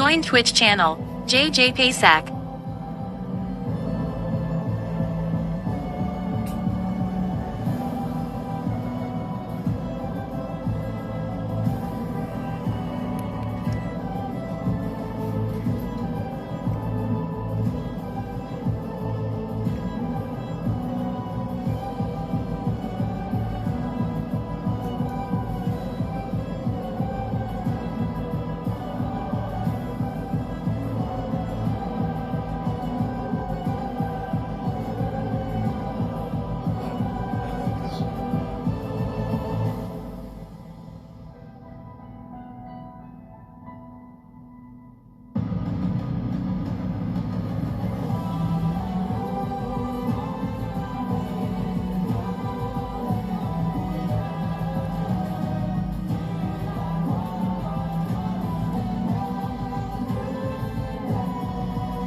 Join Twitch channel, JJ Paysack.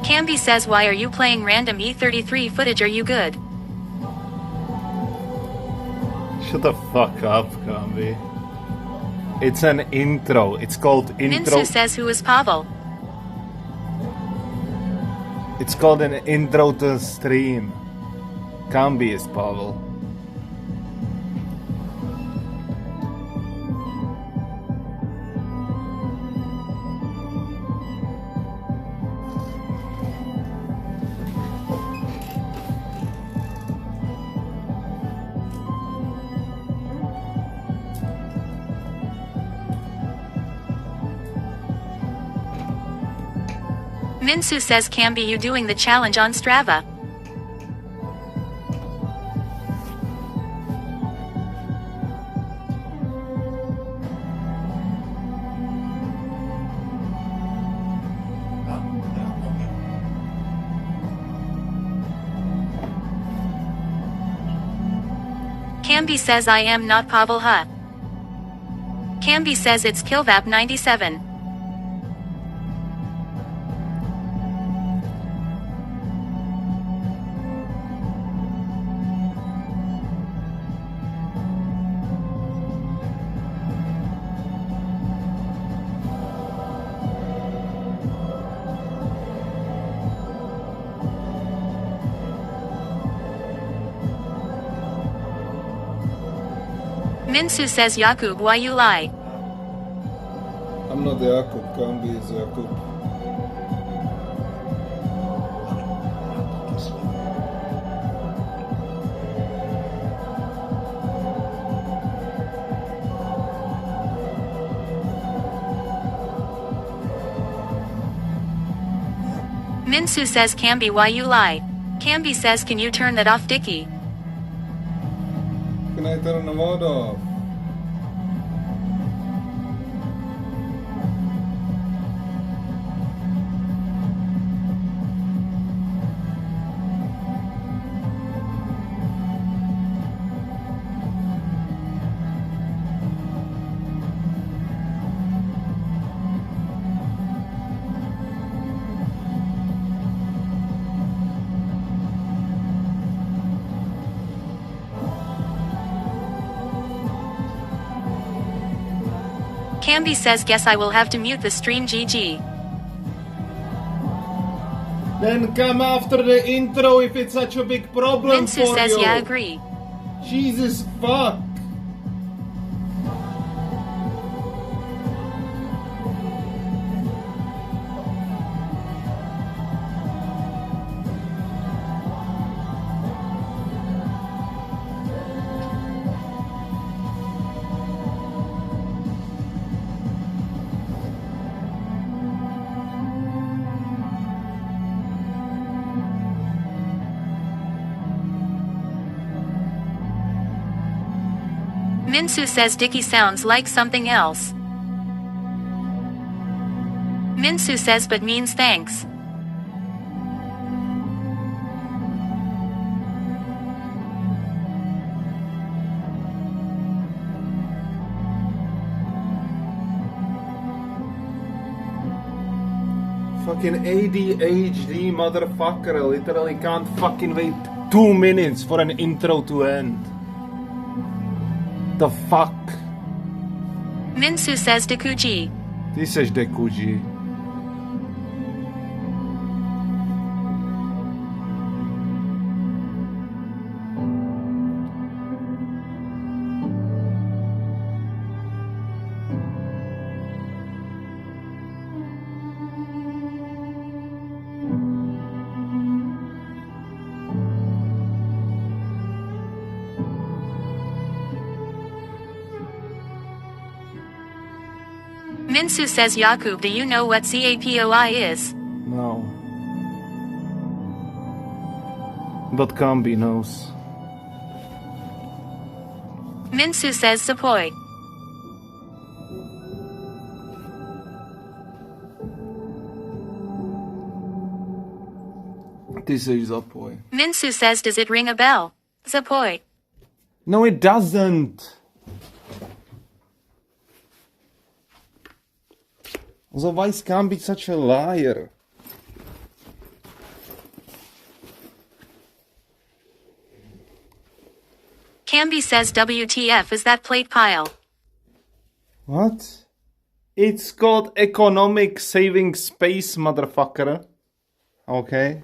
Camby says, why are you playing random E33 footage? Are you good? Shut the fuck up, Camby. It's an intro. It's called intro. Minsu says, who is Pavel? It's called an intro to the stream. Camby is Pavel. Minsu says, Camby, you doing the challenge on Strava? Camby says, I am not Pavel, huh? Camby says it's Killvap 97. Minsu says, Jakub, why you lie? I'm not Jakub, Camby is Jakub. Minsu says, Camby, why you lie? Camby says, can you turn that off, Dickie? Can I turn the mode off? Camby says, guess I will have to mute the stream, GG. Then come after the intro if it's such a big problem Minsu for says, you. yeah, agree. Jesus fuck. Minsu says, Dickie sounds like something else. Minsu says, but means thanks. Fucking ADHD motherfucker. I literally can't fucking wait 2 minutes for an intro to end. The fuck? Minsu says, Dekuji. Ty seš dekuji. Minsu says Yakub, do you know what CAPOI is? No. But Cambi knows. Minsu says Sepoy. This is Zapoy. Minsu says, does it ring a bell? Sepoy. No, it doesn't. Also, why is Cambi such a liar? Cambi says WTF is that plate pile. What? It's called economic saving space, motherfucker. Okay.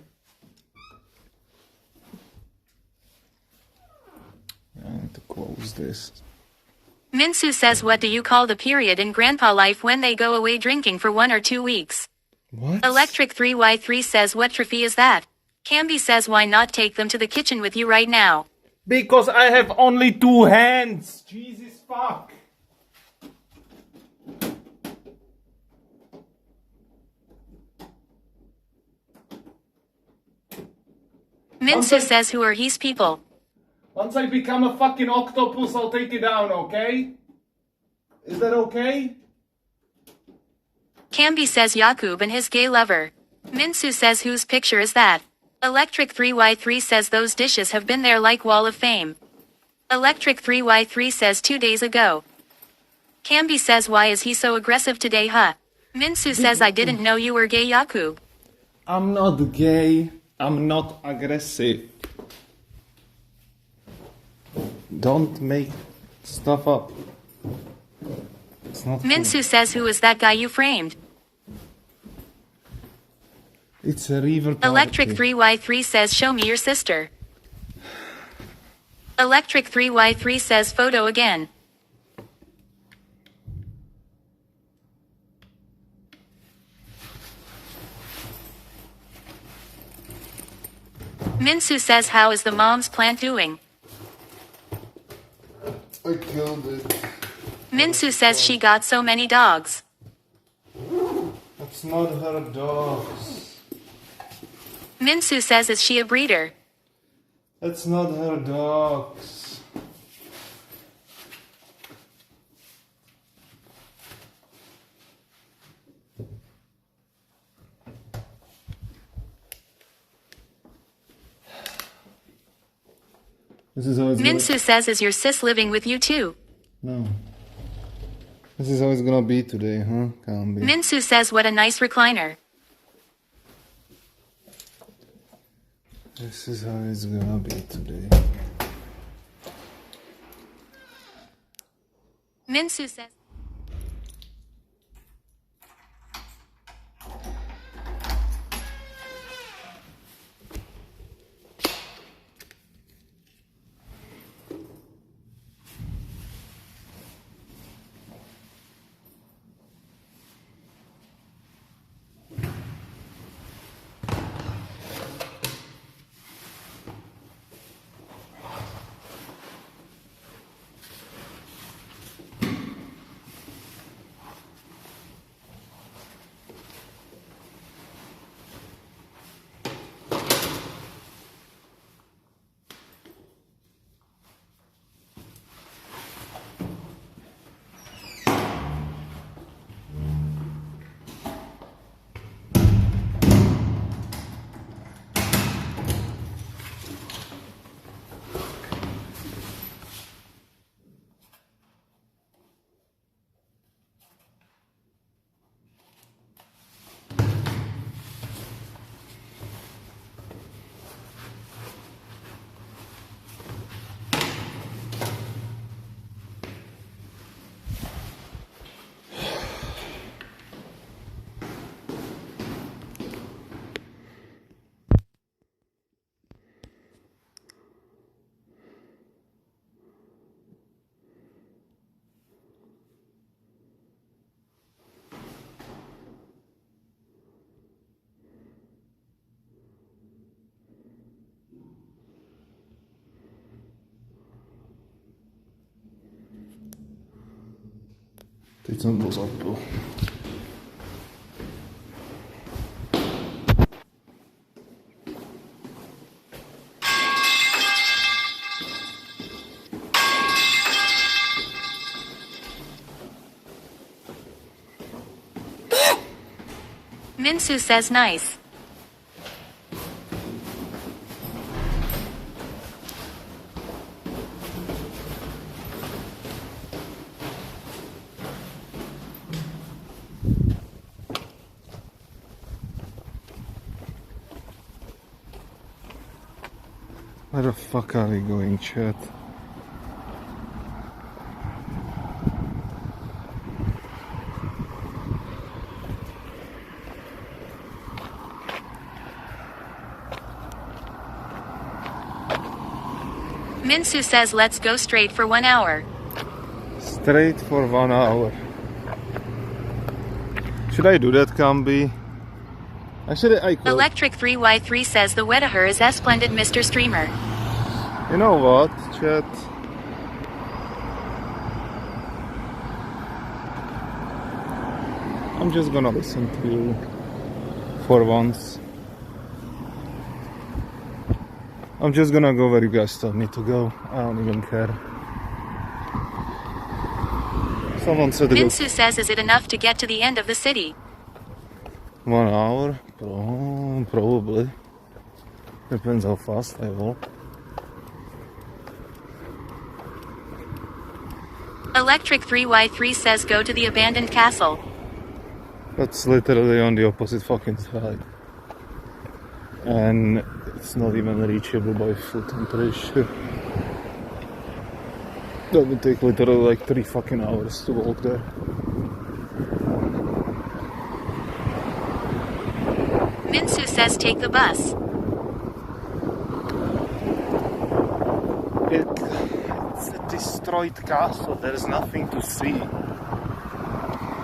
I need to close this. Minsu says, what do you call the period in grandpa life when they go away drinking for 1 or 2 weeks? What? Electric 3Y3 says, what trophy is that? Cambi says, why not take them to the kitchen with you right now? Because I have only 2 hands. Jesus fuck. Minsu says, who are his people? Once I become a fucking octopus, I'll take it down, okay? Is that okay? Cambi says Yakub and his gay lover. Minsu says, whose picture is that? Electric 3Y3 says, those dishes have been there like Wall of Fame. Electric 3Y3 says, 2 days ago. Cambi says, why is he so aggressive today, huh? Minsu says, I didn't know you were gay, Yakub. I'm not gay. I'm not aggressive. Don't make stuff up. It's not Minsu cool. says, who is that guy you framed? It's a river party. Electric 3Y3 says, show me your sister. Electric 3Y3 says, photo again. Minsu says, how is the mom's plant doing? I killed it. Minsu says she got so many dogs. That's not her dogs. Minsu says, is she a breeder? That's not her dogs. This is always Minsu says, is your sis living with you too? No. This is how it's gonna be today, huh? Can't be. Minsu says, what a nice recliner. This is how it's gonna be today. Minsu says. Teď jsem to zapil. Minsu says nice. Where the fuck are we going, chat? Minsu says let's go straight for 1 hour. Straight for 1 hour. Should I do that, Camby? Actually, I could. Electric 3Y3 says the Wedaher is a splendid Mr. Streamer. You know what, chat? I'm just gonna listen to you for once. I'm just gonna go where you guys told me to go. I don't even care. Someone said to go Minsu says is it enough to get to the end of the city? 1 hour? Probably. Depends how fast I walk. Electric 3Y3 says go to the abandoned castle. That's literally on the opposite fucking side. And it's not even reachable by foot, I'm pretty sure. That would take literally like 3 fucking hours to walk there. Minsu says take the bus. It's a destroyed castle, there's nothing to see.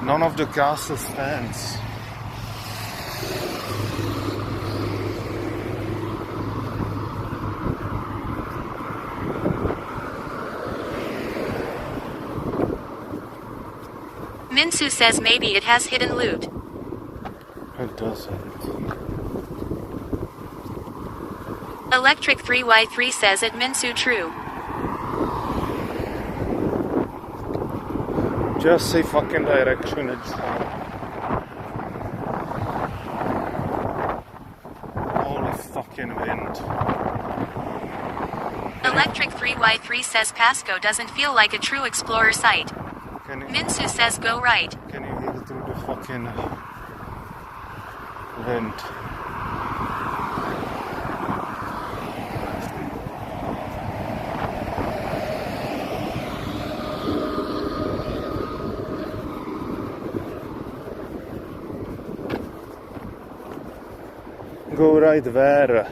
None of the castle stands. Minsu says maybe it has hidden loot. It doesn't. Electric 3Y3 says it Minsu true. Just say fucking direction, it's holy fucking wind. Electric 3Y3 says Pasco doesn't feel like a true explorer site. Minsu says go right. Can you hear through the fucking wind? Go right there.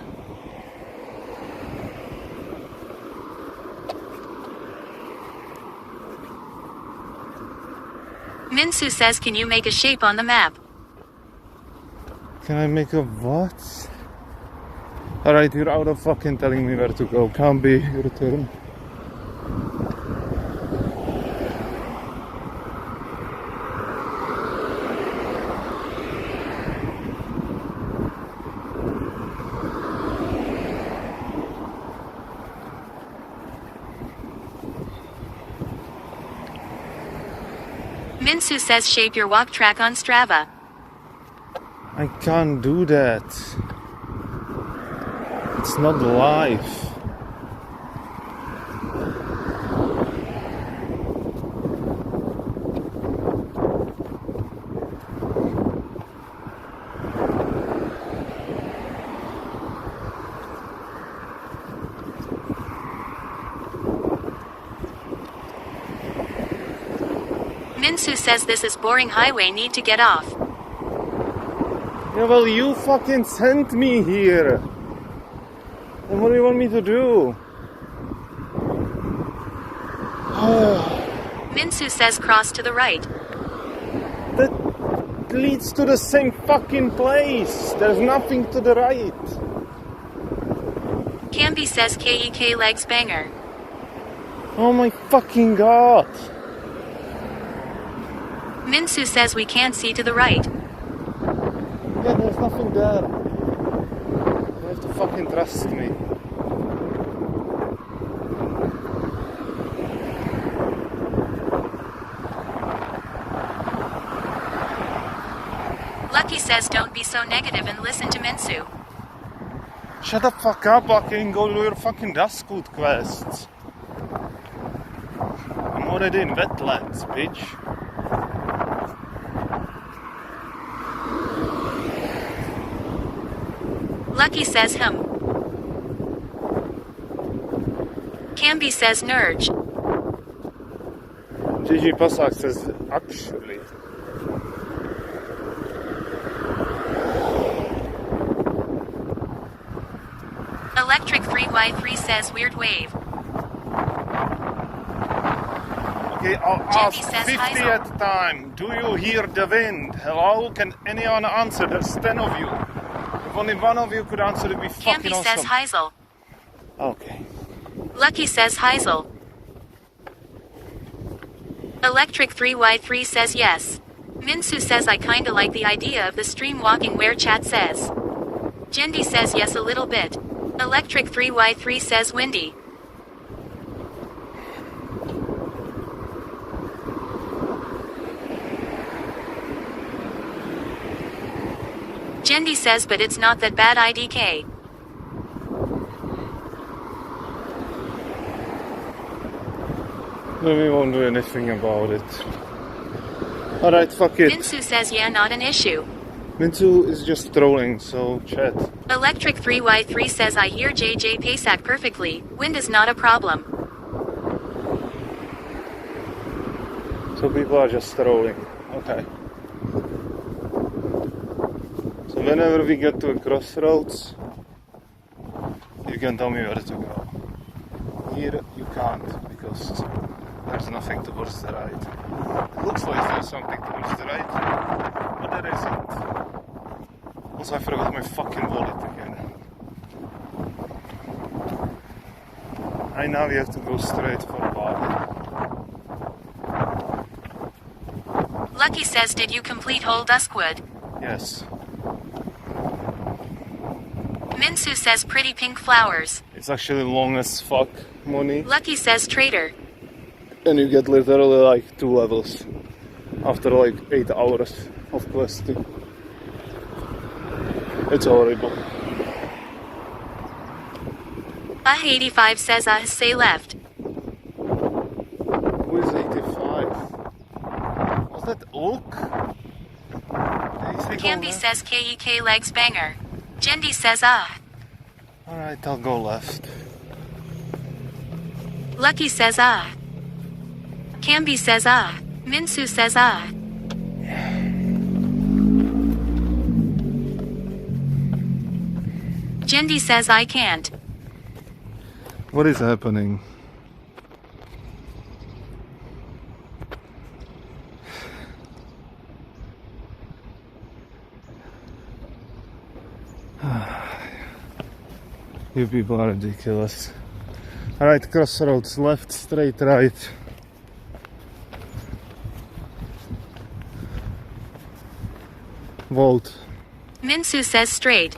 Minsu says can you make a shape on the map? Can I make a what? Alright, you're out of fucking telling me where to go. Can't be your turn. Minsu says shape your walk track on Strava. I can't do that. It's not live. Minsu says this is boring highway need to get off. Yeah, well, you fucking sent me here. And what do you want me to do? Minsu says cross to the right. That leads to the same fucking place. There's nothing to the right. Camby says KEK legs banger. Oh my fucking god. Minsu says we can't see to the right. Yeah, there's nothing there. You have to fucking trust me. Lucky says don't be so negative and listen to Minsu. Shut the fuck up, I can go to your fucking Dustwood quests. I'm already in wetlands, bitch. Lucky says hum. Camby says nurge. GG Passak says actually. Electric 3Y3 says weird wave. Okay, I'll Jenny ask says 50 hi, at a time. Do you hear the wind? Hello? Can anyone answer? There's 10 of you. If only one of you could answer, it'd be fucking Camby says awesome. Heisel. Okay. Lucky says Heisel. Electric 3Y3 says yes. Minsu says I kinda like the idea of the stream walking where chat says. Jendi says yes a little bit. Electric 3Y3 says windy. Jendi says but it's not that bad IDK. No, we won't do anything about it. Alright, fuck it. Minsu says yeah not an issue. Minsu is just trolling, so chat. Electric 3Y3 says I hear JJ Paysack perfectly. Wind is not a problem. So people are just trolling. Okay. So whenever we get to a crossroads, you can tell me where to go. Here you can't, because there's nothing towards the right. It looks like there's something towards the right, but there isn't. Also, I forgot my fucking wallet again. Now we have to go straight for a bar. Lucky says did you complete whole Duskwood? Yes. Minsu says pretty pink flowers. It's actually long as fuck, money. Lucky says traitor. And you get literally like 2 levels after like 8 hours of questing. It's horrible. 85 says say left. Who is 85? Was that Oak? Camby says KEK legs banger. Jendi says Alright, I'll go left. Lucky says Camby says Minsu says Jendi says I can't. What is happening? You people are ridiculous. Alright, crossroads, left, straight, right. Vote. Minsu says straight.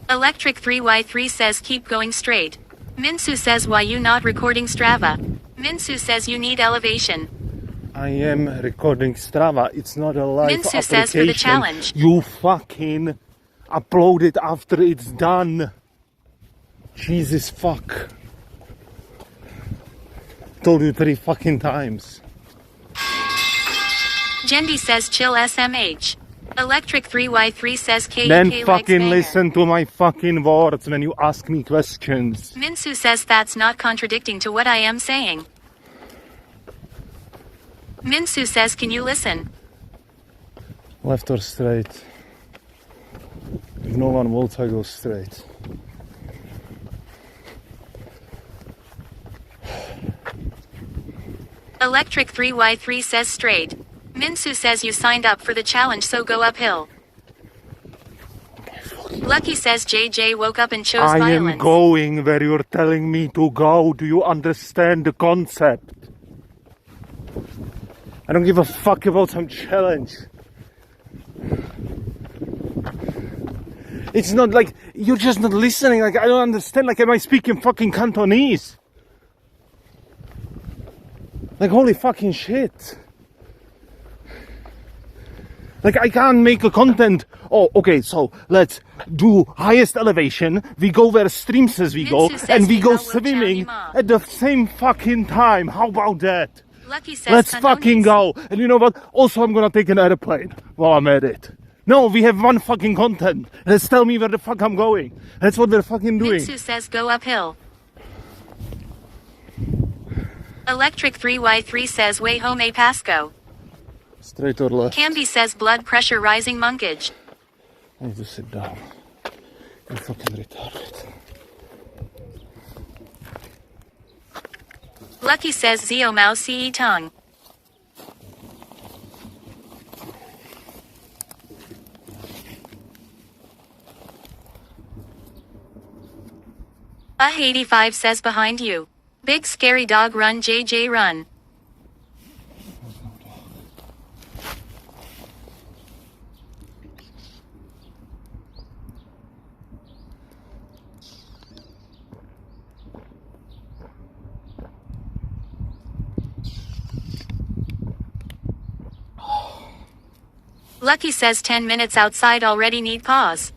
Electric 3Y3 says keep going straight. Minsu says why you not recording Strava? Minsu says you need elevation. I am recording Strava. It's not a live Minsu application. says for the challenge. You fucking upload it after it's done. Jesus fuck. Told you 3 fucking times. Jendi says chill SMH. Electric 3Y3 says KEK Then legs fucking banger. listen to my fucking words when you ask me questions. Minsu says that's not contradicting to what I am saying. Minsu says can you listen? Left or straight? If no one votes, I go straight. Electric 3Y3 says straight. Minsu says you signed up for the challenge so go uphill. Fucking Lucky says JJ woke up and chose I violence. am going where you're telling me to go. Do you understand the concept? I don't give a fuck about some challenge. It's not like you're just not listening. Like, I don't understand. Like, am I speaking fucking Cantonese? Like, holy fucking shit. Like, I can't make a content. Oh, okay, so let's do highest elevation. We go where stream says we go, Minsu says and we we go go swimming Wuchang at the same fucking time. How about that? Lucky says Let's Cantonese. fucking go. And you know what? Also, I'm gonna take an airplane while I'm at it. No, we have one fucking content. Let's tell me where the fuck I'm going. That's what we're fucking doing. Minsu says go uphill. Electric 3Y3 says way home a Pasco. Straight or left? Camby says blood pressure rising monkage. I need to sit down. You're fucking retarded. Lucky says Zio Mao Ce tongue. Ah85 says behind you. Big scary dog run JJ run. Lucky says 10 minutes outside already need pause.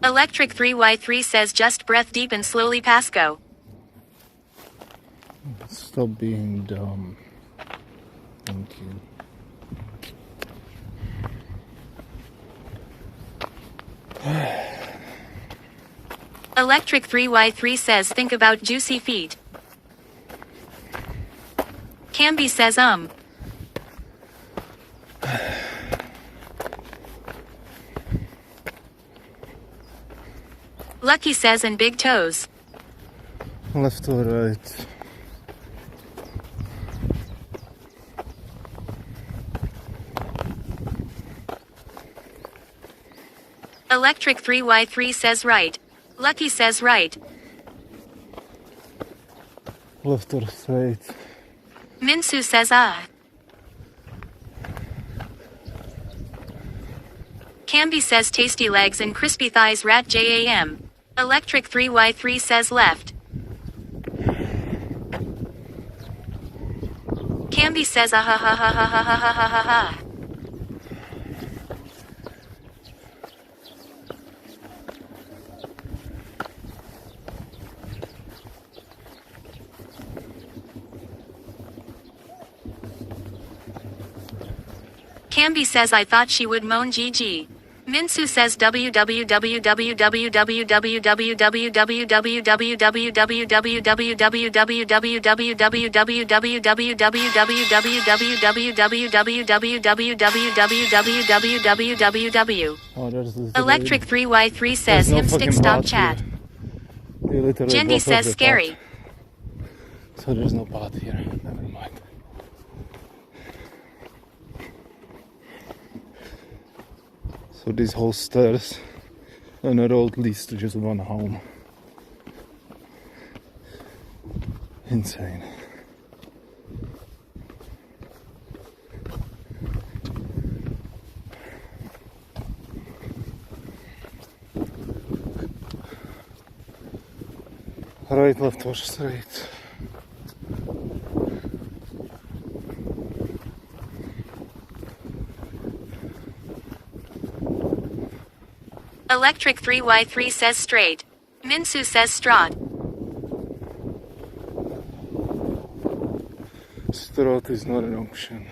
Electric 3Y3 says just breath deep and slowly Pasco. Stop being dumb. Thank you. Electric 3Y3 says think about juicy feet. Camby says Lucky says and big toes. Left or right? Electric 3Y3 says right. Lucky says right. Left or straight? Minsu says ah. Camby says tasty legs and crispy thighs rat JAM. Electric 3Y3 says left. Camby says ah ha ha ha ha ha ha ha ha ha. Camby says I thought she would moan GG. Minsu says Electric 3Y3 says him stick stop chat. Jendi says scary. So there's no path here. Never mind. So these whole stairs and a road leads to just one home. Insane. Right, left or straight? Electric 3Y3 says straight. Minsu says straight. Straight is not an option.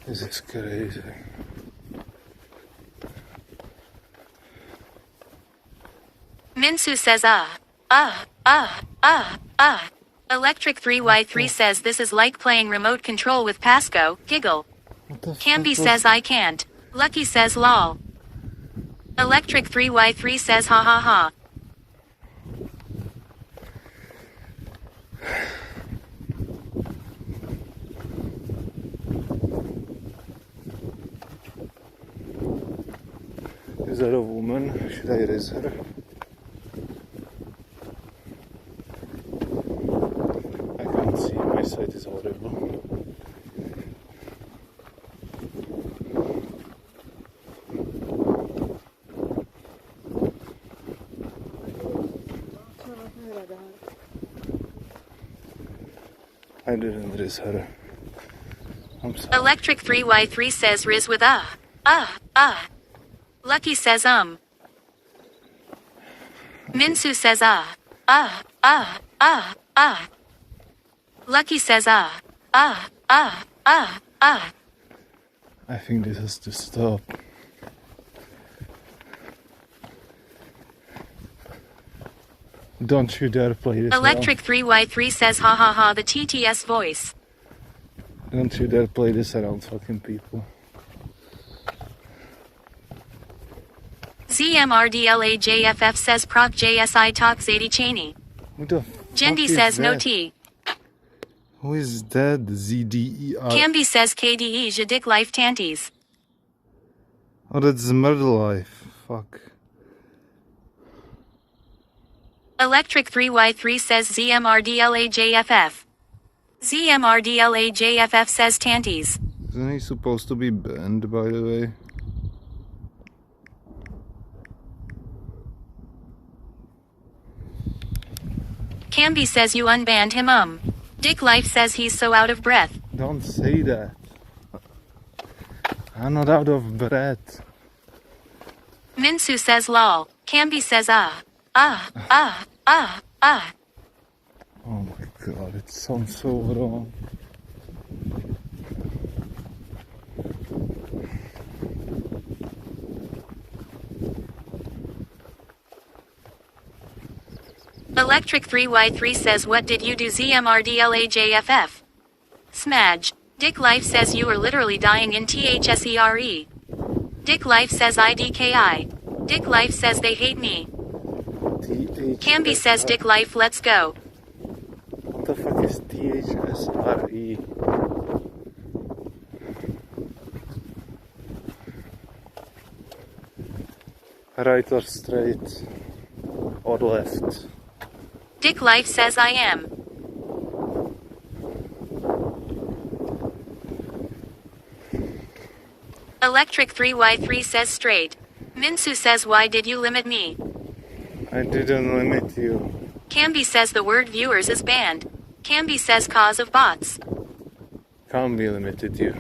This is crazy. Minsu says Electric 3Y3 says this is like playing remote control with Pasco, giggle. Camby says I can't. Lucky says lol. Electric 3Y3 says ha ha ha. Is that a woman? Should I raise her? I can't see, my sight is horrible. I didn't raise her. I'm sorry. Electric 3Y3 says Riz with Lucky says Minsu says Lucky says I think this has to stop. Don't you dare play this Electric 3Y3 says ha ha ha the TTS voice. Don't you dare play this around fucking people. ZMRDLAJFF says Proc JSI talks 80 Cheney. Who the Jendi fuck says is no that? T. Who is that? ZDER. Camby says KDE Jadik Life Tanties. Oh, that's Murder Life. Fuck. Electric 3Y3 says ZMRDLAJFF. ZMRDLAJFF says Tanties. Isn't he supposed to be banned, by the way? Camby says you unbanned him Dick Life says he's so out of breath. Don't say that. I'm not out of breath. Minsu says lol. Camby says Oh my god, it sounds so wrong. Electric 3Y3 says what did you do ZMRDLAJFF? Smudge. Dick Life says you are literally dying in THSERE. Dick Life says IDKI. Dick Life says they hate me. Camby says Dick Life let's go. What the fuck is THSRE? Right or straight? Or left? Dick Life says I am. Electric 3Y3 says straight. Minsu says why did you limit me? I didn't limit you. Camby says the word viewers is banned. Camby says cause of bots. Can't be limited you.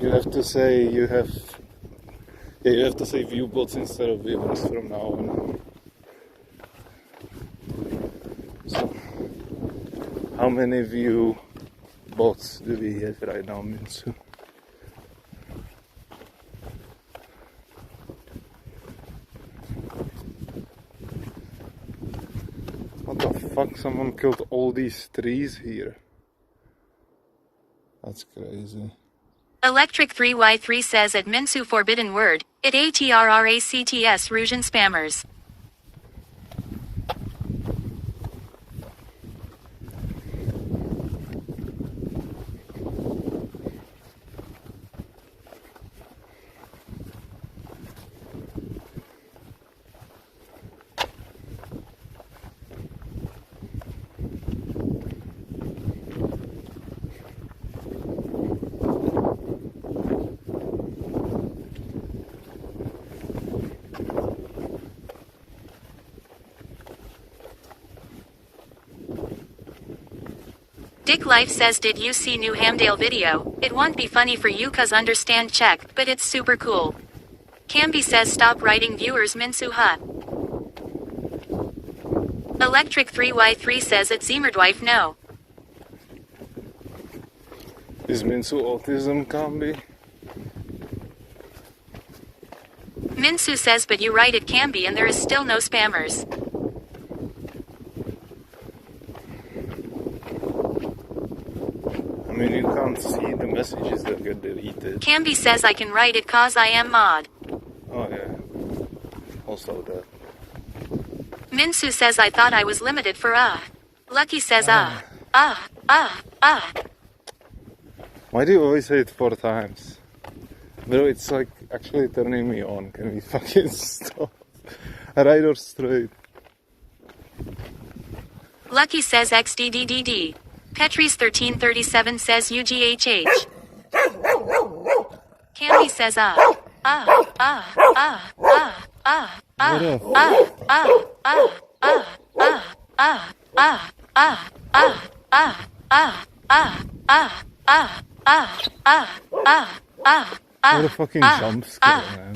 You have to say you have to say view bots instead of viewers from now on. So, how many view bots do we have right now, Minsu? What the fuck? Someone killed all these trees here. That's crazy. Electric 3Y3 says at Minsu forbidden word, it ATRRACTS Russian spammers. Dick Life says did you see new Hamdale video? It won't be funny for you cause understand Czech, but it's super cool. Camby says stop writing viewers Minsu ha. Electric 3Y3 says it's Zimmerwife no. Is Minsu autism, Camby? Minsu says but you right, it can be, and there is still no spammers. I mean, you can't see the messages that get deleted. Camby says I can write it cause I am mod. Oh yeah. Also that. Minsu says I thought I was limited for Lucky says Why do you always say it 4 times? Bro, it's like actually turning me on. Can we fucking stop? Right or straight? Lucky says XDDDD. Petrie's 1337 says UGHH. Camby says What a fucking jump scare, man.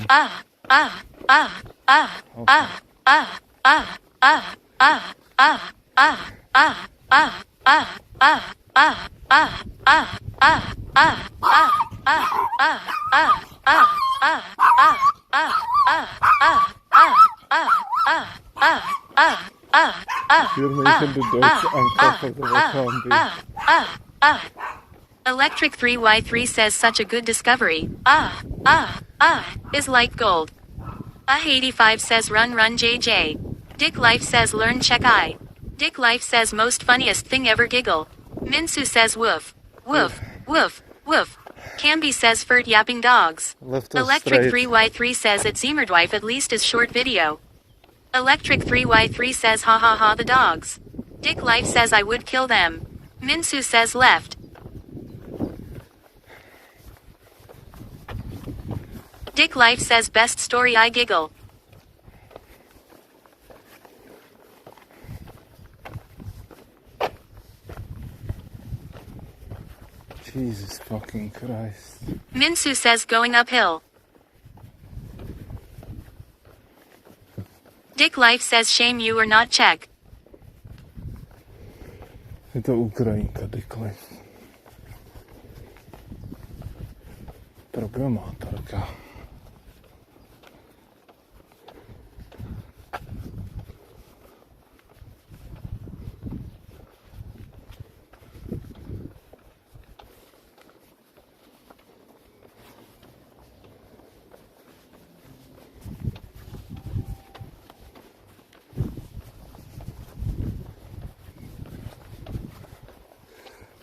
You're making the dogs uncomfortable, Camby. Electric 3Y3 says such a good discovery. Is like gold. 85 says run JJ. Dick Life says learn check I. Dick Life says most funniest thing ever giggle. Minsu says woof. Woof. Woof. Woof. Camby says furt yapping dogs. Electric 3Y3 says it's Zemerdwife at least is short video. Electric 3Y3 says ha ha ha the dogs. Dick Life says I would kill them. Minsu says left. Dick Life says best story I giggle. Jesus fucking Christ. Minsu says going uphill. Dick Life says shame you are not Czech. Je to Ukrajinka, Dick Life. Programátorka.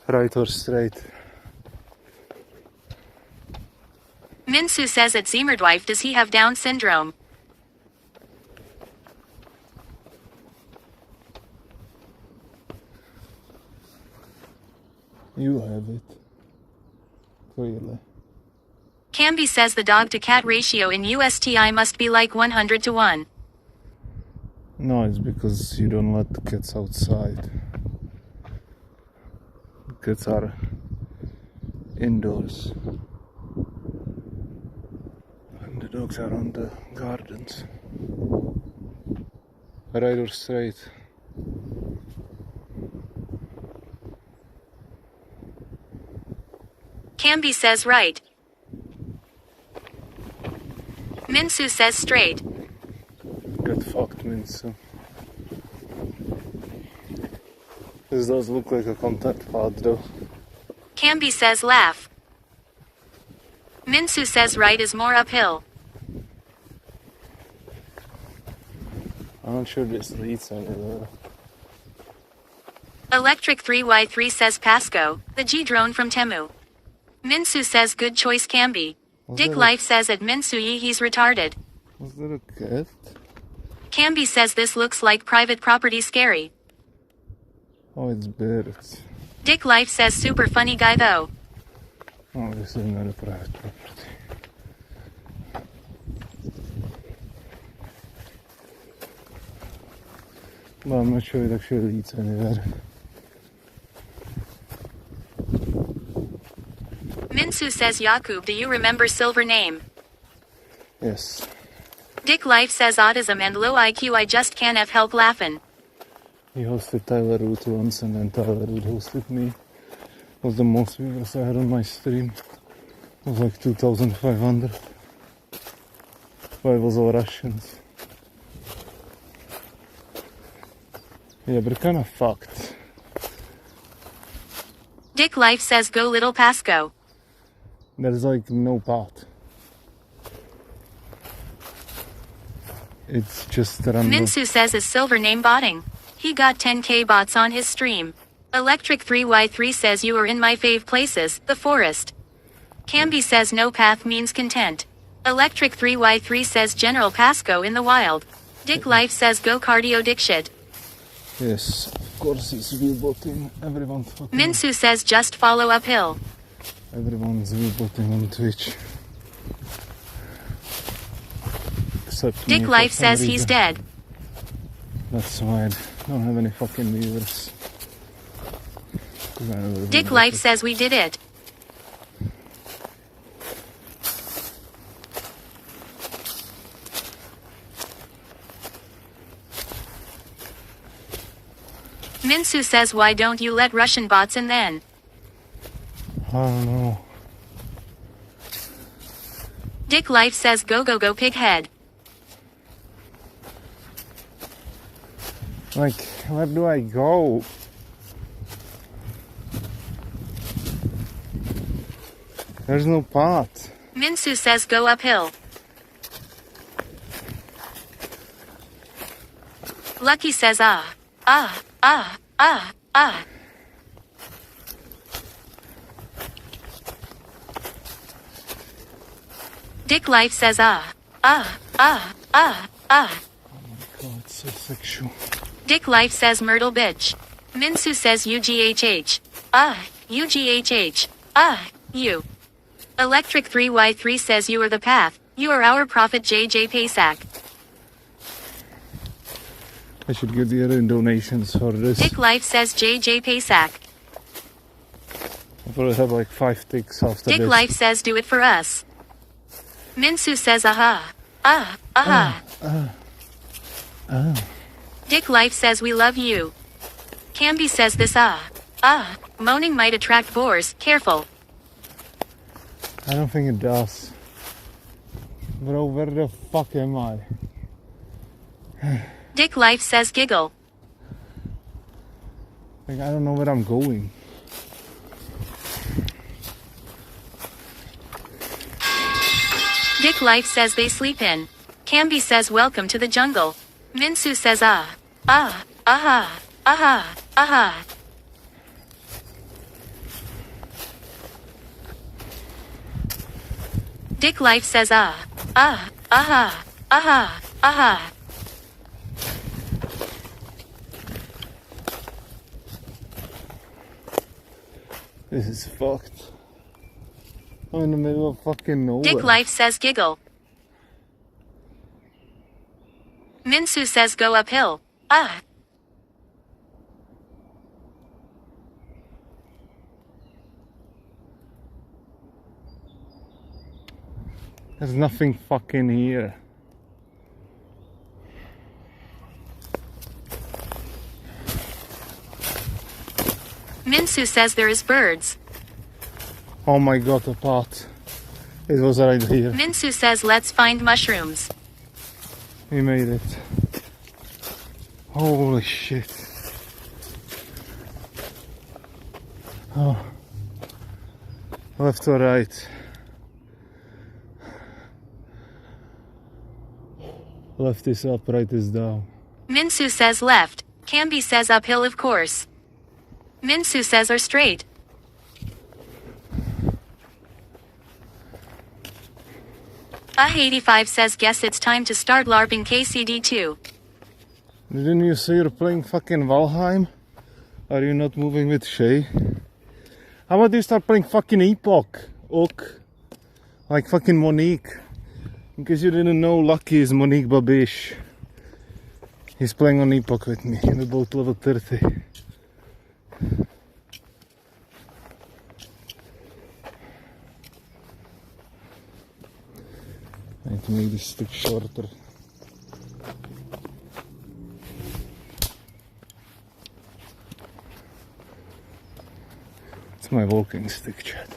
Right or straight? Minsu says at Zemerdwife does he have Down syndrome? You have it. Clearly. Camby says the dog to cat ratio in USTI must be like 100 to 1. No, it's because you don't let the cats outside. The cats are indoors. And the dogs are on the gardens. Right or straight? Camby says right. Minsu says straight. Get fucked, Minsu. This does look like a contact pod though. Camby says laugh. Minsu says right is more uphill. I'm not sure this leads anywhere. Electric 3Y3 says Pasco, the G drone from Temu. Minsu says good choice Camby. Dick Life says at Minsu he's retarded. Was that a cat? Camby says this looks like private property scary. Oh, it's birds. Dick Life says super funny guy though. Oh, this is not a private property. But I'm not sure it actually leads anywhere. Minsu says Yakub, do you remember silver name? Yes. Dick Life says autism and low IQ I just can't have help laughing. He hosted Tyler Root once and then Tyler Root hosted me. It was the most viewers I had on my stream. It was like 2,500. but it was all Russians. Yeah, but kind of fucked. Dick Life says go little Pasco. There's like no path. It's just random. Minsu says is silver name botting. He got 10k bots on his stream. Electric 3y3 says you are in my fave places, the forest. Camby says no path means content. Electric 3y3 says General Pasco in the wild. Dick Life says go cardio dick shit. Yes, of course it's wheelbotting. Everyone's fucking... Minsu says just follow uphill. Everyone's wheelbotting on Twitch. Except Dick me, Life for some says he's reason. dead. That's why I don't have any fucking viewers. Dick Life says we did it. Minsu says why don't you let Russian bots in then? I don't know. Dick Life says go go go pighead. Like, where do I go? There's no path. Minsu says go uphill. Lucky says ah. Dick Life says ah. Oh my god, it's so sexual. Dick Life says Myrtle bitch. Minsu says UGHH. UGHH. You. Electric 3y3 says you are the path. You are our prophet JJ Paysack. I should give the other donations for this. Dick Life says JJ Paysack. I'll probably have like 5 ticks after Dick this. Life says do it for us. Minsu says aha. Dick Life says we love you. Camby says this moaning might attract boars, careful. I don't think it does. Bro, where the fuck am I? Dick Life says giggle. Like, I don't know where I'm going. Dick Life says they sleep in. Camby says welcome to the jungle. Minsu says Dick Life says This is fucked. I'm in the middle of fucking nowhere. Dick Life says giggle. Minsu says go uphill. There's nothing fucking here. Minsu says there is birds. Oh my god, a pot. It was right here. Minsu says let's find mushrooms. We made it. Holy shit. Oh. Left or right? Left is up, right is down. Minsu says left. Camby says uphill of course. Minsu says are straight. Ah85 says guess it's time to start LARPing KCD2. Didn't you say you're playing fucking Valheim? Are you not moving with Shay? How about you start playing fucking Epoch? Ok. Like fucking Monique. In case you didn't know, Lucky is Monique Babish. He's playing on Epoch with me. We're both level 30. I need to make this stick shorter. It's my walking stick, chat.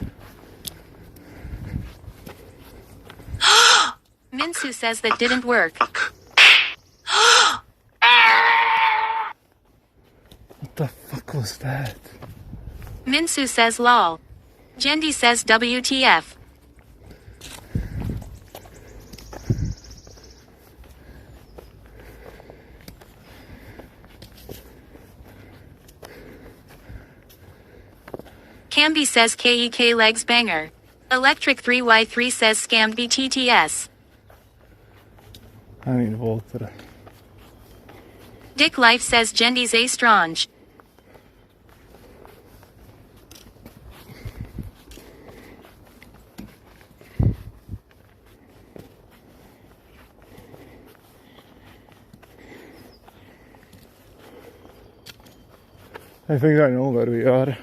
Minsu says that didn't work. What the fuck was that? Minsu says lol. Jendi says WTF. Camby says KEK legs banger. Electric 3Y3 says scammed BTTS. I need water. Dick Life says Jendy's a strange. I think I know where we are.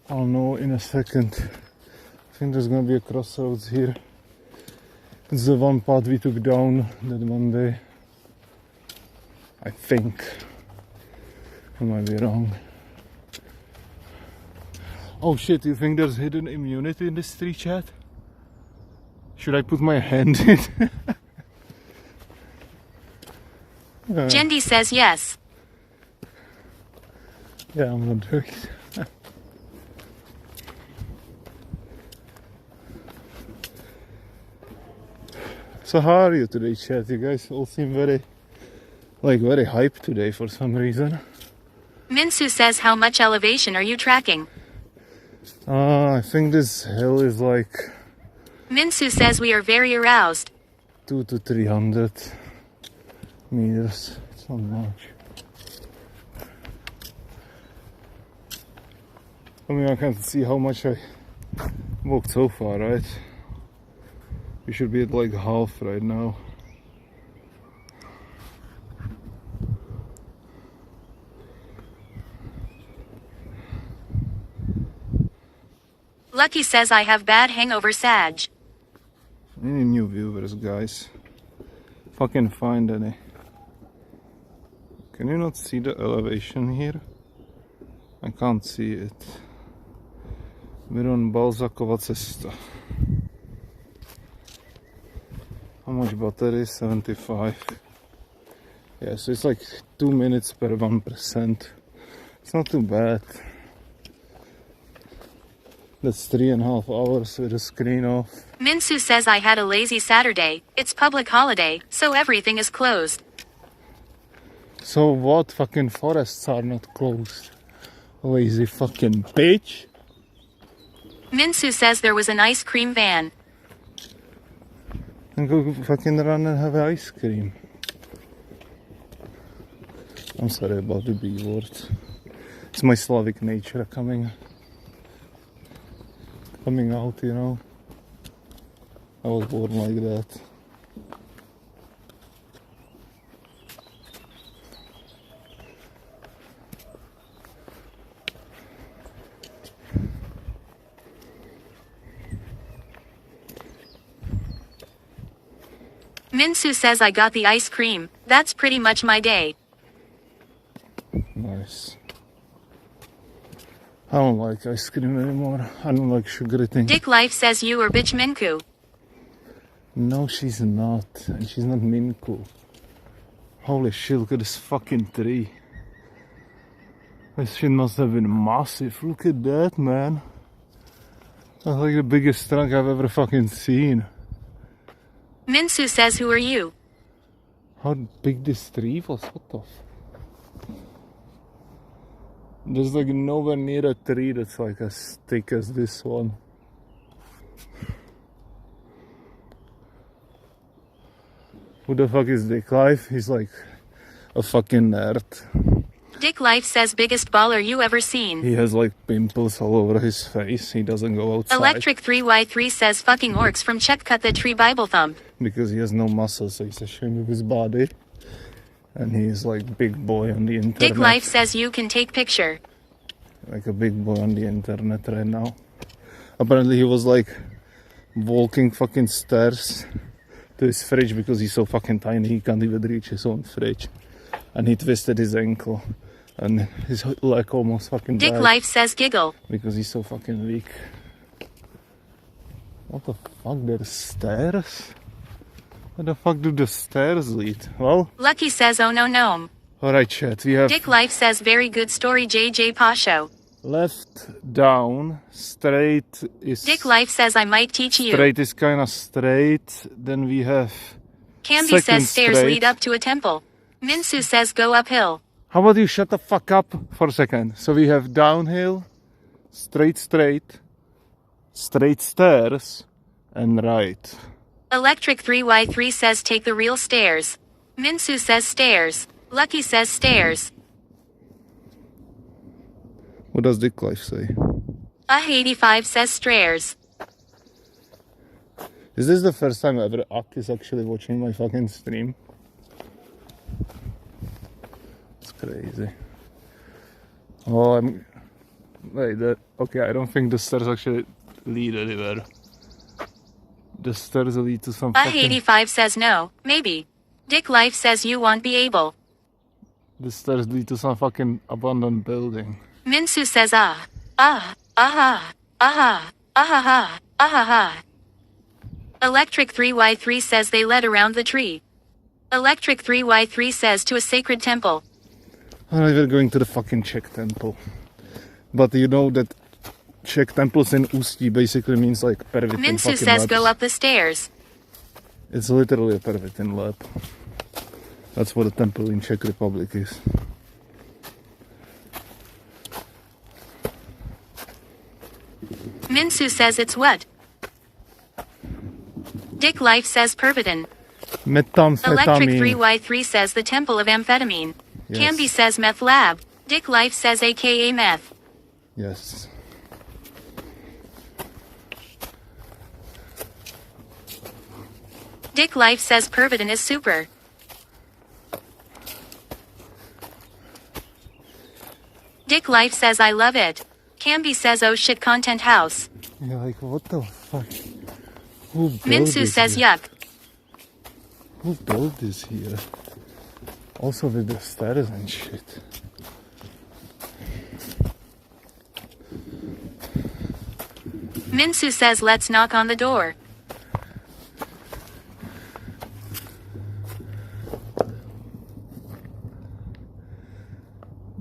I'll know in a second. I think there's gonna be a crossroads here. It's the one path we took down that one day. I think. I might be wrong. Oh shit, you think there's hidden immunity in this tree, chat? Should I put my hand in? Jendi says yes. Yeah, I'm gonna do it. So how are you today, chat? You guys all seem very hyped today for some reason. Minsu says how much elevation are you tracking? I think this hill is like Minsu says we are very aroused. 200 to 300 meters. It's not much. I mean, I can't see how much I walked so far, right? We should be at like half right now. Lucky says I have bad hangover Sag. Any new viewers, guys? Fucking find any. Can you not see the elevation here? I can't see it. We're on Balzakova cesta. How much battery? 75. Yeah, so it's like 2 minutes per 1%. It's not too bad. That's 3.5 hours with the screen off. Minsu says I had a lazy Saturday. It's public holiday, so everything is closed. So what? Fucking forests are not closed. Lazy fucking bitch. Minsu says there was an ice cream van. And go fucking run and have ice cream. I'm sorry about the B word. It's my Slavic nature coming out, you know. I was born like that. Minsu says I got the ice cream. That's pretty much my day. Nice. I don't like ice cream anymore. I don't like sugary things. Dick Life says you are bitch Minku. No, she's not. And she's not Minku. Holy shit, look at this fucking tree. This shit must have been massive. Look at that, man. That's like the biggest trunk I've ever fucking seen. Minsu says who are you? How big this tree was? What the There's like nowhere near a tree that's like as thick as this one. Who the fuck is Dick Life? He's like a fucking nerd. Dick Life says biggest baller you ever seen. He has like pimples all over his face. He doesn't go outside. Electric 3Y3 says fucking orcs from Czech cut the tree Bible thumb. Because he has no muscles, so he's ashamed of his body. And he's like big boy on the internet. Dick Life says you can take picture. Like a big boy on the internet right now. Apparently he was like walking fucking stairs to his fridge because he's so fucking tiny he can't even reach his own fridge. And he twisted his ankle and his leg almost fucking died. Dick Life says giggle. Because he's so fucking weak. What the fuck? There's stairs? Where the fuck do the stairs lead? Well, Lucky says oh no gnome. alright chat, we have Dick Life says very good story JJ Pasho. left down, straight is... Dick Life says I might teach you. Straight is kinda straight, then we have... Camby second says stairs straight. lead up to a temple. Minsu says go uphill. How about you shut the fuck up for a second? So we have downhill, straight, straight stairs, and right. Electric 3Y3 says take the real stairs. Minsu says stairs. Lucky says stairs. What does Dick Life say? 85 says stairs. Is this the first time ever Ak is actually watching my fucking stream? It's crazy. Oh, wait, okay, I don't think the stairs actually lead anywhere. The stairs lead to some fucking... 85 says no, maybe. Dick Life says you won't be able. The stairs lead to some fucking abandoned building. Minsu says ah. Electric 3Y3 says they led around the tree. Electric 3Y3 says to a sacred temple. Alright, we're going to the fucking Czech temple. But you know that Czech temples in Ústí basically means like pervert in Minsu fucking says labs. go up the stairs. It's literally a pervert in lab. That's what a temple in Czech Republic is. Minsu says it's what? Dick Life says pervitin. Electric Methamphetamine. 3Y3 says the temple of amphetamine. Yes. Camby says meth lab. Dick Life says aka meth. Yes. Dick Life says pervitin is super. Dick Life says I love it. Camby says oh shit content house. You're like, what the fuck? Who built Minsu this says here? yuck. Who built this here? Also with the stairs and shit. Minsu says let's knock on the door.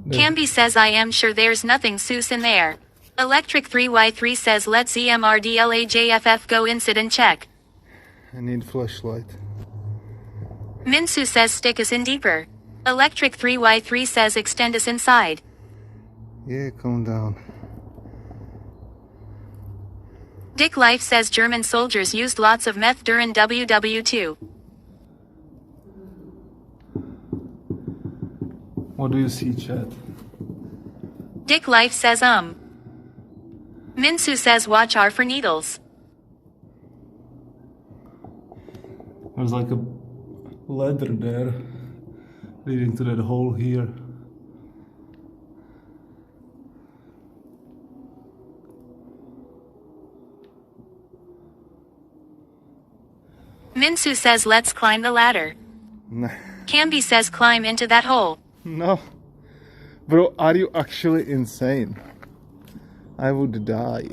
Camby says I am sure there's nothing sus in there. Electric 3Y3 says let's EMRDLAJFF go incident check. I need flashlight. Minsu says stick us in deeper. Electric 3Y3 says extend us inside. Yeah, calm down. Dick Life says German soldiers used lots of meth during WW2. What do you see, chat? Dick Life says Minsu says watch R for needles. There's like a ladder there leading to that hole here. Minsu says let's climb the ladder. Nah. Camby says climb into that hole. No. Bro, are you actually insane? I would die.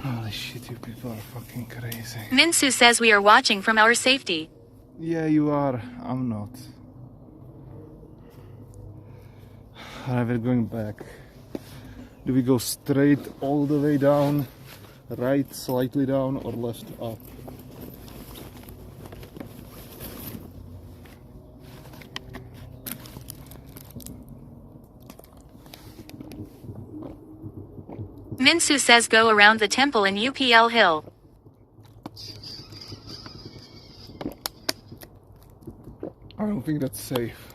Holy shit, you people are fucking crazy. Minsu says we are watching from our safety. Yeah, you are. I'm not. Alright, we're going back. Do we go straight all the way down, right slightly down, or left up? Minsu says go around the temple in UPL Hill. I don't think that's safe.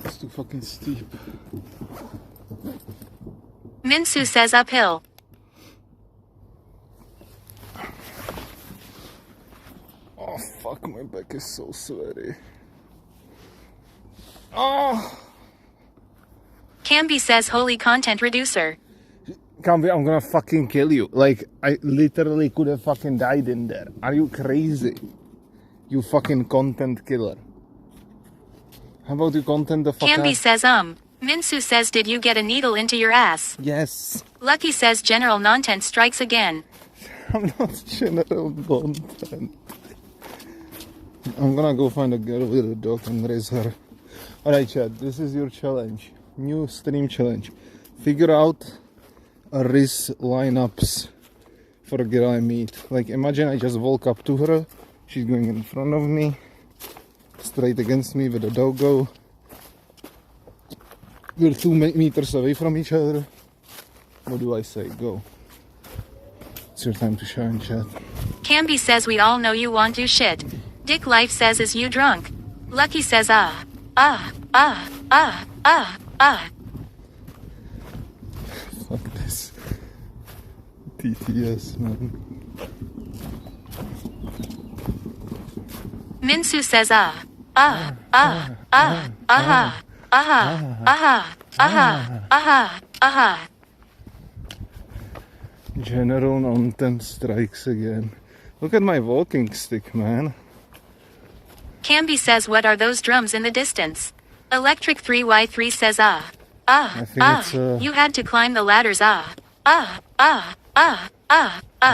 It's too fucking steep. Minsu says uphill. Oh fuck, my back is so sweaty. Oh! Camby says holy content reducer. Camby, I'm gonna fucking kill you. Like, I literally could have fucking died in there. Are you crazy? You fucking content killer. How about you content the fuck Camby out? says Minsu says, did you get a needle into your ass? Yes. Lucky says, general nontent strikes again. I'm not general content. I'm gonna go find a girl with a dog and raise her. Alright, chat, this is your challenge. New stream challenge. Figure out a race lineups for a girl I meet. Like, imagine I just walk up to her, she's going in front of me, straight against me with a doggo. We're 2 meters away from each other. What do I say? Go. It's your time to shine, chat. Camby says, we all know you want to shit. Dick Life says, is you drunk? Lucky says, ah. Fuck this. TTS, man. Minsu says, General nonsense strikes again. Look at my walking stick, man. Camby says, what are those drums in the distance? Electric 3Y3 says, I think it's you had to climb the ladders, I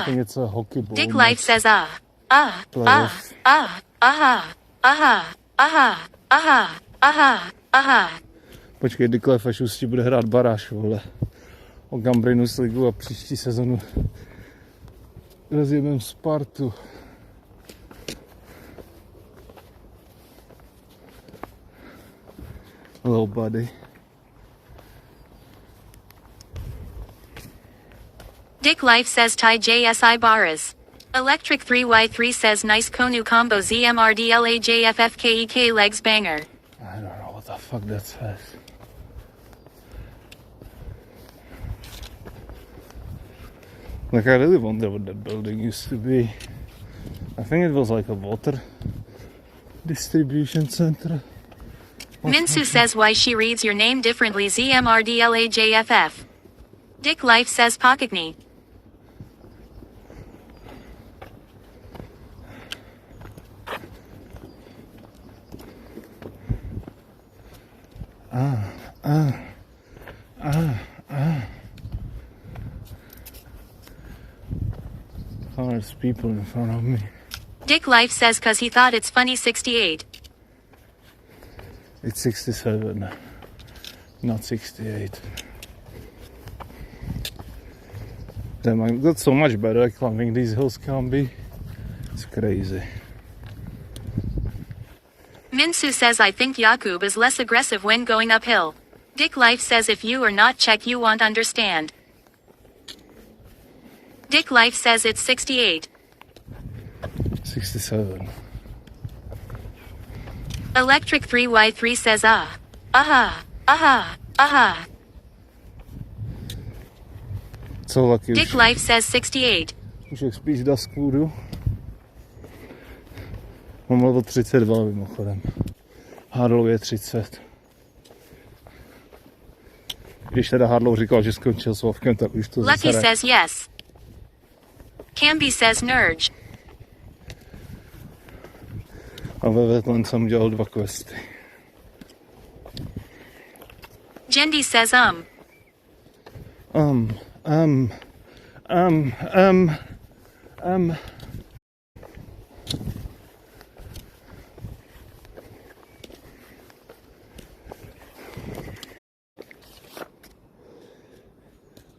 think it's a hockey ball. Dick Life says, Počkej, Dick Life, až už ti bude hrát baráž, vole. O Gambrinus ligu a příští sezonu rozjebem Spartu. Hello, buddy. Dick Life says, Thai JSI Baras. Electric 3Y3 says, nice Konu combo ZMRDLAJFFKEK legs banger. I don't know what the fuck that says. Like, I really wonder what that building used to be. I think it was like a water distribution center. Minsu says, why she reads your name differently ZMRDLAJFF. Dick Life says, Pocketney. There's people in front of me. Dick Life says, cause he thought it's funny 68. It's 67, not 68. Damn, I got so much better at climbing these hills can be. It's crazy. Minsu says, I think Yakub is less aggressive when going uphill. Dick Life says, if you are not check you won't understand. Dick Life says it's 68. 67. Electric 3Y3 says, Co Lucky? Dick Life says 68. Už jak spíš do skůru. Mám level 32 mimochodem. Hardlow je 30. Když teda Hardlow říkal, že skončil s Vovkem, tak už to Lucky zase says yes. Camby says Nurge. A ve Wetland jsem dělal 2 questy. Jendi says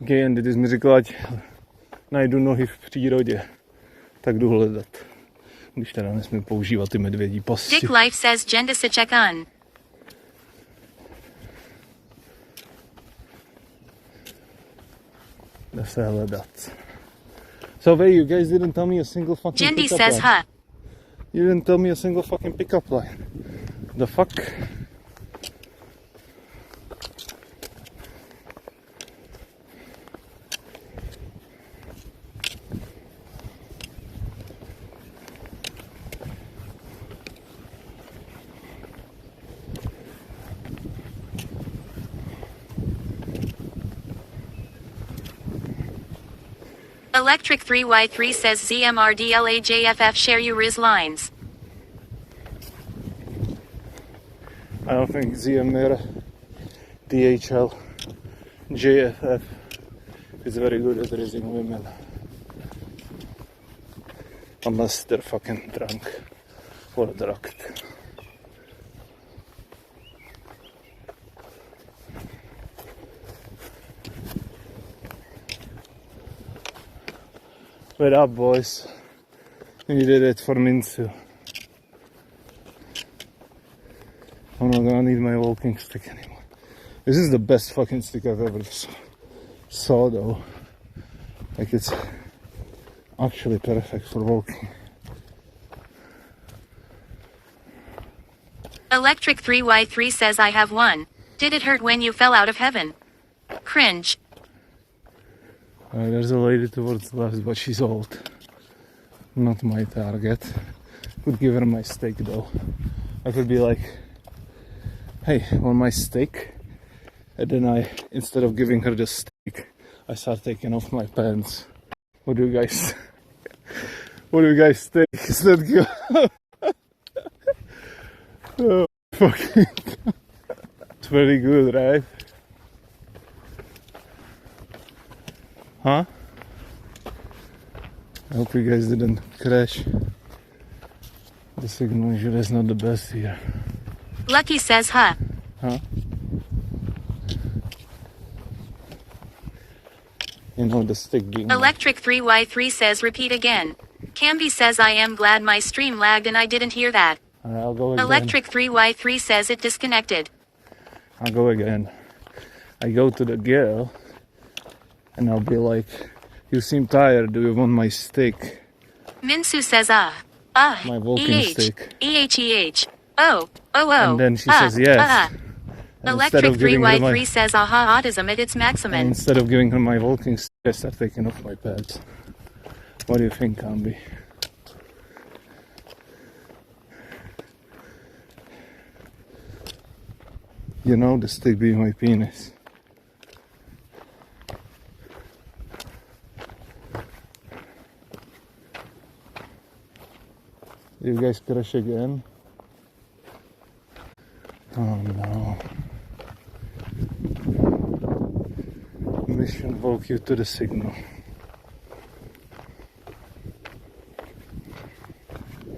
Okay, Andy, ty jsi mi říkal, ať najdu nohy v přírodě. Tak jdu hledat. Když teda nesmím používat ty medvědí pasti. Dick Life says Jenda se check on. Jde se hledat. So wait, you guys didn't tell me a single fucking Jendi pickup says line. huh. You didn't tell me a single fucking pickup line. The fuck? Electric 3Y3 says ZMRDLAJFF share you Riz lines. I don't think ZMR DHL, JFF is very good at raising women. Unless they're fucking drunk or drugged. Wait up, boys. You did it for Minsu. I'm not gonna need my walking stick anymore. This is the best fucking stick I've ever saw though. Like it's actually perfect for walking. Electric 3Y3 says I have one. Did it hurt when you fell out of heaven? Cringe. There's a lady towards the left, but she's old. Not my target. Could give her my steak though. I could be like, hey, want my steak? And then instead of giving her the steak, I start taking off my pants. What do you guys think? Is that good? Oh, fucking. It's very good, right? Huh? I hope you guys didn't crash. The signal usually is not the best here. Lucky says huh. Huh? You know the stick being... Electric 3Y3 says repeat again. Camby says I am glad my stream lagged and I didn't hear that. Alright, I'll go again. Electric 3Y3 says it disconnected. I'll go again. I go to the girl and I'll be like, you seem tired, do you want my steak? Minsu says My walking stick. EH. Oh. And then she says yes. Electric 3Y3 says aha autism at its maximum. Instead of giving her my walking stick, I start taking off my pads. What do you think, Camby? You know the stick being my penis. You guys crash again? Oh no. Mission woke you to the signal.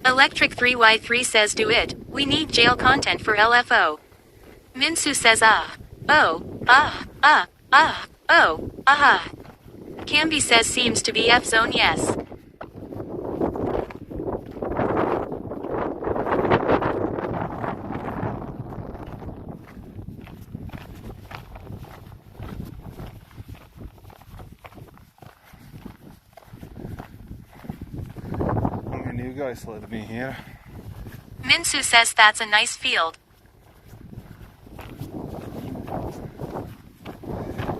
Electric 3Y3 says do it. We need jail content for LFO. Minsu says Camby says seems to be F zone yes. You guys let me here. Minsu says that's a nice field.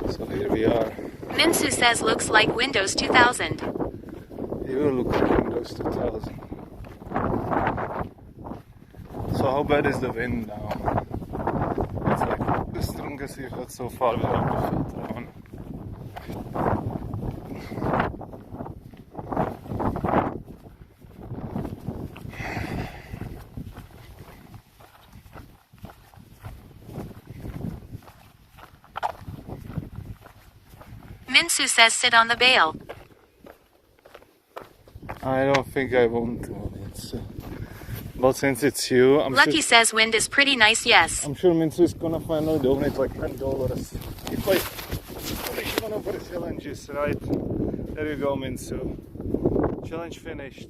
So here we are. Minsu says looks like Windows 2000. You look like Windows 2000. So how bad is the wind now? It's like the strongest we've had so far without the filter on. Minsu says sit on the bale. I don't think I want to. But since it's you, Lucky says wind is pretty nice, yes. I'm sure Minsu is gonna finally donate like $10. If I pick one of her challenges, right? There you go, Minsu. Challenge finished.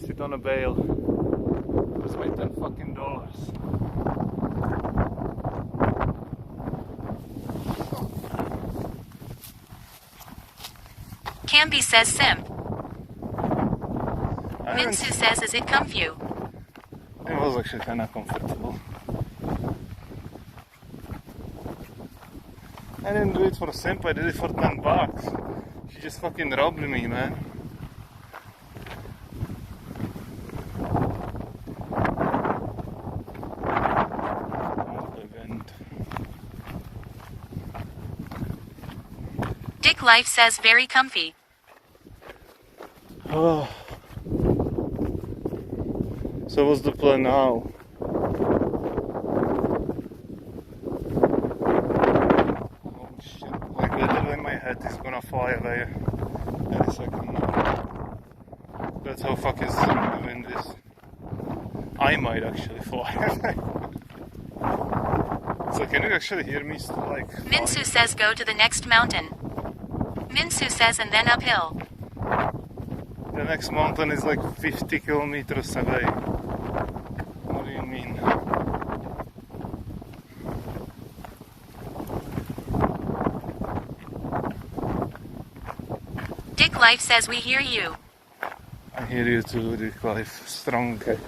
Sit on a bale. That's my $10 fucking dollars. Camby says simp. Minsu says is it comfy? It was actually kind of comfortable. I didn't do it for simp, I did it for $10. She just fucking robbed me, man. Dick Life says very comfy. Oh. So what's the plan now? gonna fly away any second now. That's how fucking strong the wind is. I might actually fly away. So can you actually hear me like Minsu says go to the next mountain. Minsu says and then uphill. The next mountain is like 50 kilometers away. What do you mean? Dick Life says we hear you. I hear you too, Dick Life. Stronger.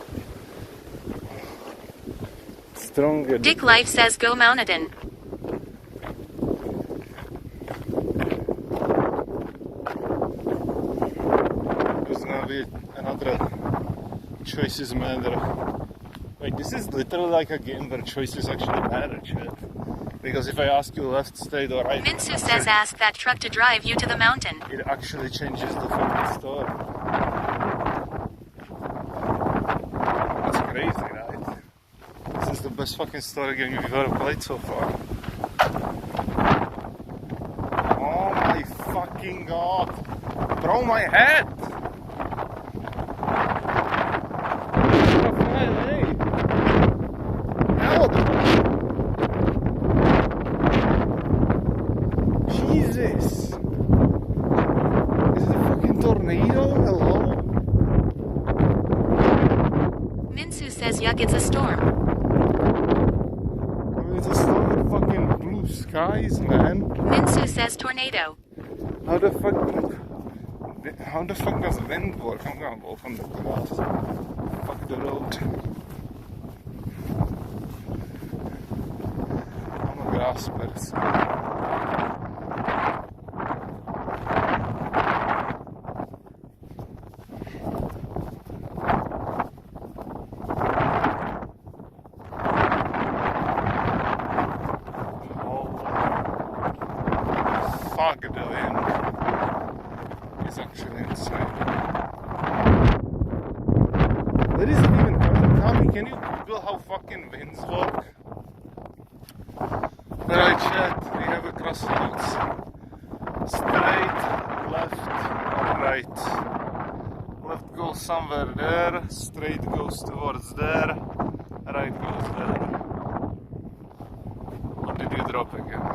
Stronger. Dick Life says go Mountain. There's gonna be another choices matter. Wait, this is literally like a game where choices actually matter, chat. Because if I ask you left, straight, or right, Minsu says ask that truck to drive you to the mountain. it actually changes the fucking story. That's crazy, right? This is the best fucking story game we've ever played so far. Oh my fucking god! Bro, my head! Help! Jesus! Is it a fucking tornado? Hello? Minsu says yuck, it's a storm. I mean, it's a storm with fucking blue skies, man. Minsu says tornado. How the fuck does wind work? I'm gonna walk on the grass. Fuck the road. I'm a grass person. Fuck the wind. It's actually insane. What is it even? Tommy, can you Google how fucking winds work? Alright, chat, we have a crossroads. Straight, left, right. Left goes somewhere there, straight goes towards there, right goes there. Or did you drop again?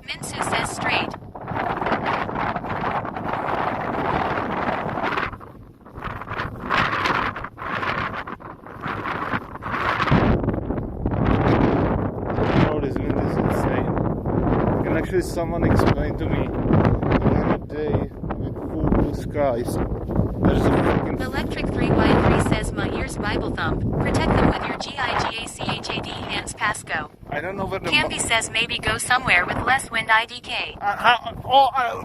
Minsu says straight. Oh, this wind is insane. Can actually someone explain to me on a day with full blue skies, there's a fucking Electric 3Y3 says my ears Bible thump. Protect them with your GIGACHAD hands Pasco. I don't know where the Campy says maybe go somewhere with less wind IDK.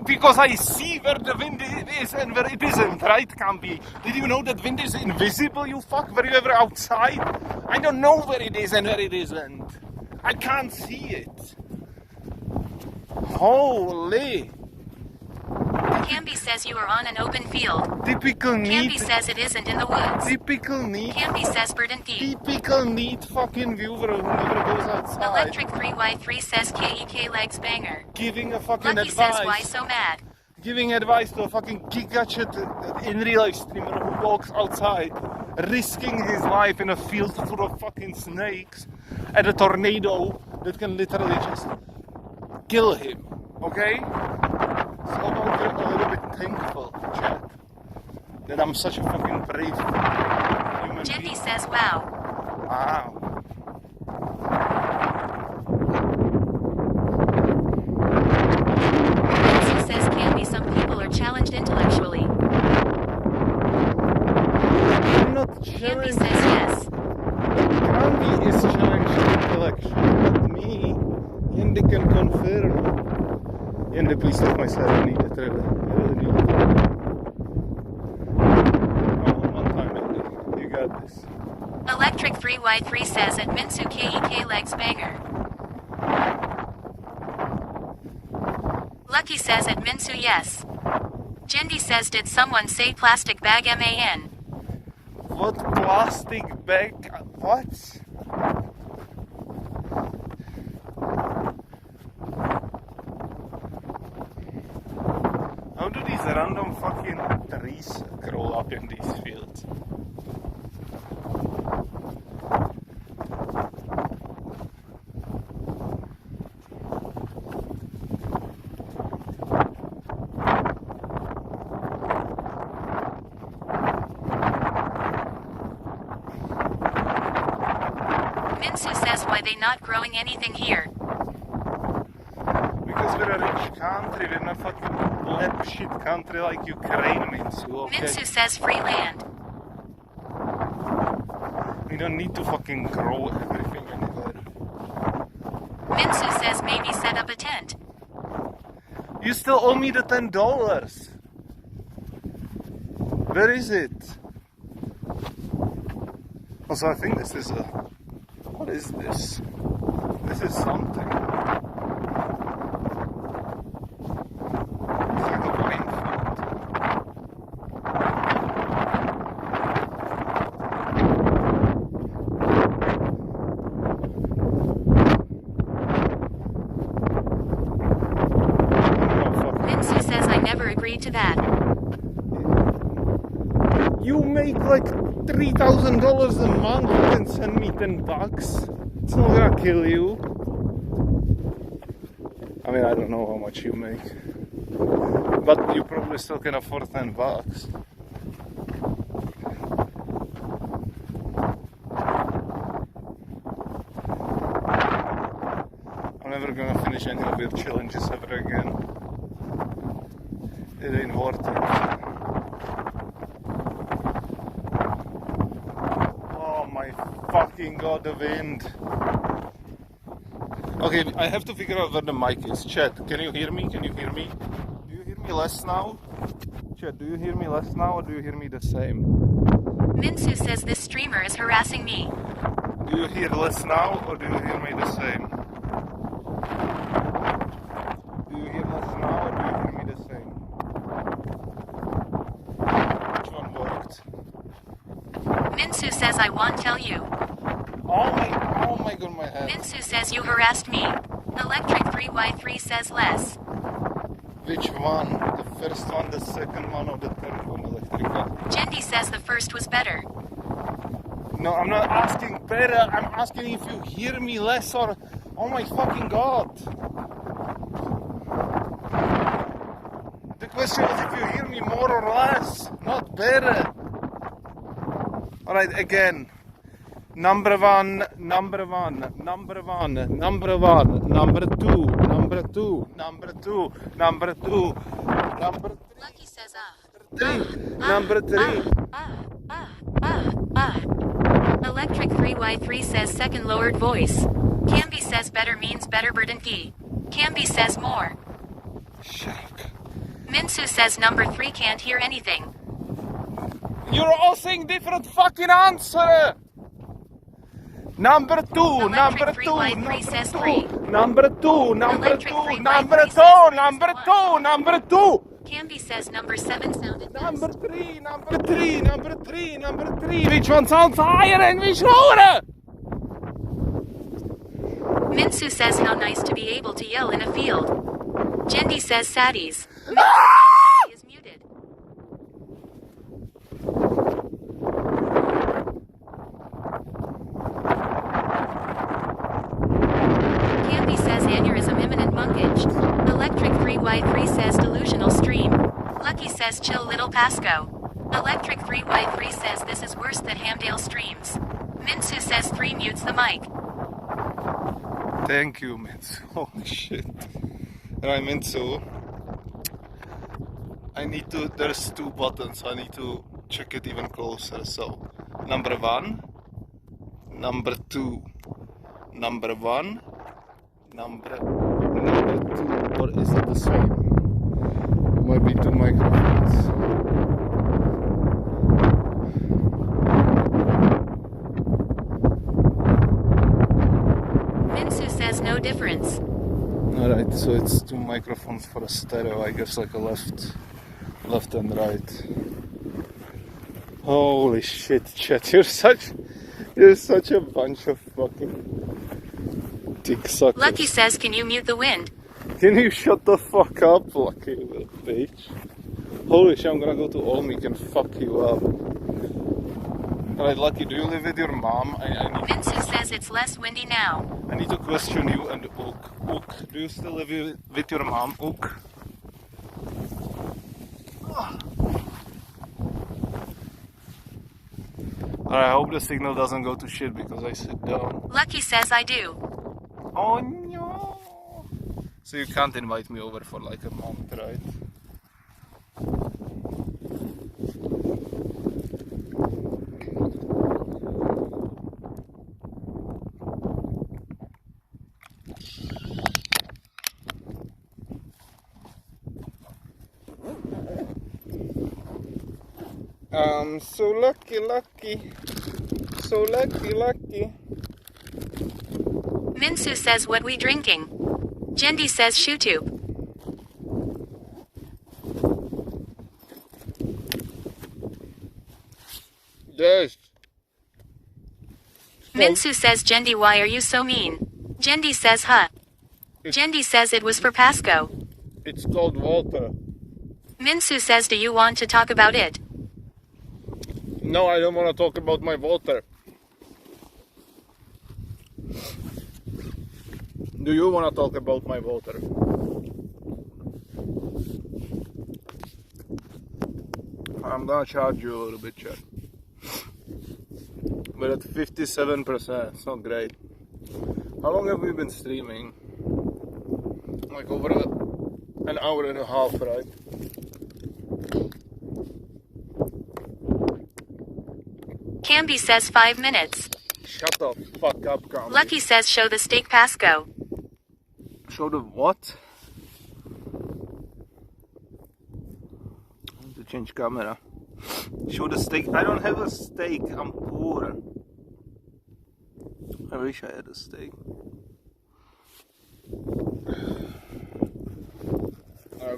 because I see where the wind is and where it isn't, right, Campy? Did you know that wind is invisible, you fuck? Were you ever outside? I don't know where it is and where it isn't. I can't see it. Holy. Campy says you are on an open field. Typical neat. Campy says it isn't in the woods. Typical neat. Campy says verdant deep. Typical neat fucking viewer who never goes outside. Electric 3Y3 says KEK legs banger. Giving a fucking Lucky advice. says why so mad. Giving advice to a fucking gigachit in real life streamer who walks outside, risking his life in a field full of fucking snakes and a tornado that can literally just kill him. Okay? So I'm a little bit thankful, chat, that I'm such a fucking brave human Jenny being. says wow. Wow. Nancy says Campy some people are challenged intellectually. I'm not Campy challenged. says yes. Campy is challenged intellectually, but me, Yendi can confirm. Yendi, please take my side. I need it, really. I really need it. One time, Yendi. You got this. Electric 3Y3 says at Minsu KEK legs banger. Lucky says at Minsu yes. Jendi says did someone say plastic bag MAN? What plastic bag? What? How do these random fucking trees grow up in these fields? Minsu says why they not growing anything here. Because we're a rich country, we're not fucking lap shit country like Ukraine, Minsu, okay? Minsu says free land. We don't need to fucking grow everything anywhere. Minsu says maybe set up a tent. You still owe me the $10. Where is it? Also, I think this is a... What is this? This is something. It's like a wine field. Oh, fuck. Minsu says I never agreed to that. You make like $3,000 a month, you can send me $10. It's not gonna kill you. I mean, I don't know how much you make, but you probably still can afford $10. I'm never gonna finish any of your challenges ever again. It ain't worth it. Fucking god, the wind. Okay, I have to figure out where the mic is. Chat, can you hear me? Can you hear me? Do you hear me less now? Chat, do you hear me less now or do you hear me the same? Minsu says this streamer is harassing me. Do you hear less now or do you hear me the same? Do you hear less now or do you hear me the same? Which one worked? Minsu says I won't tell you. Oh my god, my head. Minsu says you harassed me. Electric 3Y3 says less. Which one? The first one, the second one, or the third one, Electrica? Jendi says the first was better. No, I'm not asking better. I'm asking if you hear me less or... Oh my fucking god. The question was if you hear me more or less, not better. Alright, again. Number one, number one, number one, number one, number two, number two, number two, number two, number Lucky says three, number three. Electric 3Y3 says second lowered voice. Camby says better means better burden fee. Camby says more. Shark. Minsu says number 3 can't hear anything. You're all saying different fucking answer. Number two, number two, number says two, three. number two, number Electric two, 3Y3 number says two, three number is two, number two. Camby says number 7 sounded Number best. three, number three, number three, number three. Which one sounds higher and which lower? Minsu says how nice to be able to yell in a field. Jendi says saddies. He is muted. Camby says aneurysm imminent monkage. Electric 3Y3 says delusional stream. Lucky says chill little Pasco. Electric 3Y3 says this is worse than Hamdale streams. Minsu says 3 mutes the mic. Thank you, Mitsu. Holy shit. Right, Mitsu. I need to, there's 2 buttons, so I need to check it even closer. So, number 1, number 2, number 1, number 2, or is it the same? Might be 2 microphones. Minsu says no difference. Alright, so it's 2 microphones for a stereo, I guess, like a left and right. Holy shit, chat, You're such a bunch of fucking dick suckers. Lucky says, can you mute the wind? Can you shut the fuck up, Lucky little bitch? Holy shit, I'm gonna go to Olmik and fuck you up. Alright, Lucky, do you live with your mom? Minsu says it's less windy now. I need to question you and Ook. Ook, do you still live with your mom, Ook? Alright, I hope the signal doesn't go to shit because I sit down. Lucky says I do. Oh no! So you can't invite me over for like a month, right? So lucky. So lucky. Minsu says, what we drinking? Jendi says, Shootube. Yes. Minsu says, Jendi, why are you so mean? Jendi says, huh. Jendi says it was for Pasco. It's called water. Minsu says, do you want to talk about it? No, I don't want to talk about my water. Do you want to talk about my water? I'm gonna charge you a little bit, Chad. But at 57%, it's not great. How long have we been streaming? Like over an hour and a half, right? Camby says 5 minutes. Shut the fuck up, Camby. Lucky says, show the steak Pasco. Show the what? I need to change camera. Show the steak. I don't have a steak. I'm poor. I wish I had a steak.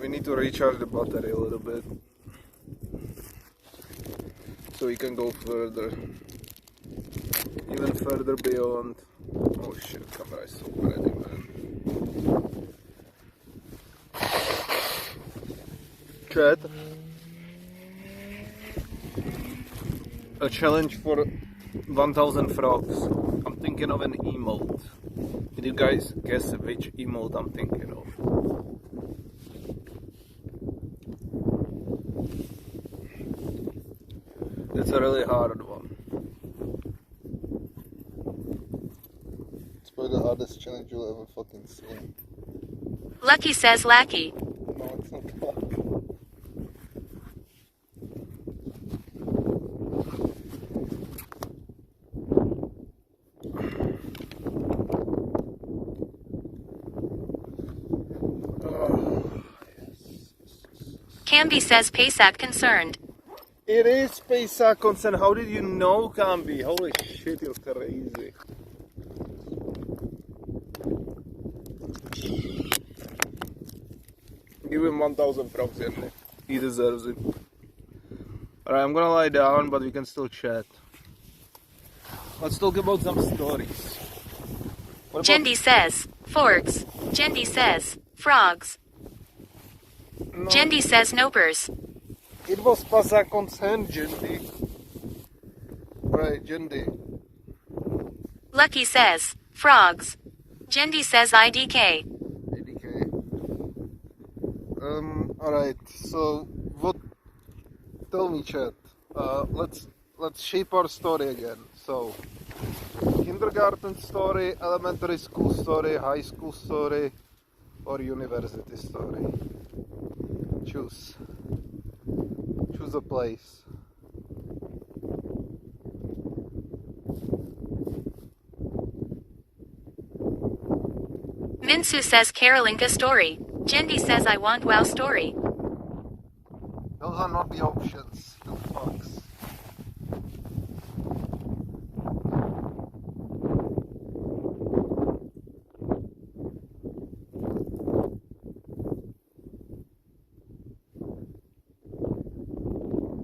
We need to recharge the battery a little bit so we can go further, even further beyond. Oh shit, camera is so bad, man. Chat. A challenge for 1000 frogs. I'm thinking of an emote. Can you guys guess which emote I'm thinking of? It's a really hard one. It's probably the hardest challenge you'll ever fucking see. Lucky says, Lackey. No, it's not lucky. Camby says, Pesach concerned. It is Pesach concern. How did you know, Camby? Holy shit, you're crazy. Give him 1000 props, Yanni. He deserves it. Alright, I'm gonna lie down, but we can still chat. Let's talk about some stories. Jendi says, forks. Jendi says, frogs. No, Jendi says, nopers. it was Pesach concern, Jendi. Right, Jendi. Lucky says, frogs. Jendi says, IDK. ADK. Alright, so what? Tell me, chat. Let's shape our story again. So, kindergarten story, elementary school story, high school story, or university story. Choose a place. Minsu says, Karolinka story. Jendi says, I want WoW story. Those are not the options, you fucks.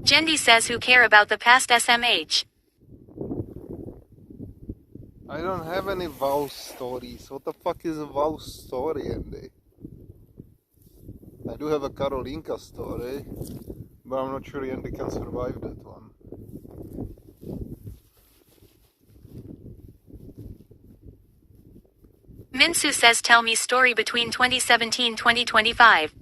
Jendi says, who care about the past SMH? don't have any wow stories. What the fuck is a wow story, Andy? I do have a Karolinka story, but I'm not sure Andy can survive that one. Minsu says tell me story between 2017-2025.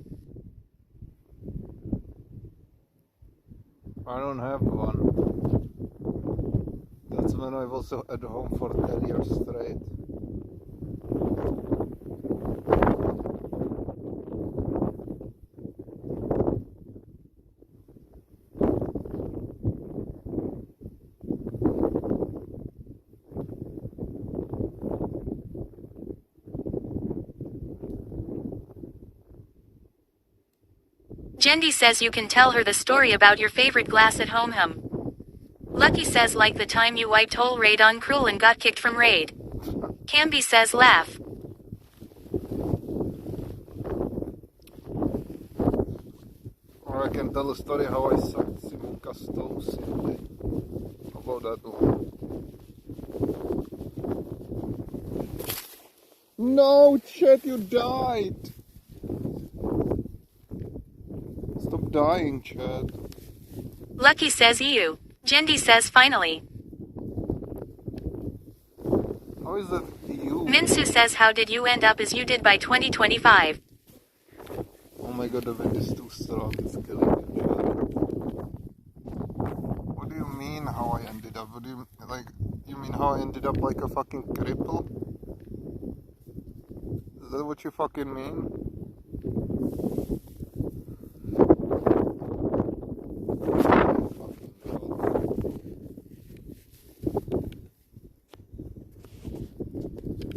I don't have one. That's when I was at home for 10 years straight. Jendi says you can tell her the story about your favorite glass at home hum. Lucky says like the time you wiped whole raid on Cruel and got kicked from raid. Camby says laugh. Or I can tell a story how I sucked Simonka's toes. How about that one? No, Chet, you died! Stop dying, Chet. Lucky says EU. Jendi says finally. How is that you? Minsu says how did you end up as you did by 2025? Oh my god, the wind is too strong, it's killing me, Chet. What do you mean how I ended up? What do you, like, you mean how I ended up like a fucking cripple? Is that what you fucking mean?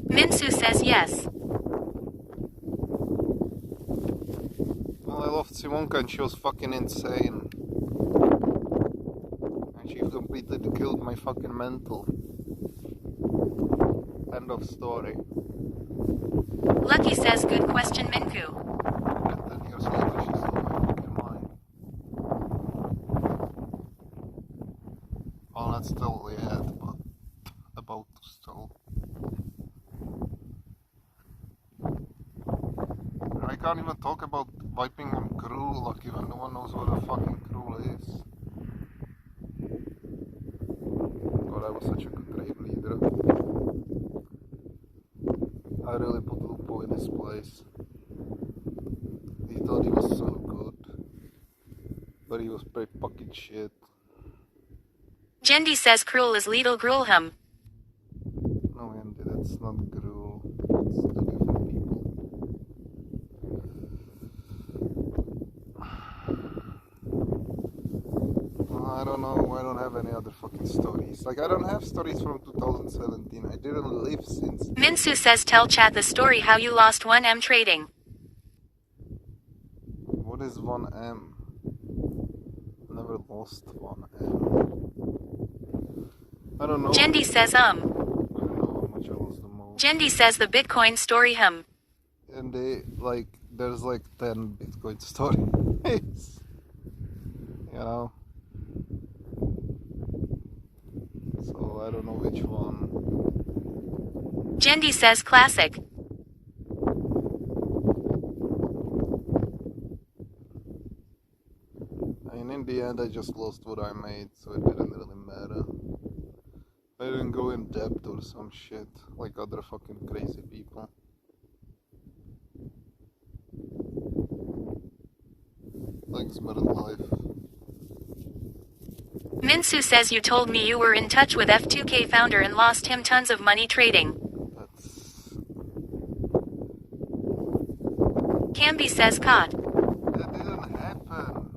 Minsu says yes. Well, I loved Simonka and she was fucking insane. And she completely killed my fucking mental. End of story. Lucky says good question Minku. And 10 years later she's still my fucking mind. Well, not still yet, but about to still. I can't even talk about wiping on Cruel, like even no one knows what a fucking Cruel is. God, I was such a good raid leader. I really put Lupo in his place. He thought he was so good, but he was pretty fucking shit. Jendi says Cruel is Lidl Gruelham. No, Andy, that's not Cruel. It's two different people. I don't know, I don't have any other fucking stories. Like, I don't have stories from 2017. I didn't live since. Minsu says tell chat the story how you lost 1M trading. What is 1M? Never lost 1M. I don't know. Jendi says I don't know how much I lost the most. Jendi says the Bitcoin story hum. And they, like, there's like 10 Bitcoin stories. You know? So I don't know which one. Jendi says classic. And in the end I just lost what I made, so it didn't really matter. I didn't go in debt or some shit like other fucking crazy people. Thanks, modern life. Minsu says you told me you were in touch with F2K founder and lost him tons of money trading. That's... Camby says caught. That didn't happen.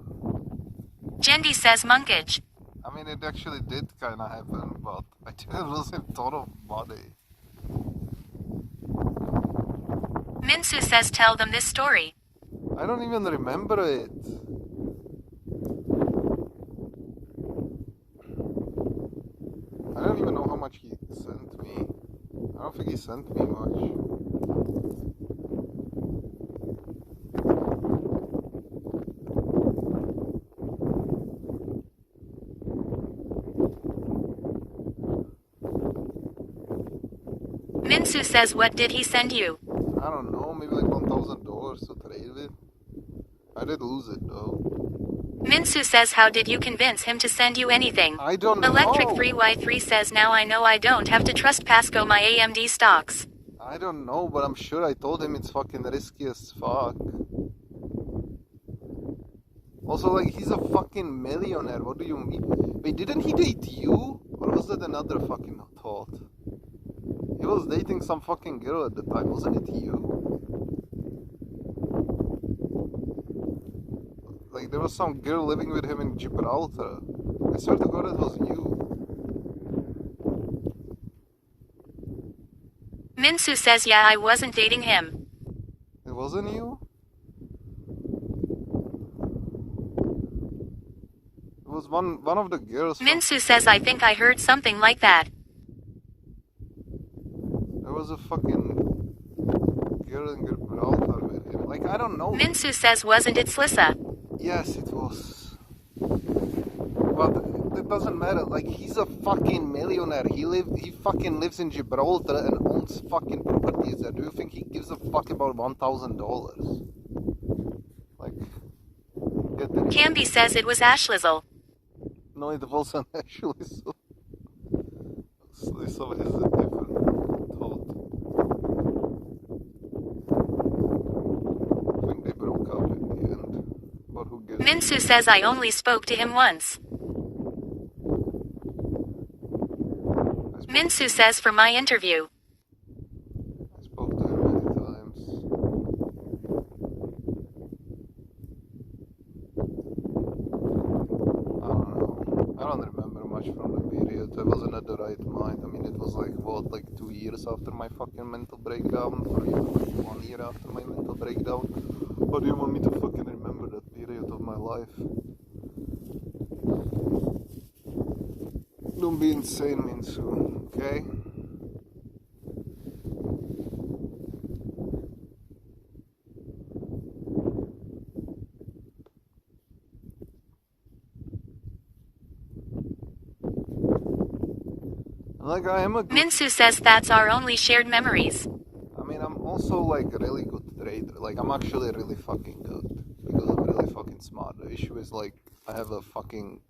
Jendi says monkage. I mean, it actually did kinda happen, but I didn't lose a ton of money. Minsu says tell them this story. I don't even remember it. I don't even know how much he sent me. I don't think he sent me much. Minsu says what did he send you? I don't know, maybe like $1,000 to trade with. I did lose it though. Minsu says how did you convince him to send you anything? I don't Electric know. 3Y3 says now I know I don't have to trust Pasco my AMD stocks. I don't know, but I'm sure I told him it's fucking risky as fuck. Also, like, he's a fucking millionaire. What do you mean? Wait, didn't he date you? Or was that another fucking thought? He was dating some fucking girl at the time, wasn't it you? Like, there was some girl living with him in Gibraltar. I swear to God it was you. Minsu says yeah I wasn't dating him. It wasn't you? It was one of the girls. Minsu says I think I heard something like that. There was a fucking girl in Gibraltar with him. Like, I don't know. Minsu says wasn't it Slissa? Yes, it was. But it doesn't matter. Like, he's a fucking millionaire. He fucking lives in Gibraltar and owns fucking properties there. Do you think he gives a fuck about $1,000? Like, get the... Camby says it was Ashlizzle. No, it wasn't actually. So is a different thought. I think they broke up in the end. But who gives? Minsu says I only spoke to him once. Minsu says for my interview. I spoke to him many times. I don't know. I don't remember much from the period. I wasn't at the right mind. I mean, it was like, what, like 2 years after my fucking mental breakdown? Or even like 1 year after my mental breakdown? What do you want me to fucking remember that period of my life? Don't be insane, Minsu, okay? Like, I am a good... Minsu says that's our only shared memories. I mean, I'm also like a really good trader. Like, I'm actually really fucking good because I'm really fucking smart. The issue is like I have a fucking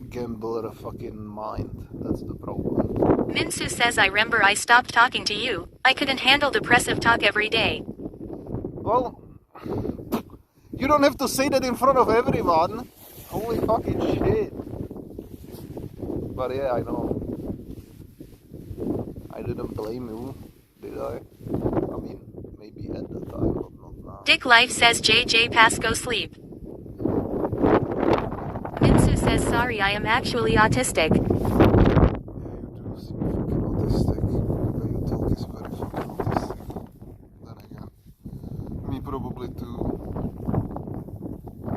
gambler fucking mind. That's the problem. Minsu says I remember I stopped talking to you. I couldn't handle depressive talk every day. Well, you don't have to say that in front of everyone. Holy fucking shit. But yeah, I know. I didn't blame you, did I? I mean, maybe at the time, but not now. Dick Life says JJ Pasco sleep. Minsu says sorry I am actually autistic. Yeah, you do seem fucking autistic. The way you talk is very fucking autistic. Then again, me probably too.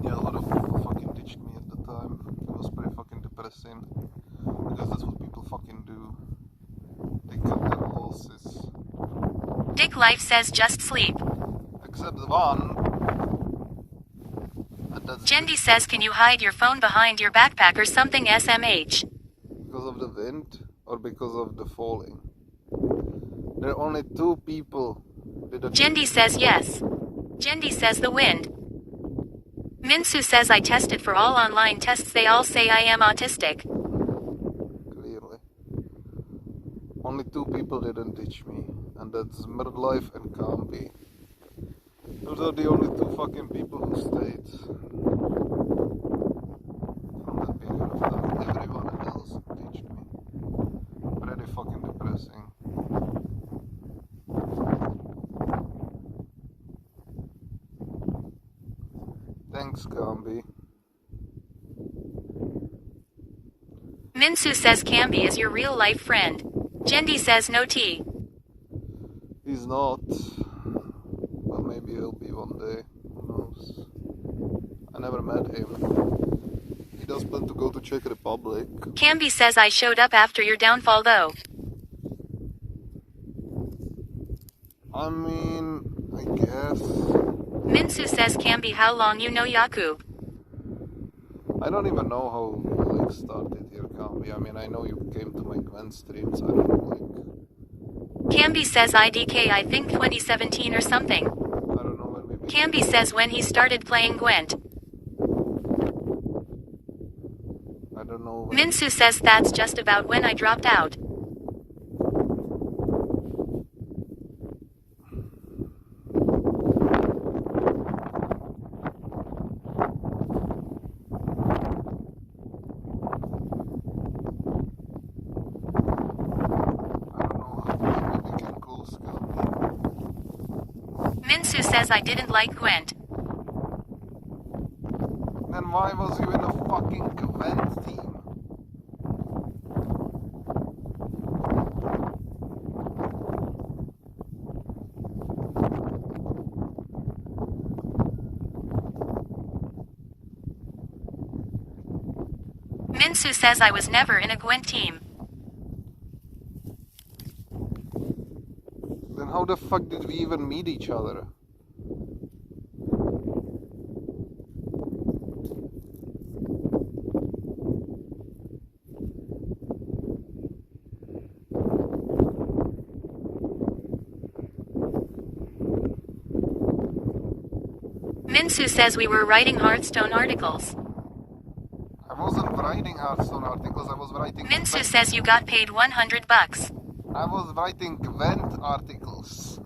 Yeah, a lot of people fucking ditched me at the time. It was pretty fucking depressing. Because that's what people fucking do. They cut their losses. Dick Life says just sleep. Except one. And that's Jendi says can you hide your phone behind your backpack or something SMH? because of the wind or because of the falling. There are only 2 people. Jendi says yes. Jendi says the wind. Minsu says I tested for all online tests, they all say I am autistic. Clearly. Only 2 people didn't ditch me, and that's Life and Camby. Those are the only 2 fucking people who stayed. From that period of time, everyone else ditched me. Pretty fucking depressing. Thanks, Camby. Minsu says Camby is your real life friend. Jendi says no tea. He's not. But maybe he'll be one day. Who knows? I never met him. He does plan to go to Czech Republic. Camby says I showed up after your downfall though. I mean, I guess. Minsu says Camby how long you know Yakub? I don't even know how we like started here, Camby. I mean, I know you came to my Gwen streams. I don't know, like, Camby says IDK, I think 2017 or something. I don't know when we beat. Camby says when he started playing Gwent. I don't know when. Minsu says that's just about when I dropped out. Minsu says I didn't like Gwent. Then why was you in a fucking Gwent team? Minsu says I was never in a Gwent team. Then how the fuck did we even meet each other? Minsu says we were writing Hearthstone articles. I wasn't writing Hearthstone articles, I was writing... Minsu says you got paid $100. I was writing Gwent articles.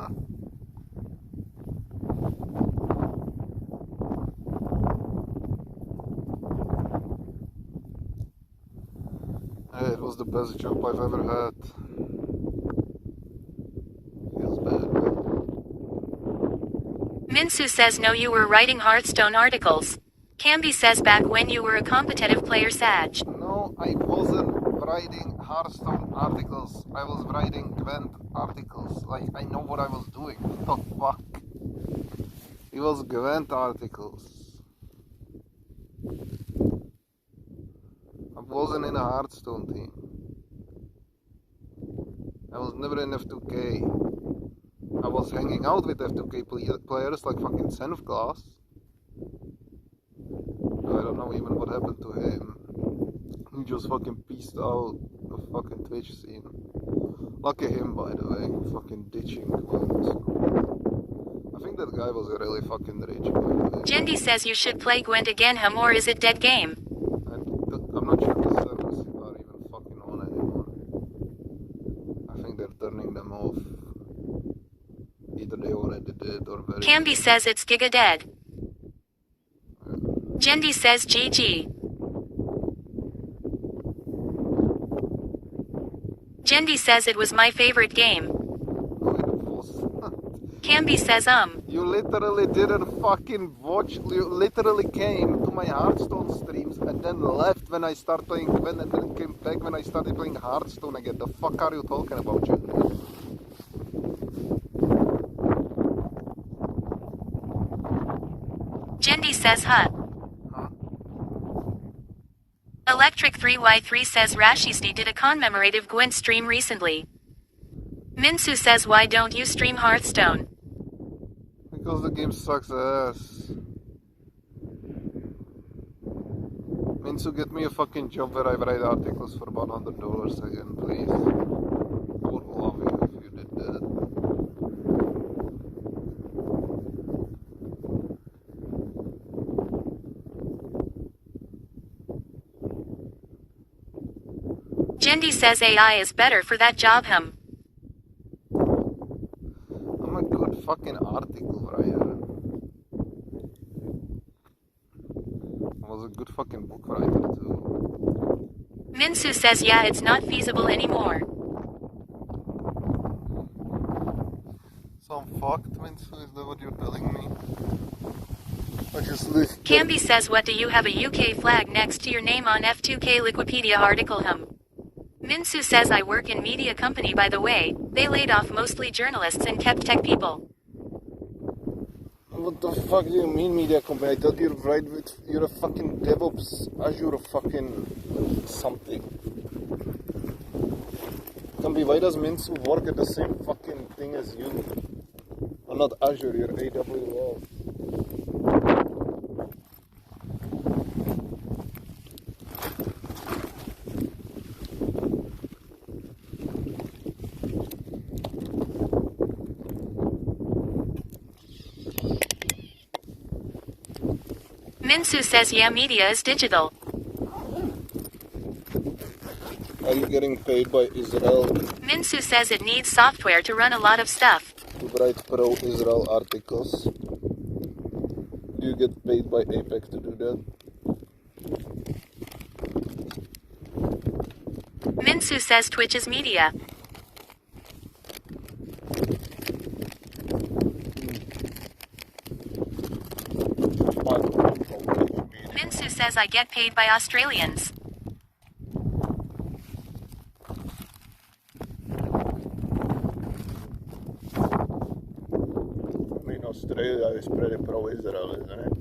It was the best job I've ever had. Feels bad. Minsu says no, you were writing Hearthstone articles. Camby says back when you were a competitive player, Sag. No, I wasn't writing Hearthstone articles. I was writing Gwent articles. Like, I know what I was doing. What the fuck? It was Gwent articles. I wasn't in a Hearthstone team. I was never in F2K. I was hanging out with F2K players like fucking Senf Class. I don't know even what happened to him. He just fucking pieced out the fucking Twitch scene. Lucky him, by the way, fucking ditching Gwent. I think that guy was really fucking rich, by the way. Jendi says you should play Gwent again, or is it dead game? I'm not sure the servers are even fucking on anymore. I think they're turning them off. Either they already did or very... Camby says it's giga dead. Jendi says GG. Jendi says it was my favorite game. No, it was not. Camby says You literally didn't fucking watch. You literally came to my Hearthstone streams and then left when I started playing Gwent and then came back when I started playing Hearthstone again. The fuck are you talking about, Jendi? Jendi says huh. Huh? Electric 3Y3 says Rashisti did a commemorative Gwent stream recently. Minsu says why don't you stream Hearthstone? Because the game sucks ass. Minsu, get me a fucking job where I write articles for $100 again, please. I would love you if you did that. Jendi says AI is better for that job, hum. I'm a good fucking article writer. I was a good fucking book writer too. Minsu says yeah, it's not feasible anymore. So I'm fucked, Minsu, is that what you're telling me? I just live. Camby says what do you have a UK flag next to your name on F2K Wikipedia article, hum. Minsu says I work in media company, by the way. They laid off mostly journalists and kept tech people. What the fuck do you mean media company? I thought you're a fucking DevOps, Azure fucking something. Camby, why does Minsu work at the same fucking thing as you? Or not Azure, you're AWS. Minsu says yeah, media is digital. Are you getting paid by Israel Minsu says it needs software to run a lot of stuff. to write pro-Israel articles? Do you get paid by APEC to do that? Minsu says Twitch is media. Minsu says I get paid by Australians. I mean, Australia is pretty pro-Israel, isn't it?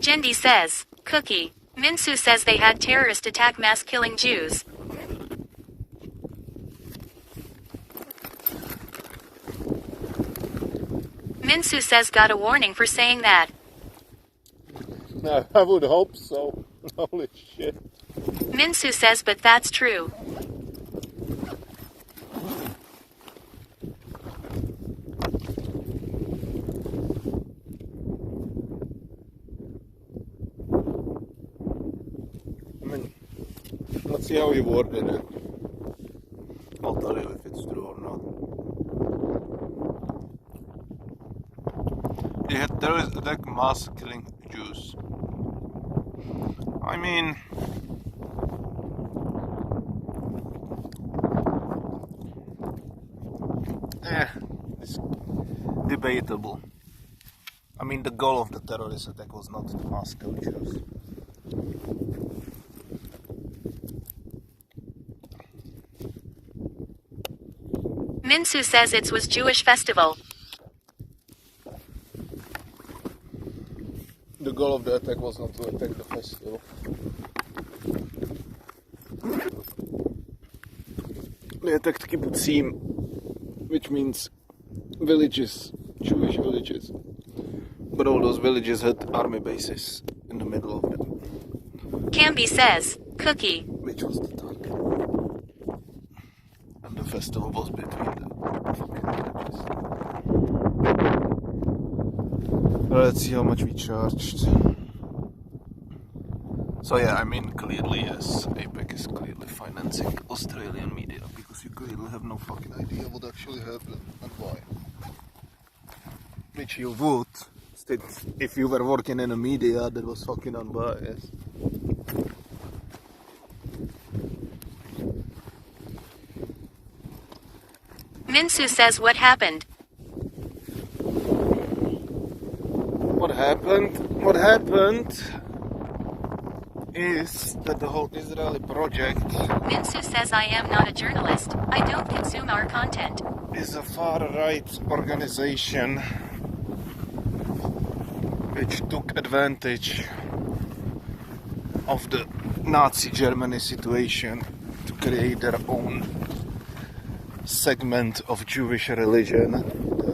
Jendi says, Cookie. Minsu says they had terrorist attack mass killing Jews. Minsu says got a warning for saying that. I would hope so. Holy shit. Minsu says but that's true. I mean, let's see how he worded it. I'll tell you if it's true or not. They had terrorist attack mass killing Jews. I mean, it's debatable. I mean, the goal of the terrorist attack was not to mass kill Jews. Minsu says it was Jewish festival. The goal of the attack was not to attack the festival. They attacked kibbutzim, which means villages, Jewish villages. But all those villages had army bases in the middle of them. Camby says, Cookie. Which was the target. And the festival was between the fucking villages. Let's see how much we charged. So yeah, I mean, clearly yes, APEC is clearly financing Australian media because you clearly have no fucking idea what actually happened and why. Which you would, if you were working in a media that was fucking unbiased. Minsu says what happened. What happened is that the whole Israeli project Minsu says I am not a journalist. I don't consume our content. is a far-right organization which took advantage of the Nazi Germany situation to create their own segment of Jewish religion, the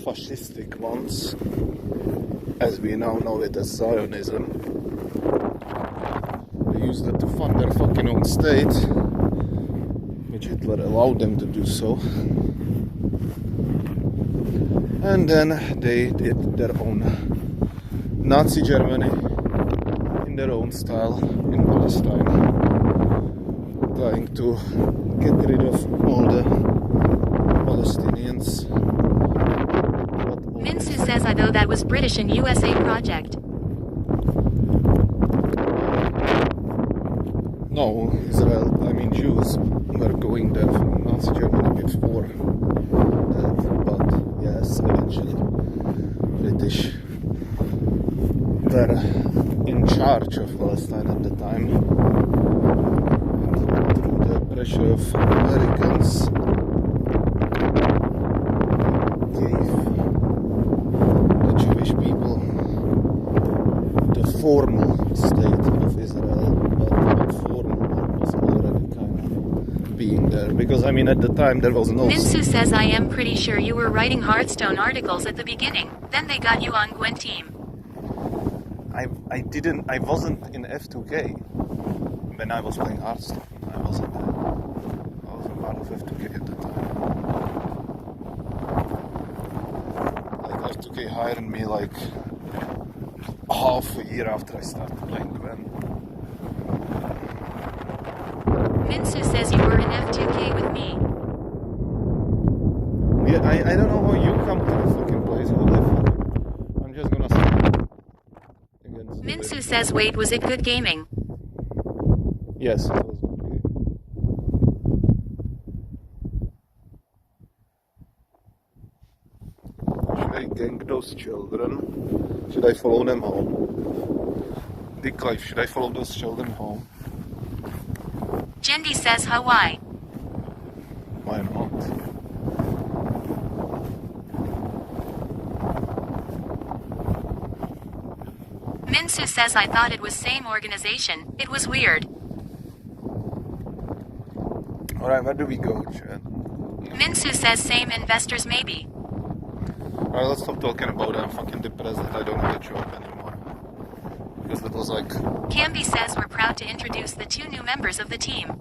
fascistic ones, as we now know it as Zionism. They used it to fund their fucking own state, which Hitler allowed them to do so. And then they did their own Nazi Germany in their own style in Palestine, trying to get rid of all the Palestinians. Minsu says I though that was British and USA project. No, Israel, I mean Jews were going there from Nazi Germany before that, but yes, eventually British were in charge of Palestine at the time. And through the pressure of Americans, gave the Jewish people the formal state of Israel, but informal there because I mean at the time there was no. Minsu says I am pretty sure you were writing Hearthstone articles at the beginning, then they got you on Gwen team. I wasn't in F2K when I was playing Hearthstone. I wasn't there. I wasn't part of F2K at the time. Like F2K hired me like half a year after I started playing Gwen. Minsu says you were in F2K with me. Yeah, I don't know how you come to the fucking place. I'm just gonna say against Minsu says wait, was it good gaming? Yes, it was okay. Should I gank those children? Should I follow them home? Dick Life, should I follow those children home? Jendi says Hawaii. Why not? Minsu says I thought it was same organization. It was weird. Alright, where do we go, Chad? Minsu says same investors maybe. Alright, let's stop talking about it. I'm fucking depressed that I don't have a job anymore. Because that was like... Camby says we're proud to introduce the 2 new members of the team.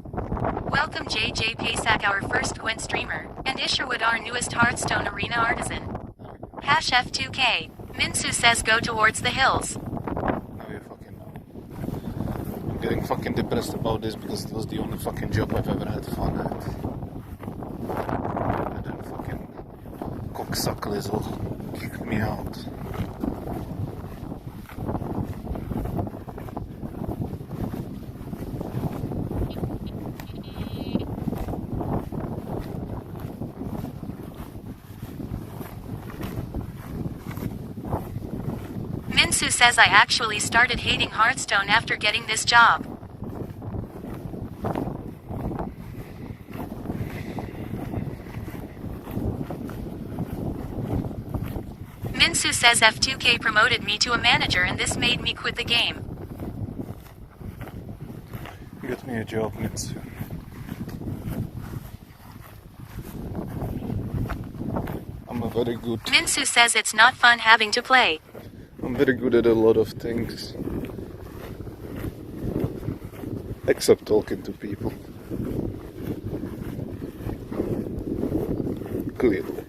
Welcome JJ Paysack, our first Gwen streamer, and Isherwood, our newest Hearthstone arena artisan. #F2K. Minsu says go towards the hills. Now you fucking know. I'm getting fucking depressed about this because it was the only fucking job I've ever had fun at. And then fucking cocksuckers will kick me out. Minsu says I actually started hating Hearthstone after getting this job. Minsu says F2K promoted me to a manager and this made me quit the game. Get me a job, Mitsu. I'm a very good... Minsu says it's not fun having to play. I'm very good at a lot of things. Except talking to people. Clearly.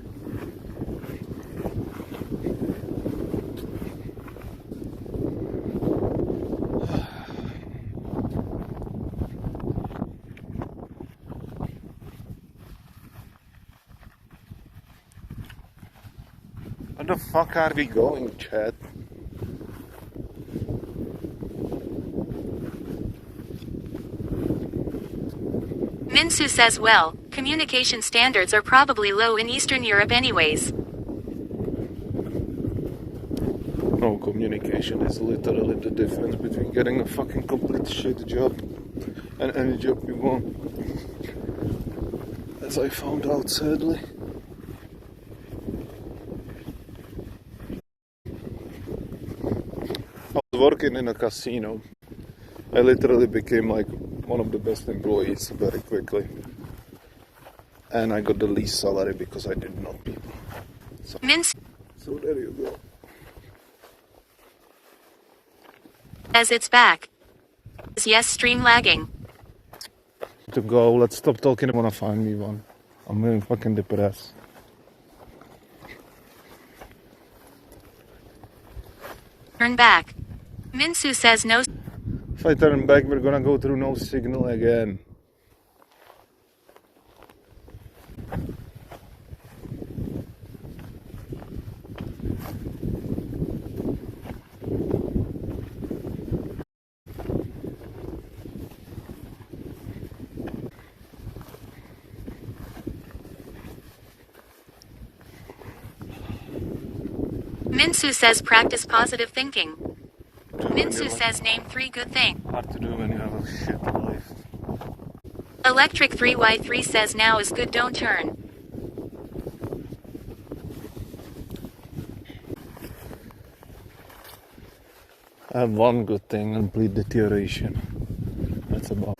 Where the fuck are we going, Chad? Minsu says well, communication standards are probably low in Eastern Europe anyways. No, communication is literally the difference between getting a fucking complete shit job and any job you want. As I found out, sadly. I was working in a casino. I literally became like one of the best employees very quickly. And I got the least salary because I did not people. So there you go. Says it's back. Yes, stream lagging. To go, let's stop talking. I wanna find me one. I'm really fucking depressed. Turn back. Minsu says no. If I turn back, we're gonna go through no signal again. Minsu says practice positive thinking. Minsu says name 3 good things. Hard to do when you have a shit life. Electric 3Y3 says now is good, don't turn. I have one good thing, complete deterioration. That's about.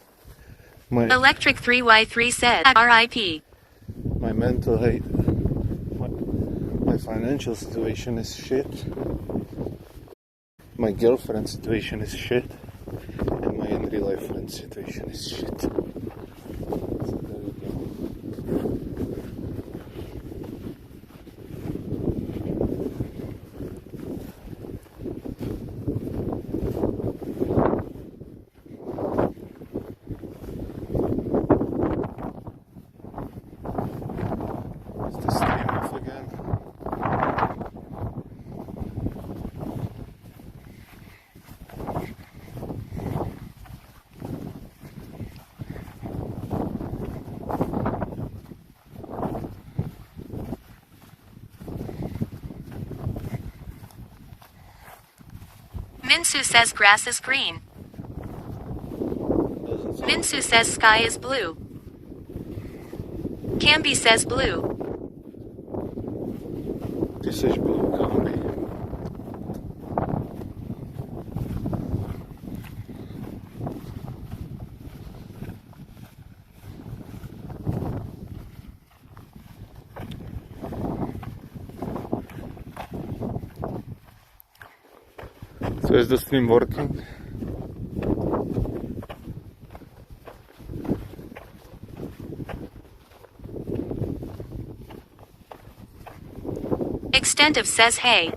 Electric 3Y3 said RIP. My mental health, my financial situation is shit. My girlfriend situation is shit. And my in real life friend situation is shit. So there we go. Is the stream off again? Minsu says grass is green. Minsu says sky is blue. Camby says blue. This is blue, Camby. So is the stream working? Extensive says hey.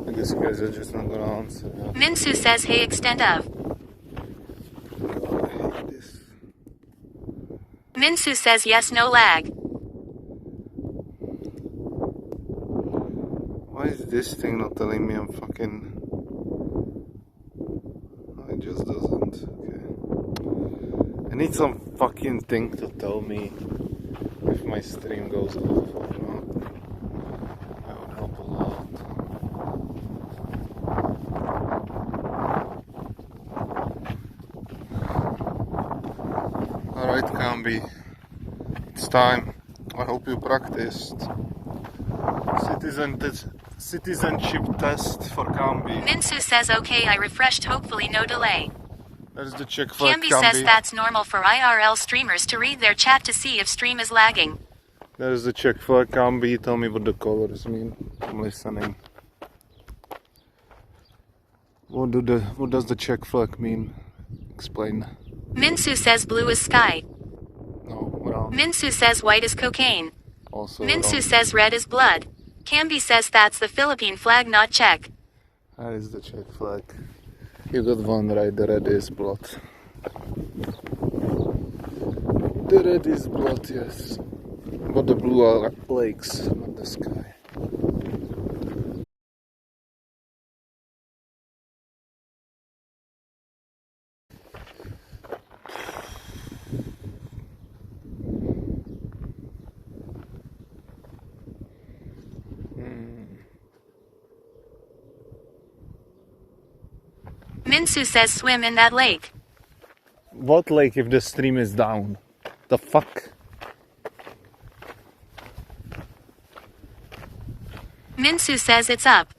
I guess you guys are just not gonna answer. Yeah. Minsu says hey extensive. God, I hate this. Minsu says yes no lag. Why is this thing not telling me I'm fucking... Oh, it just doesn't. Okay. I need some fucking thing to tell me if my stream goes off or not. That would help a lot. Alright, Camby. It's time. I hope you practiced. Citizenship test for Camby. Minsu says okay I refreshed hopefully no delay. There's the check for Camby says that's normal for IRL streamers to read their chat to see if stream is lagging. There's the check for Camby. Tell me what the colors mean. I'm listening. What does the check flag mean? Explain. Minsu says blue is sky. No, wrong. Minsu says white is cocaine. Also Minsu wrong. says red is blood. Camby says that's the Philippine flag not Czech. That is the check flag. You got one right. The red is blood. The red is blood, yes. But the blue are lakes, not the sky. Minsu says swim in that lake. What lake if the stream is down? The fuck? Minsu says it's up.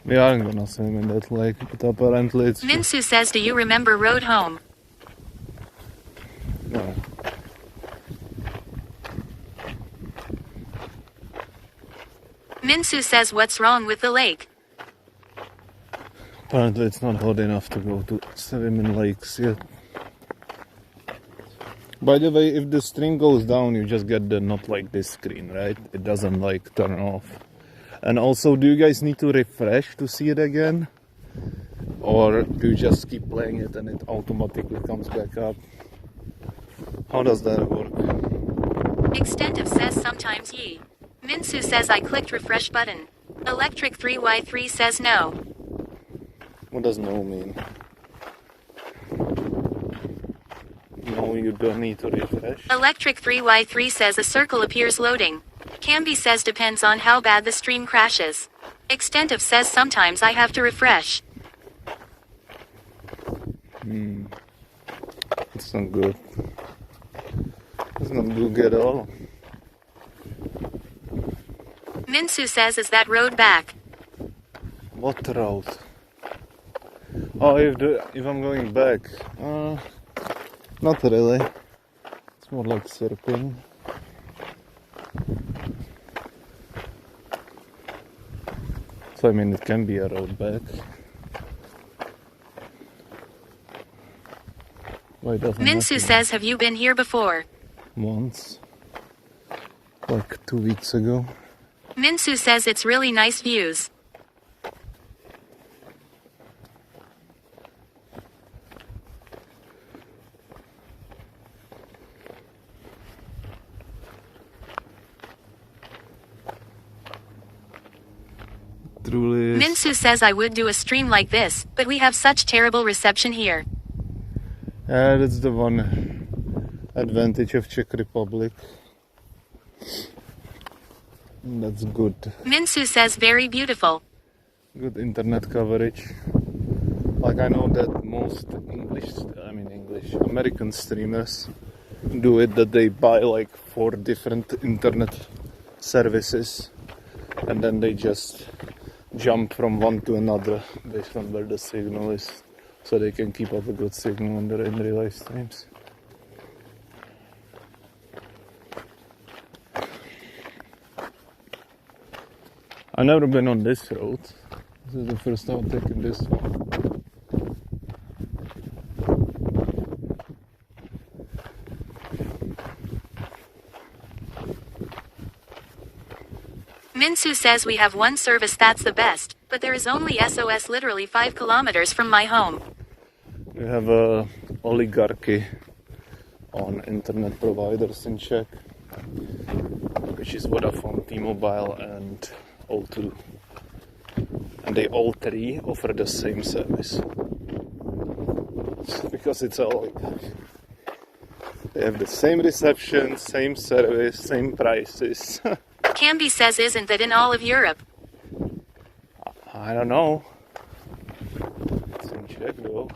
We aren't gonna swim in that lake, but apparently it's... Minsu says do you remember road home? No. Minsu says what's wrong with the lake? Apparently it's not hot enough to go to swim in lakes yet. By the way, if the stream goes down, you just get the not like this screen, right? It doesn't like turn off. And also, do you guys need to refresh to see it again? Or do you just keep playing it and it automatically comes back up? How does that work? Extensive says sometimes ye. Minsu says I clicked refresh button. Electric 3Y3 says no. What does no mean? No, you don't need to refresh. Electric 3Y3 says a circle appears loading. Camby says depends on how bad the stream crashes. Extensive says sometimes I have to refresh. It's not good. It's not good at all. Minsu says is that road back? What road? Oh, if I'm going back, not really. It's more like surfing. So I mean, it can be a road back. Why doesn't Minsu says, have you been here before? Once, like 2 weeks ago. Minsu says it's really nice views. Truly is. Minsu says I would do a stream like this, but we have such terrible reception here. Yeah, that's the one advantage of Czech Republic. That's good. Minsu says very beautiful. Good internet coverage. Like I know that most American streamers do it, that they buy like 4 different internet services and then they just jump from one to another based on where the signal is, so they can keep up a good signal in their real life streams. I've never been on this road. This is the first time I'm taking this one. Minsu says we have one service that's the best, but there is only SOS literally 5 kilometers from my home. We have a oligarchy on internet providers in Czech, which is Vodafone, T-Mobile and O2. And they all 3 offer the same service. Because it's all like, they have the same reception, same service, same prices. Camby says isn't that in all of Europe? I don't know. It's in Czech though.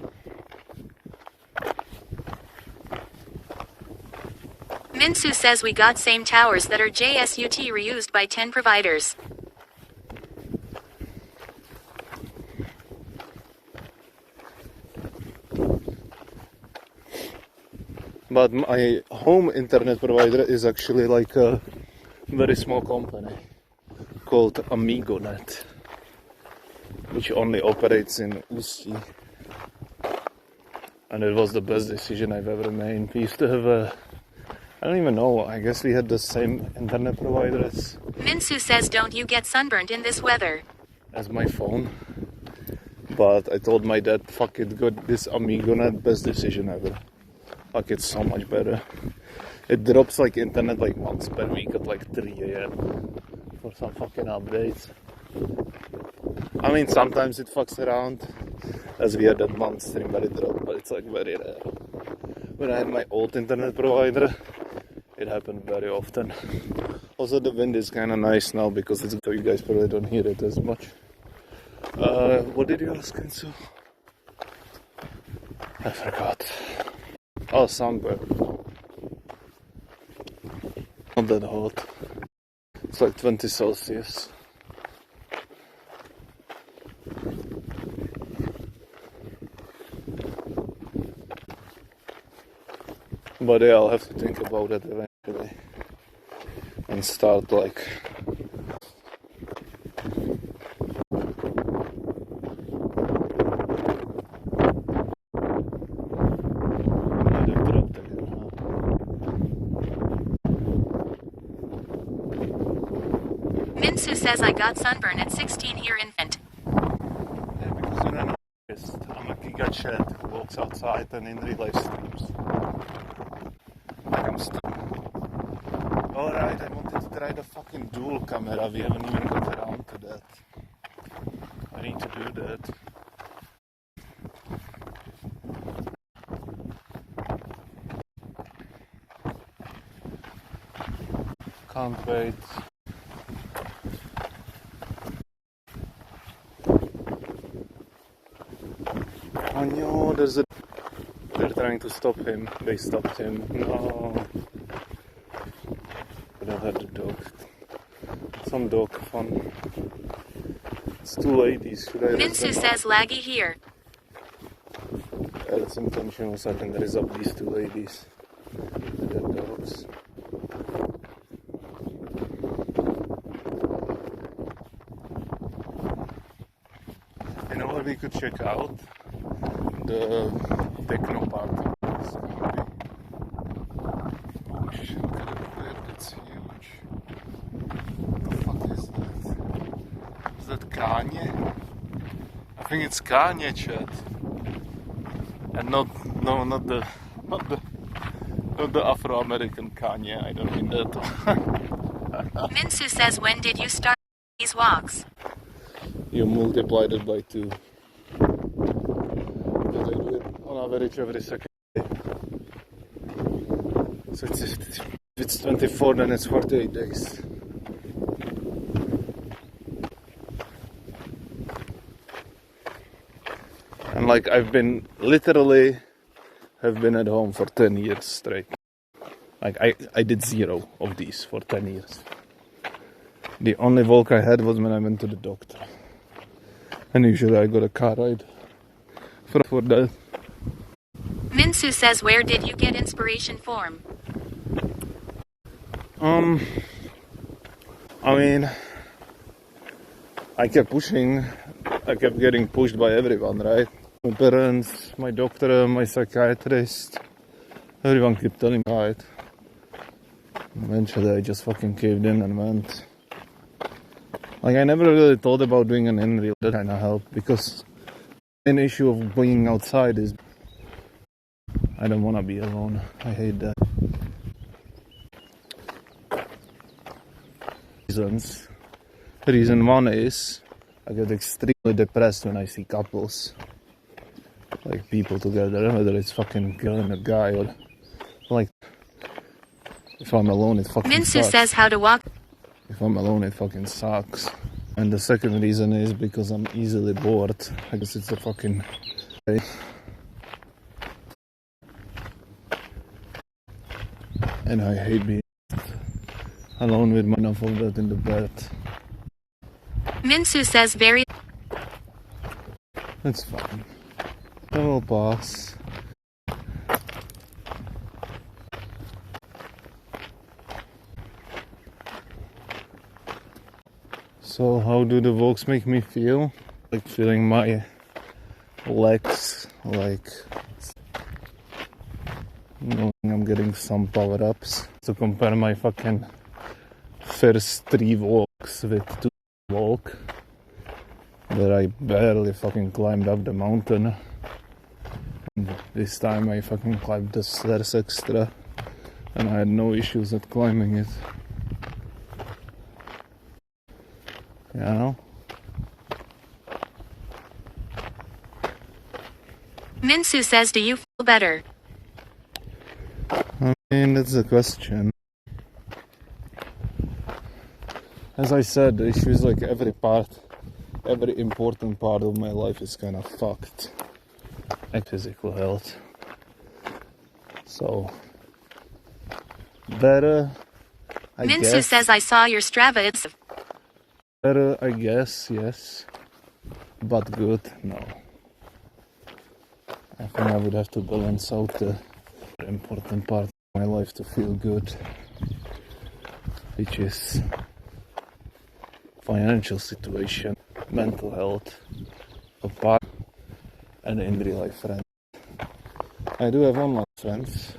Minsu says we got same towers that are JSUT reused by 10 providers. But my home internet provider is actually like a very small company called AmigoNet, which only operates in Ústí. And it was the best decision I've ever made. We used to have I don't even know, I guess we had the same internet provider as Minsu says don't you get sunburned in this weather? As my phone. But I told my dad, fuck it, got this AmigoNet, best decision ever. Like, it's so much better. It drops like internet like once per week at like 3 AM for some fucking updates. I mean, sometimes it fucks around, as we had that month stream where it dropped, but it's like very rare. When I had my old internet provider, it happened very often. Also, the wind is kind of nice now because it's so you guys probably don't hear it as much. What did you ask, Enzo? I forgot. Oh, sunburn. Not that hot. It's like 20 Celsius. But yeah, I'll have to think about it eventually. And start like... Minsu says I got sunburn at 16 here infant. Yeah, because you're an artist. I'm a giga chat who walks outside and in real life streams. Like I'm stuck. Alright, I wanted to try the fucking dual camera. We haven't even got around to that. I need to do that. Can't wait. Oh no, there's a... They're trying to stop him. They stopped him. No. Could have had the dog. Some dog fun. It's two ladies. Should I Minsu says laggy here. add some tension so I can raise up these two ladies and their dogs? You know what we could check out? The techno party. Oh shit, look at it there, that's huge. What the fuck is that? Is that Kanye? I think it's Kanye, chat. And not the Afro-American Kanye, I don't mean that. Minsu says when did you start these walks? You multiplied it by 2. Because I do it on average every second day. So if it's 24, then it's 48 days. And like I've been at home for 10 years straight. Like I did 0 of these for 10 years. The only walk I had was when I went to the doctor. And usually I got a car ride for that. Minsu says where did you get inspiration from? I mean, I kept getting pushed by everyone, right? My parents, my doctor, my psychiatrist, everyone kept telling me, right? Eventually I just fucking caved in and went. Like I never really thought about doing an in-real that kind of help, because an issue of being outside is I don't want to be alone. I hate that. Reason one is I get extremely depressed when I see couples, like people together, whether it's fucking girl and a guy or like if I'm alone it fucking Minsu sucks. says how to walk. If I'm alone it fucking sucks. And the second reason is because I'm easily bored. I guess it's a fucking day. And I hate being alone with enough of that in the bed. Minsu says very. It's fine. It will pass. So how do the walks make me feel? Like feeling my legs, like knowing I'm getting some power-ups. To compare my fucking first 3 walks with 2 walk, that I barely fucking climbed up the mountain. And this time I fucking climbed the stairs extra, and I had no issues at climbing it. You know? Minsu says do you feel better? I mean, that's the question. As I said, the issue is like every important part of my life is kind of fucked. Like physical health. So, better, I Minsu guess. says I saw your Strava. It's Better, I guess, yes. But good, no. I think I would have to balance out the important part of my life to feel good, which is financial situation, mental health, a part, and in real life friends. I do have online friends.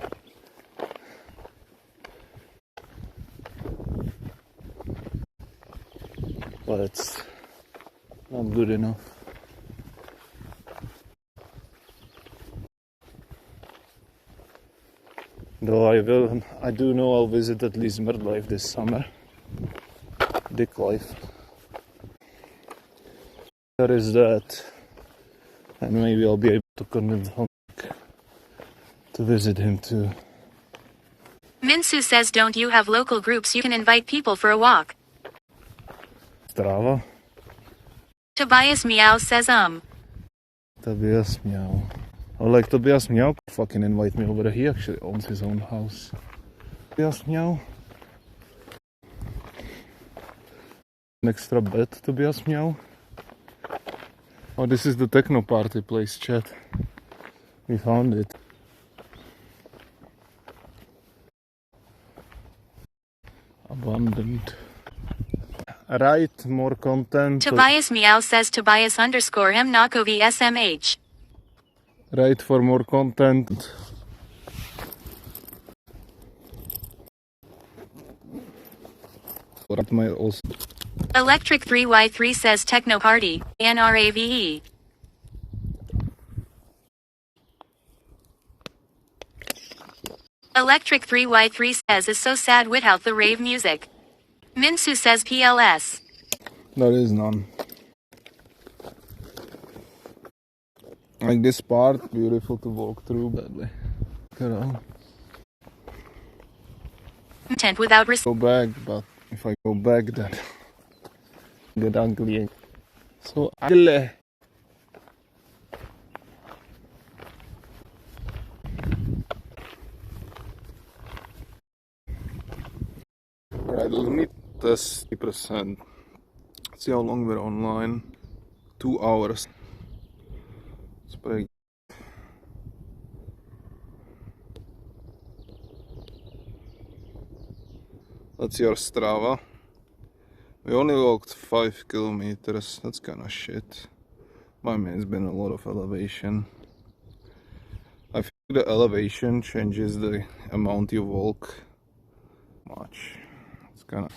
But it's not good enough. Though I do know I'll visit at least Midlife this summer. Dick life. There is that. And maybe I'll be able to convince him to visit him too. Minsu says don't you have local groups you can invite people for a walk? Strava. Tobias Meow says Tobias Meow. Or like Tobias Meow could fucking invite me over. He actually owns his own house. Tobias Meow. An extra bed, Tobias Meow. Oh, this is the techno party place, chat. We found it. Abundant. Write more content. Tobias Meow says Tobias_M Nakovi SMH. Write for more content. Also. Electric 3Y3 says Techno Party, NRAVE. Electric 3Y3 says is so sad without the rave music. Minsu says PLS. There is none. Like this part, beautiful to walk through, badly. Content without Go back, but if I go back, then get ugly. So ugly. Right, limit this 50%. See how long we're online. 2 hours. It's pretty. That's your Strava. We only walked 5 kilometers. That's kind of shit. I mean, it's been a lot of elevation. I think the elevation changes the amount you walk much. It's kind of.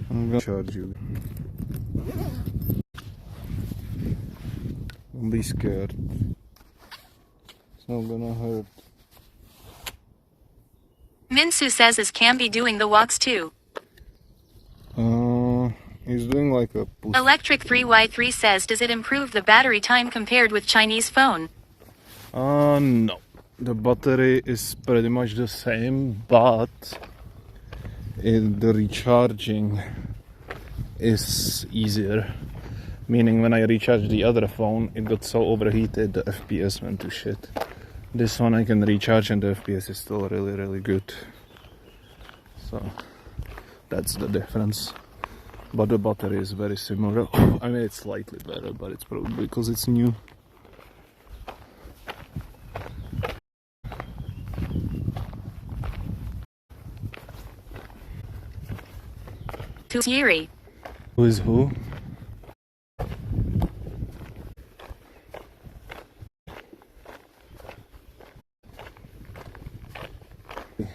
I'm gonna charge you. Don't be scared. It's not gonna hurt. Minsu says is Camby doing the walks too. He's doing like a push. Electric 3Y3 says does it improve the battery time compared with Chinese phone? No. The battery is pretty much the same, but the recharging is easier. Meaning when I recharged the other phone, it got so overheated, the FPS went to shit. This one I can recharge and the FPS is still really, really good. So that's the difference. But the battery is very similar. I mean, it's slightly better, but it's probably because it's new. Who's Yuri? Who is who?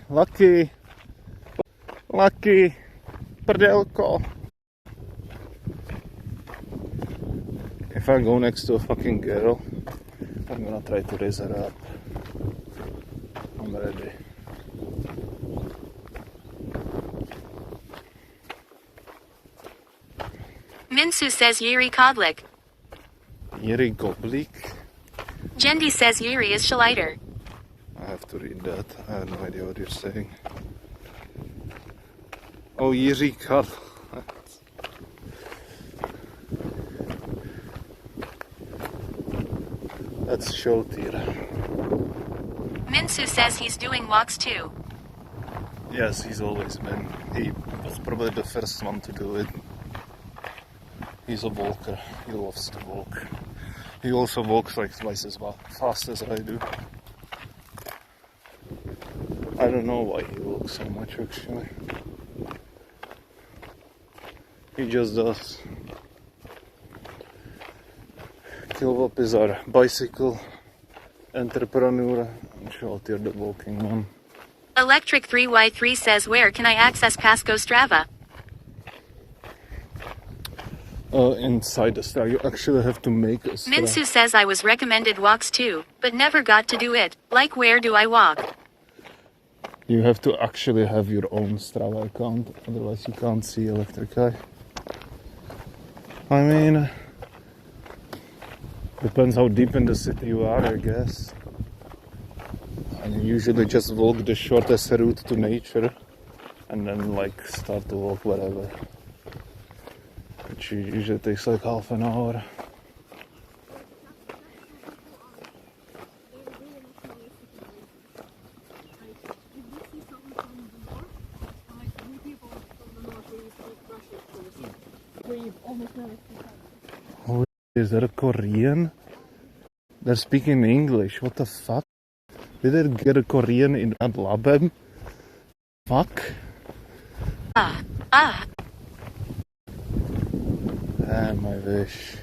Lucky, prdelko. If I go next to a fucking girl, I'm gonna try to raise her up. I'm ready. Minsu says Yuri Kodlik. Yuri Goblik? Jendi says Yuri is Schleiter. I have to read that. I have no idea what you're saying. Oh, Yuri Kod. That's Shultir. Minsu says he's doing walks too. Yes, he's always been. He was probably the first one to do it. He's a walker. He loves to walk. He also walks like twice as fast as I do. I don't know why he walks so much actually. He just does. Kilvop is our bicycle entrepreneur and Shultir the walking one. Electric 3Y3 says where can I access Pasco Strava? Inside the Strava, you actually have to make a Strava. Minsu says I was recommended walks too, but never got to do it. Like where do I walk? You have to actually have your own Strava account, otherwise you can't see Electric Eye. I mean, depends how deep in the city you are, I guess. And you usually just walk the shortest route to nature and then like start to walk wherever. Which usually takes like half an hour. Oh, is that a Korean? They're speaking English. What the fuck? Did they get a Korean in that lab? Fuck. Ah, my wish.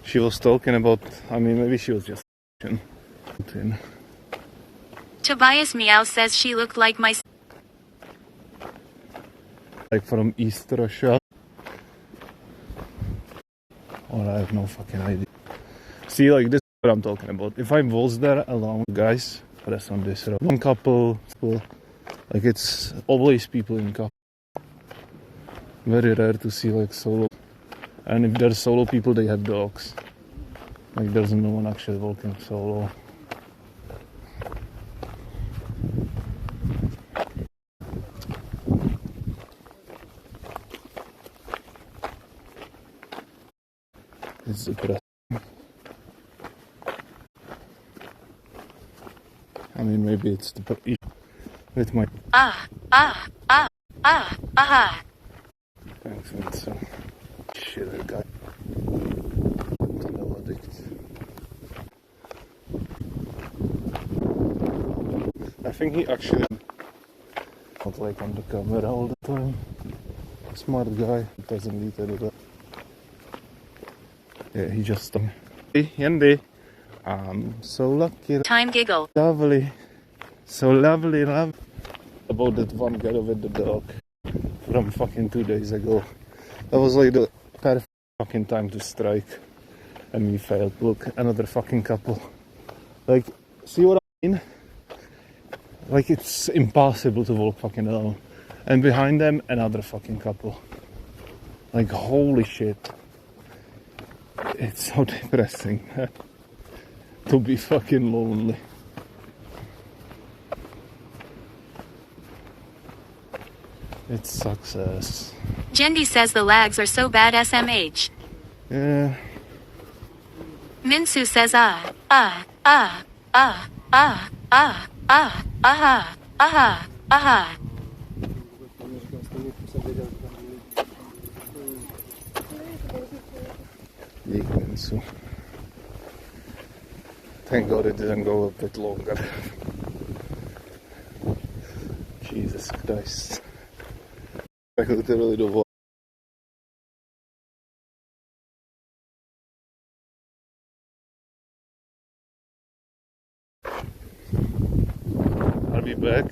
She was talking about, I mean, maybe she was just Tobias Meow says she looked like my like from East Russia. Or I have no fucking idea. See, like, this is what I'm talking about. If I was there alone, guys, press on this road. One couple, like, it's always people in couple. Very rare to see, like, solo. And if there's solo people, they have dogs. Like, there's no one actually walking solo. It's depressing. I mean, maybe it's the with my thanks, man. So shit, that guy. No addict. I think he actually not like on the camera all the time. Smart guy, doesn't need to do that. Yeah, he just hey, Yendi. I'm so lucky. time giggle. Lovely. So lovely. About that one girl with the dog from fucking 2 days ago. That was like the perfect fucking time to strike. And we failed. Look, another fucking couple. Like, see what I mean? Like, it's impossible to walk fucking alone. And behind them, another fucking couple. Like, holy shit. It's so depressing to be fucking lonely. It sucks ass. Jendi says the lags are so bad SMH. Yeah. Minsu says So, thank God it didn't go a bit longer. Jesus Christ. I literally don't want. Are we back?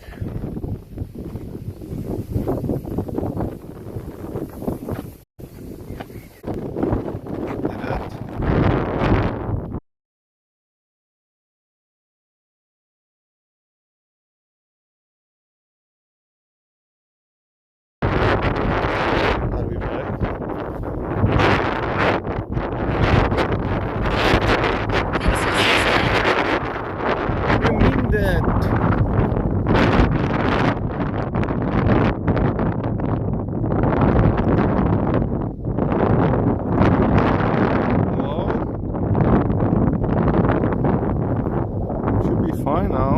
Fine now.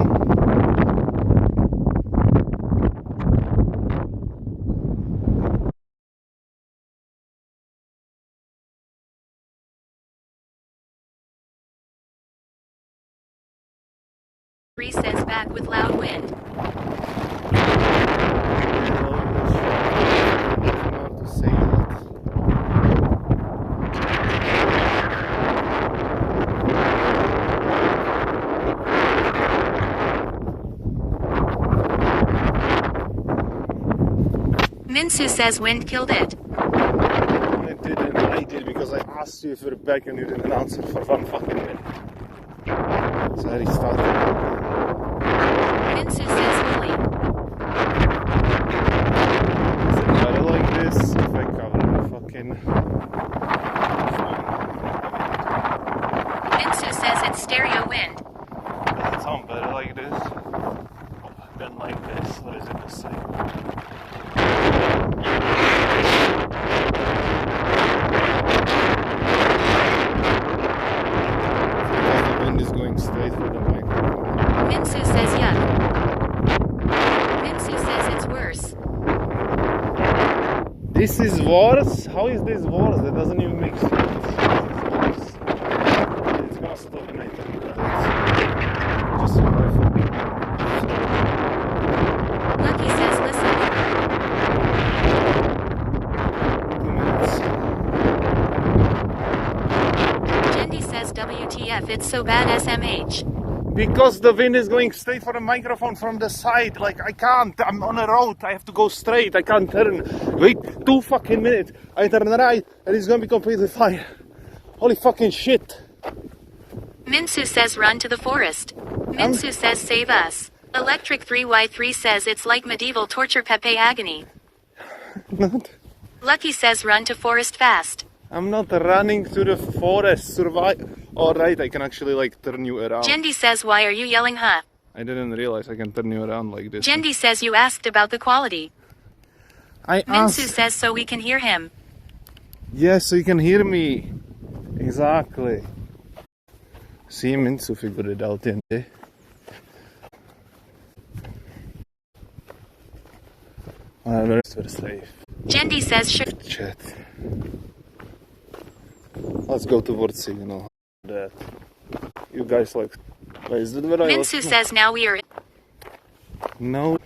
says back with loud wind. To say that. Minsu says wind killed it. It didn't. I did because I asked you if you're back and you didn't answer for 1 fucking minute. So I restarted. Minsu says Willie. Is it better like this if I cover the fucking... Minsu says it's stereo wind. Does it sound better like this? Than like this? Or is it the same? Is going straight for the microphone. Minsu says yuck. Minsu says it's worse. This is worse? How is this worse? That doesn't even make sense. This is worse. It's gonna stop and I think that just survive. Lucky says listen. 2 minutes. Jendi says WTF, it's so bad SMH. Because the wind is going straight for the microphone from the side. Like, I can't. I'm on a road. I have to go straight. I can't turn. Wait 2 fucking minutes. I turn right and it's gonna be completely fine. Holy fucking shit. Minsu says run to the forest. Minsu says save us. Electric 3Y3 says it's like medieval torture Pepe agony. Not. Lucky says run to forest fast. I'm not running to the forest. Survive. Alright, I can actually like turn you around. Jendi says why are you yelling huh? I didn't realize I can turn you around like this. Jendi says you asked about the quality. I Minsu asked. says so we can hear him. Yes, so you can hear me. Exactly. See, Minsu figured it out in there. Whatever, we're safe. Jendi says sure. Chat. Let's go towards signal. That you guys like. Wait, is that where I was? Minsu says now we are. No.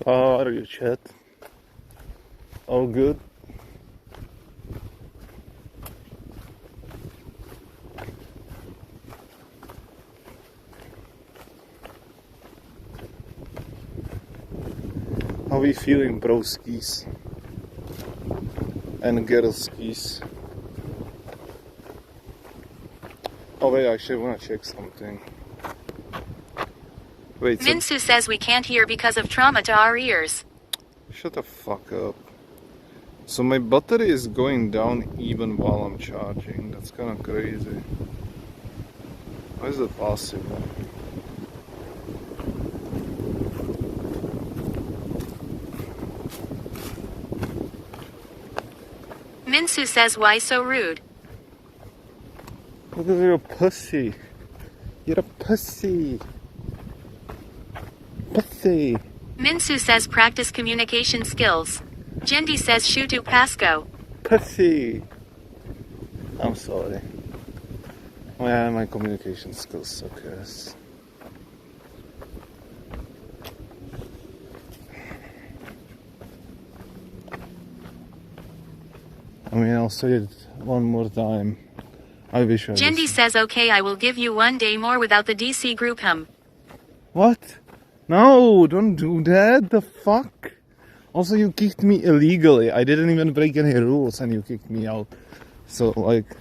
How are you, chat? All good? How we feeling, broskies and girlskies? Oh wait, I actually wanna check something. Wait, so Minsu says we can't hear because of trauma to our ears. shut the fuck up. So my battery is going down even while I'm charging. That's kind of crazy. How is that possible? Minsu says why so rude. Because you're a pussy. You're a pussy. Pussy. Minsu says practice communication skills. Jendi says Shutu Pasco. Pussy. I'm sorry. My communication skills suck ass. I mean, I'll say it one more time. I wish I Jendi was... says okay I will give you 1 day more without the DC group hum. What? No, don't do that. The fuck? Also, you kicked me illegally. I didn't even break any rules and you kicked me out. So, like...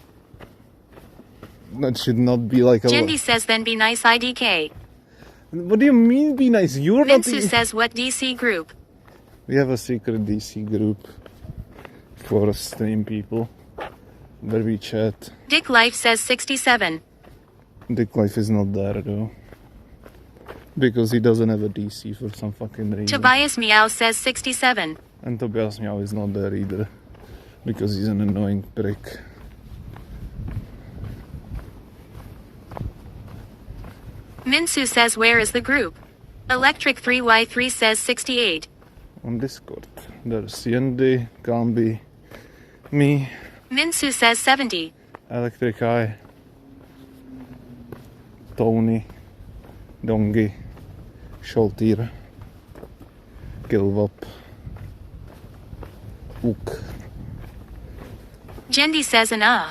That should not be like a... Jendi says then be nice IDK. What do you mean be nice? You're not... Minsu says what DC group? We have a secret DC group for stream people where we chat. Dick Life says 67. Dick Life is not there though. Because he doesn't have a DC for some fucking reason. Tobias Meow says 67. And Tobias Meow is not there either. Because he's an annoying prick. Minsu says where is the group? Electric 3Y3 says 68. On Discord. There's Yendi, Gambi, me, Minsu says 70. Electric Eye, Tony, Dongi, Scholtier, Gilwop, Ook. Jendi says an I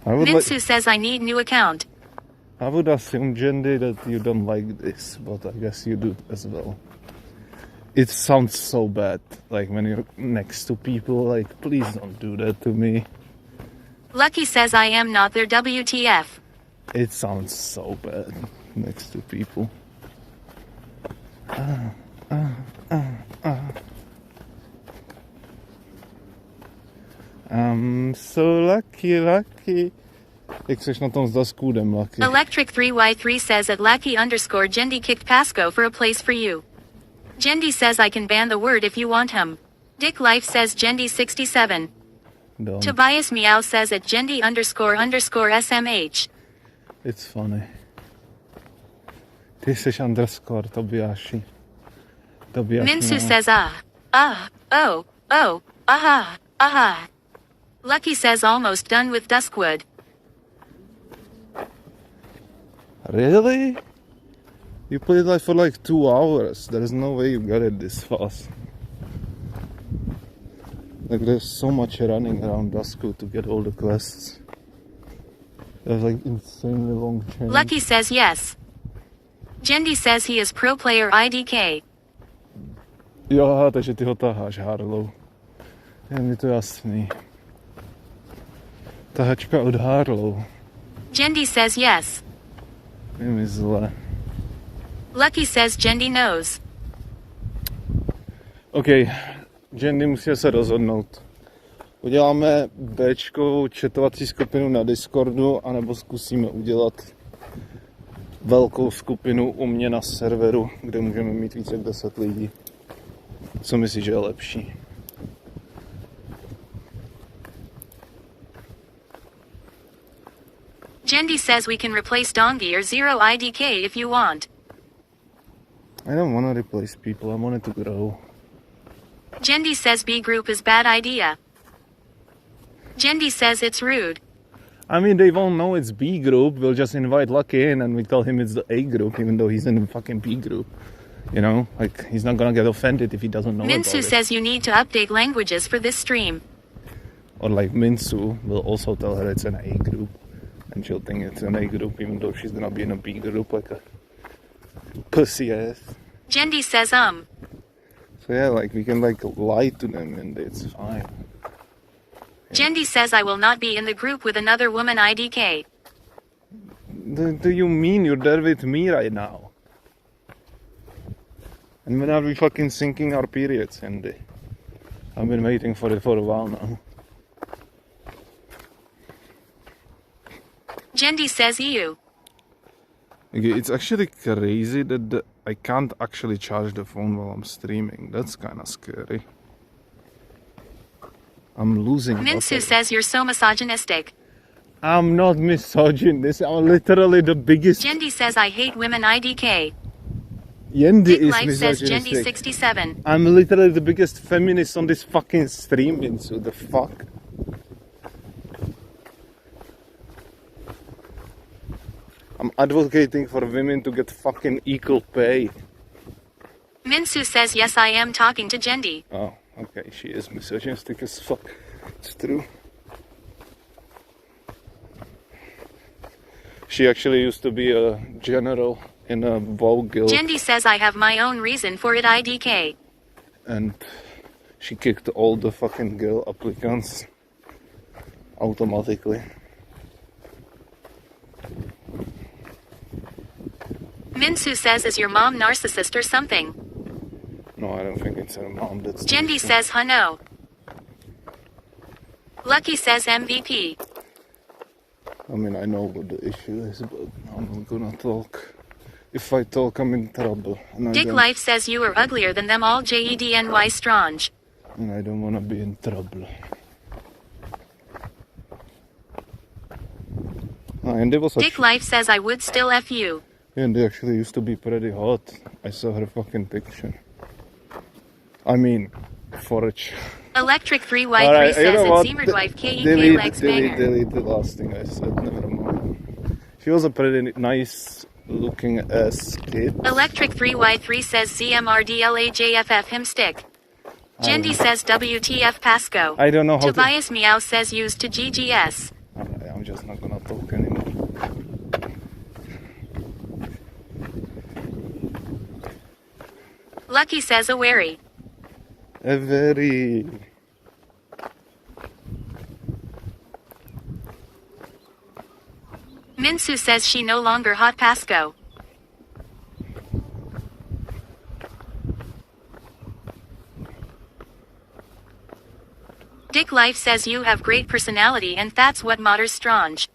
would Minsu says I need new account. I would assume, Jendi, that you don't like this, but I guess you do as well. It sounds so bad, like when you're next to people, like, please don't do that to me. Lucky says I am not their WTF. It sounds so bad next to people. I'm so lucky. Jak seš na tom s Daskudem, Lucky? Electric 3Y3 says at Lackey_Jendi kicked Pasco for a place for you. Jendi says I can ban the word if you want him. Dick Life says Jendi 67. Don't. Tobias Meow says at Jendi__SMH. It's funny. Ty seš underscore, Tobiashi. Minsu says aha. Lucky says almost done with Duskwood. Really? You played like for like 2 hours. There is no way you got it this fast. Like there's so much running around Duskwood to get all the quests. There's like insanely long chains. Lucky says yes. Jendi says he is pro player IDK. Jo, aha, takže ty ho taháš, Harlow. Je mi to jasný. Tahačka od Harlow. Jendi says yes. Je mi zle. Lucky says Jendi knows. OK, Jendi musí se rozhodnout. Uděláme Bčkovou chatovací skupinu na Discordu, anebo zkusíme udělat velkou skupinu u mě na serveru, kde můžeme mít více jak 10 lidí. Co myslíš, že je lepší? Jendi says we can replace Dongi or Zero IDK if you want. I don't want to replace people, I want it to grow. Jendi says B group is bad idea. Jendi says it's rude. I mean, they won't know it's B group, we'll just invite Lucky in and we tell him it's the A group, even though he's in the fucking B group. You know, like, he's not gonna get offended if he doesn't know Minsu about it. says you need to update languages for this stream. Or like Minsu will also tell her it's an A group. And she'll think it's an A group, even though she's gonna be in a B group like a pussy ass. Jendi says So yeah, like, we can like lie to them and it's fine. Jendi says I will not be in the group with another woman IDK. Do you mean you're there with me right now? And when are we fucking syncing our periods, Andy? I've been waiting for it for a while now. Jendi says EU. Okay, it's actually crazy that I can't actually charge the phone while I'm streaming. That's kind of scary. I'm losing Minsu battery. says you're so misogynistic. I'm not misogynist. I'm literally the biggest. Jendi says I hate women IDK. Yendi Dick is Life says misogynistic. Jendi 67. I'm literally the biggest feminist on this fucking stream, Minsu. The fuck? I'm advocating for women to get fucking equal pay. Minsu says yes I am talking to Jendi. Oh, okay, she is misogynistic as fuck. It's true. She actually used to be a general in a WoW guild. Jendi says I have my own reason for it IDK. And she kicked all the fucking girl applicants automatically. Minsu says is your mom narcissist or something? No, I don't think it's her mom. That's Jendi says huh no. Lucky says MVP. I mean, I know what the issue is, but I'm not gonna talk. If I talk, I'm in trouble. And Dick Life says you are uglier than them all JEDNY Strange. And I don't wanna be in trouble. And there was Dick Life says I would still F you. and they actually used to be pretty hot. I saw her fucking picture. I mean, forage. Electric 3Y3 Alright, says you know it's what? Zemer wife KEK Delete, legs delete, banger. delete the last thing I said. Never mind. She was a pretty nice looking ass kid. Electric 3Y3 says ZMRDLAJFF him stick. Jendi says WTF Pasco. I don't know how Tobias Meow says used to GGS. Alright, I'm just not gonna talk anymore. Lucky says a wary. A very... Minsu says she no longer hot Pasco. Dick Life says you have great personality and that's what matters Strange.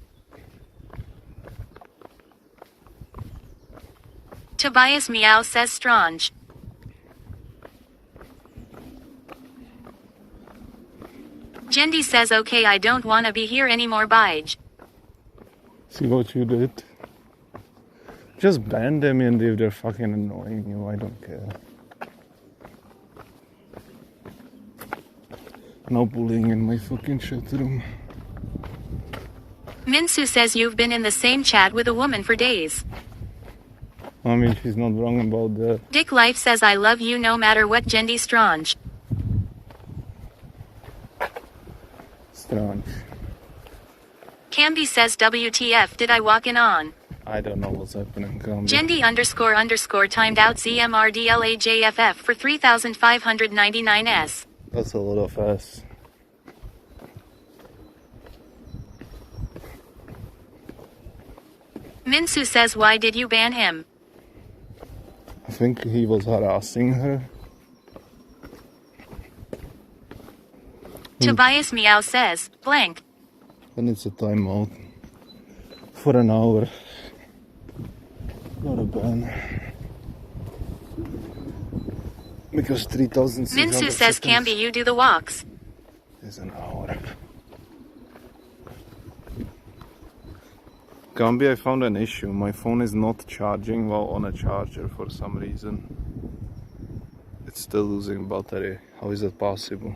Tobias Meow says Strange. Jendi says okay I don't wanna be here anymore Bige. See what you did? Just ban them and if they're fucking annoying you, I don't care. No bullying in my fucking chat room. Minsu says you've been in the same chat with a woman for days. I mean, she's not wrong about that. Dick Life says I love you no matter what Jendi Strange. Strange. Camby says WTF did I walk in on? I don't know what's happening, Camby. Jendi __ timed out ZMRDLAJFF for 3,599s. That's a lot of S. Minsu says why did you ban him? I think he was harassing her. Tobias Meow says, blank. And it's a timeout. For an hour. Not a ban. Because 3,600 Minsu says seconds Camby you do the walks. is an hour. Camby, I found an issue. My phone is not charging while on a charger for some reason. It's still losing battery. How is that possible?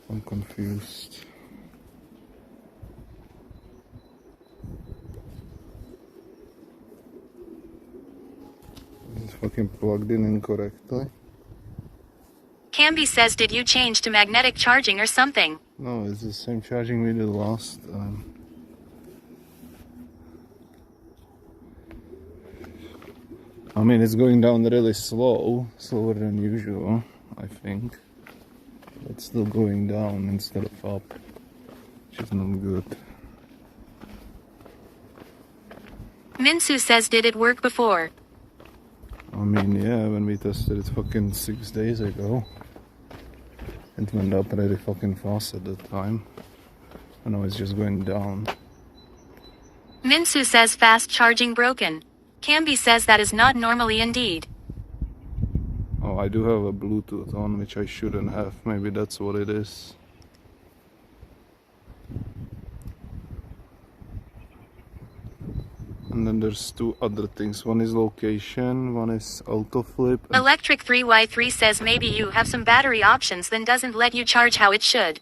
I'm confused. It's fucking plugged in incorrectly. Camby says did you change to magnetic charging or something? No, it's the same charging we did last time. I mean, it's going down really slow, slower than usual, I think. It's still going down instead of up, which is not good. Minsu says did it work before? I mean, yeah, when we tested it fucking 6 days ago, it went up really fucking fast at that time. And now it's just going down. Minsu says fast charging broken. Camby says that is not normally indeed. Oh, I do have a Bluetooth on, which I shouldn't have. Maybe that's what it is. And then there's two other things. One is location, one is auto flip. Electric 3Y3 says maybe you have some battery options then doesn't let you charge how it should.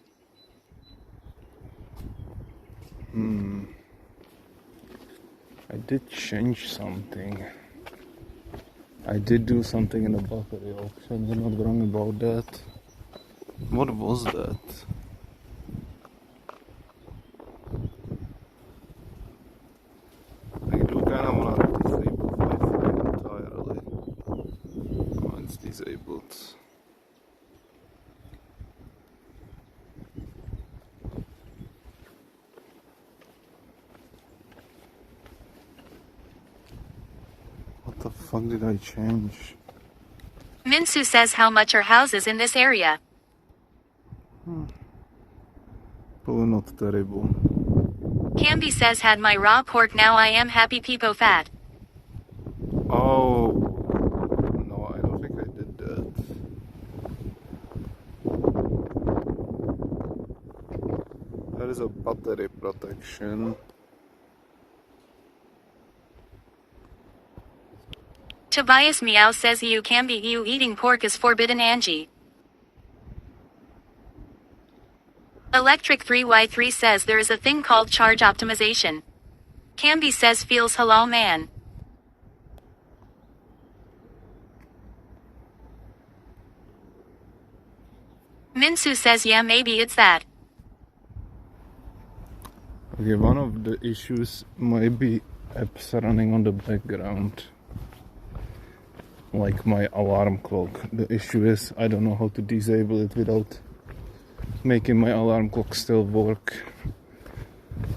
I did change something. I did do something in the battery option. I'm not wrong about that. What was that? I do kind of want to disable Wi-Fi entirely. Oh, it's disabled. What the fuck did I change? Minsu says how much are houses in this area? Probably not terrible. Camby says had my raw pork now I am happy peepo fat. Oh, no, I don't think I did that. That is a battery protection. Tobias Meow says you Camby you eating pork is forbidden Angie. Electric 3Y3 says there is a thing called charge optimization. Camby says feels halal man. Minsu says yeah maybe it's that. Okay, one of the issues might be apps running on the background. Like my alarm clock. The issue is I don't know how to disable it without making my alarm clock still work.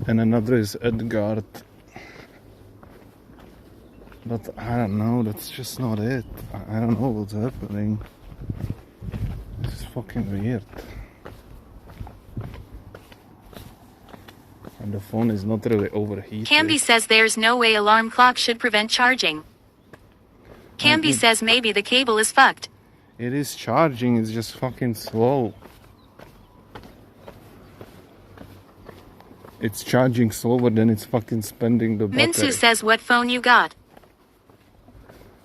and another is Edgard. But I don't know, that's just not it. I don't know what's happening. This is fucking weird. And the phone is not really overheated. Camby says there's no way alarm clock should prevent charging. Camby says maybe the cable is fucked. It is charging, it's just fucking slow. It's charging slower than it's fucking spending the battery. Minsu says what phone you got.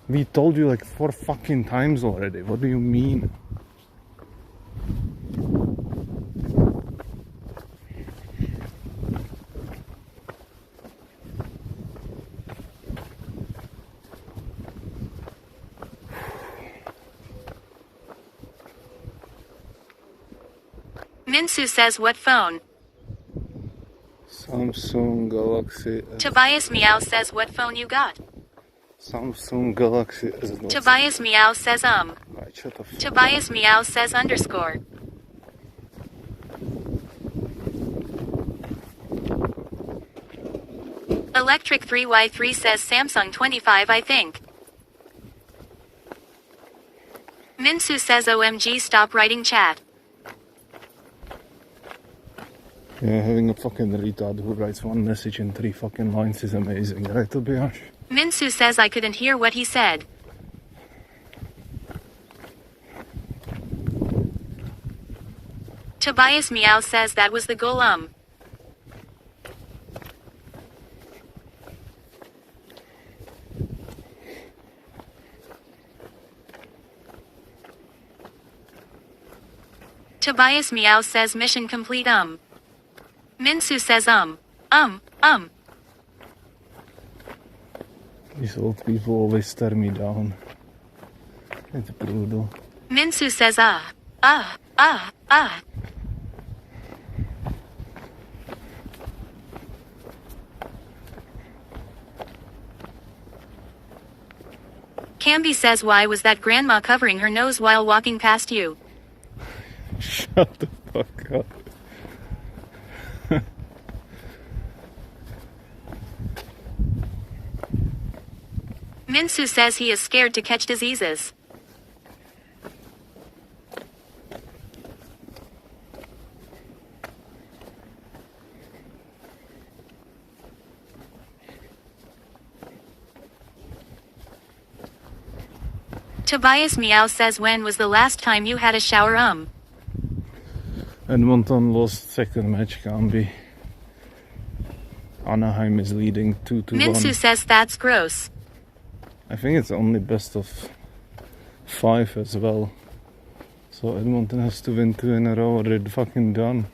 We told you like 4 fucking times already. What do you mean? Minsu says what phone. Samsung Galaxy S. Tobias Meow says what phone you got. Samsung Galaxy S. Tobias Meow says Right, shut the fuck up. Tobias Meow says underscore. Electric 3Y3 says Samsung 25 I think. Minsu says OMG stop writing chat. Yeah, having a fucking retard who writes one message in 3 fucking lines is amazing, right, Tobias? Minsu says I couldn't hear what he said. Tobias Meow says that was the goal Tobias Meow says mission complete Minsu says These old people always stare me down. It's brutal. Minsu says Camby says why was that grandma covering her nose while walking past you? Shut the fuck up. Minsu says he is scared to catch diseases. Tobias Meow says when was the last time you had a shower Edmonton lost second match, Camby. Anaheim is leading 2-1. Minsu says that's gross. I think it's only best of 5 as well. So Edmonton has to win 2 in a row or they're fucking done.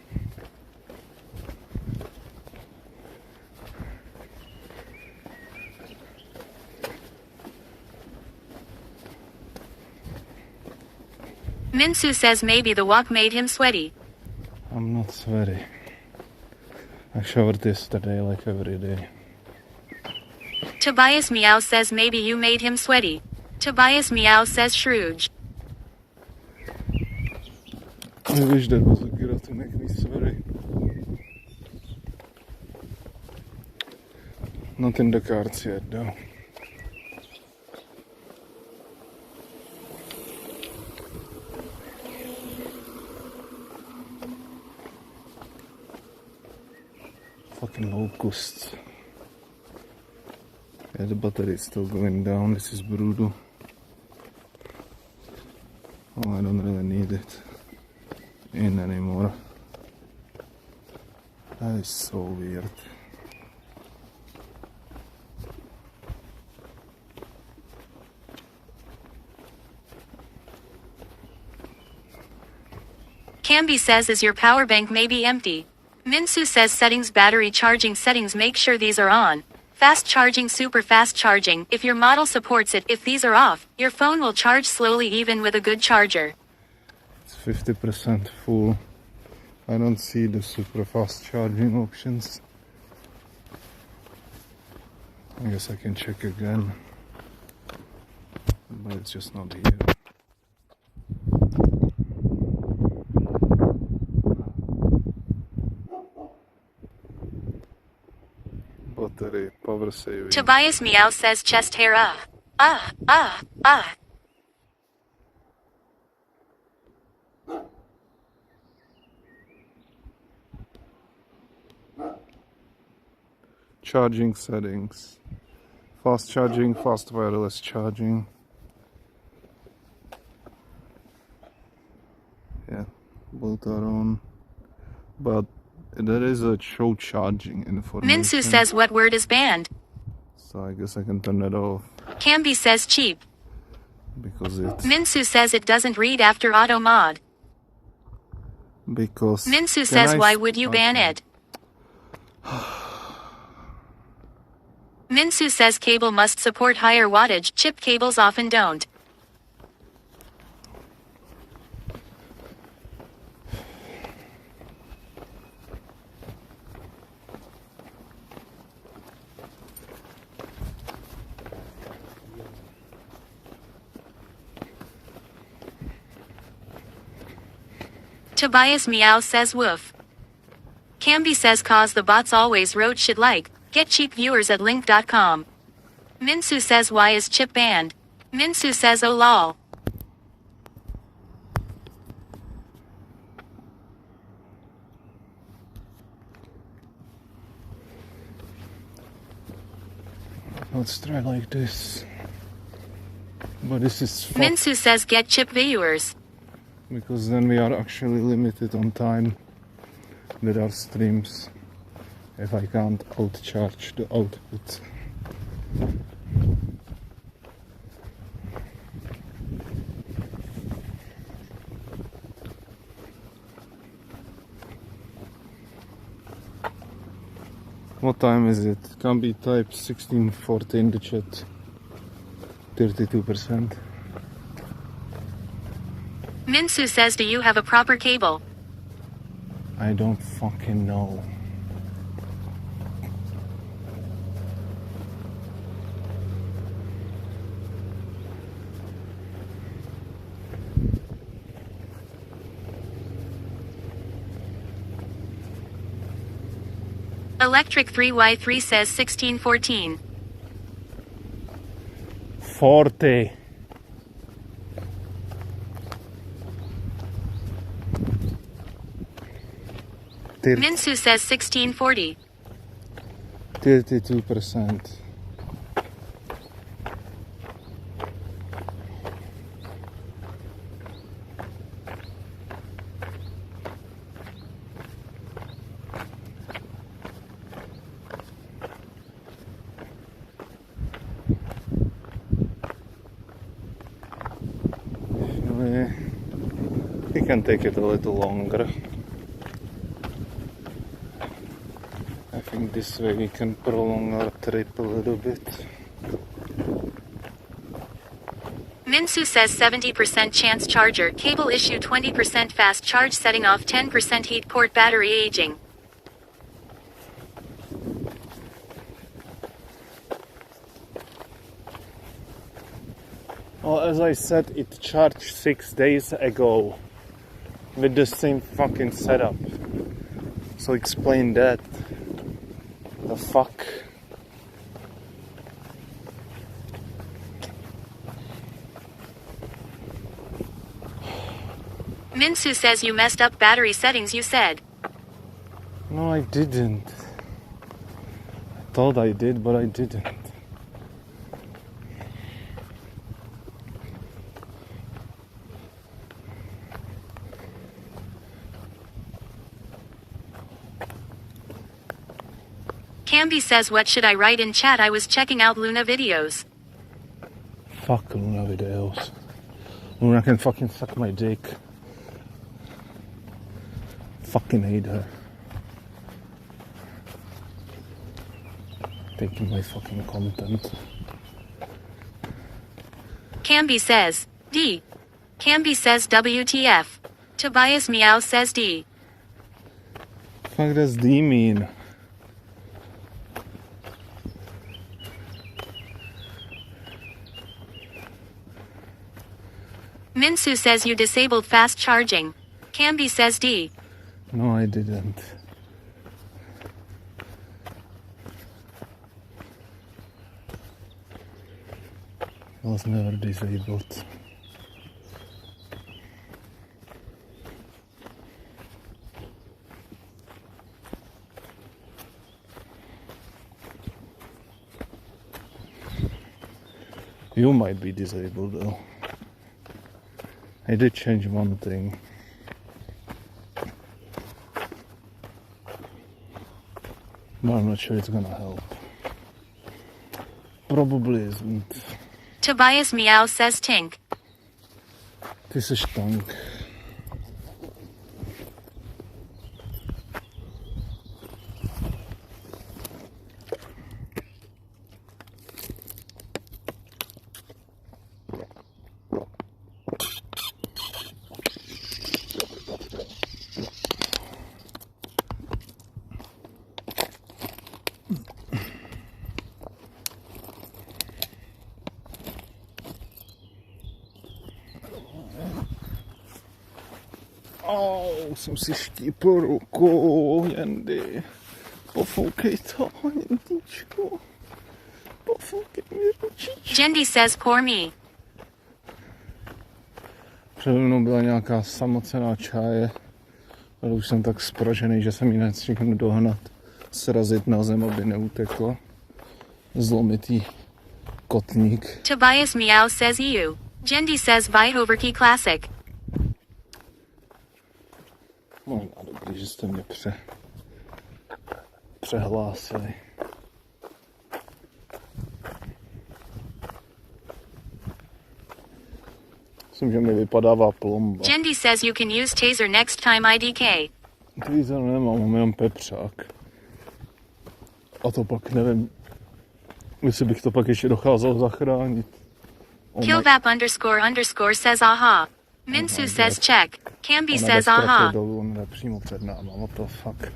Minsu says maybe the walk made him sweaty. I'm not sweaty. I showered yesterday like every day. Tobias Meow says maybe you made him sweaty. Tobias Meow says Shrooge. I wish there was a girl to make me sweaty. Not in the cards yet though. Fucking locusts. Yeah, the battery is still going down. This is brutal. Oh, I don't really need it in anymore. That is so weird. Camby says is your power bank maybe empty. Minsu says settings battery charging settings make sure these are on. Fast charging super fast charging, if your model supports it, if these are off, your phone will charge slowly even with a good charger. It's 50% full. I don't see the super fast charging options. I guess I can check again. But it's just not here. battery, power saving. Tobias Meow says chest hair ah. Charging settings. Fast charging, fast wireless charging. Yeah, both are on. But there is a show charging information. Minsu says what word is banned? So I guess I can turn that off. Camby says cheap. Because it's... Minsu says it doesn't read after auto mod. Because... Minsu says why would you ban it? Minsu says cable must support higher wattage, chip cables often don't. Tobias Meow says woof. Camby says cause the bots always wrote shit like, get cheap viewers at link.com. Minsu says why is chip banned? Minsu says oh lol. Let's try like this. But this is fucked. Minsu says get chip viewers. Because then we are actually limited on time with our streams if I can't outcharge the output. What time is it? Can be type 16:14 in the chat. 32%. Minsu says do you have a proper cable? I don't fucking know. Electric 3Y3 says 1614. 40. Minsu says 1640. 32%. We can take it a little longer. I think this way we can prolong our trip a little bit. Minsu says 70% chance charger, cable issue 20% fast charge setting off 10% heat port battery aging. Well, as I said, it charged 6 days ago with the same fucking setup. So explain that. The fuck? Minsu says you messed up battery settings, you said. No, I didn't. I thought I did, but I didn't. Camby says what should I write in chat? I was checking out Luna videos. Fuck Luna videos. Luna can fucking suck my dick. Fucking hate her. Taking my fucking content. Camby says D. Camby says WTF. Tobias Meow says D. Fuck does D mean? Minsu says you disabled fast charging. Camby says D. No, I didn't. Was never disabled. You might be disabled though. I did change one thing. But I'm not sure it's gonna help. Probably isn't. Tobias Meow says Tink. Ty seš tank. Jsem si štípl ruku, Jandy. Pofoukej to, Jandičku. Pofoukej mi ručičku. Jendi says poor me. Přede mnou byla nějaká samocená čáje, ale už jsem tak spražený, že jsem ji nestihnu dohnat, srazit na zem, aby neutekla. Zlomitý kotník. Tobias Meow says EU. Jendi says Vyhoverkey Classic. Možná dobrý, že jste mě přehlásili. Myslím, že mi vypadává plomba. Jendi says you can use taser next time IDK. Taser nemám, mám jenom pepřák. A to pak nevím, jestli bych to pak ještě dokázal zachránit. Killvap _ says aha. Minsu says check. Camby says aha. Dolů, on jde přímo před náma. What the fuck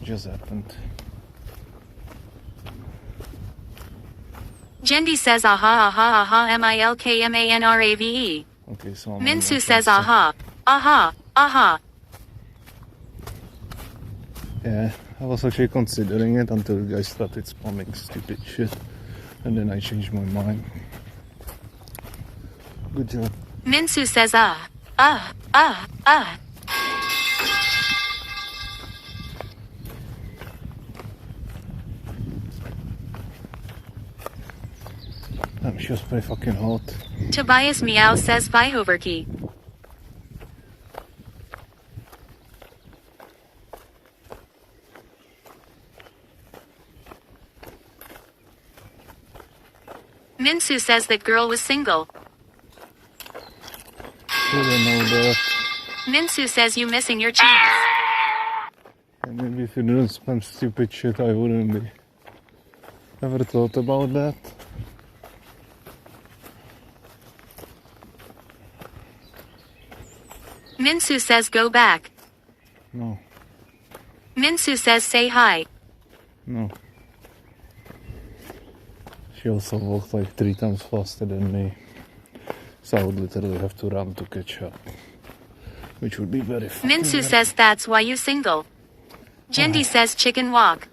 just happened? Jendi says aha MILKMANRAVE. Okay, so Minsu says aha. Aha. Aha. Yeah, I was actually considering it until you guys started spamming stupid shit. And then I changed my mind. Good job. Minsu says ah. Damn, she was pretty fucking hot. Tobias Meow says Vyhoverkey. Minsu says that girl was single. You don't know that. Minsu says you missing your chance. And maybe if you didn't spam stupid shit, I wouldn't be. Ever thought about that? Minsu says go back. No. Minsu says say hi. No. She also walked like 3 times faster than me. So I would literally have to run to catch up. Which would be very fun. Minsu says that's why you single. Jendi says chicken walk.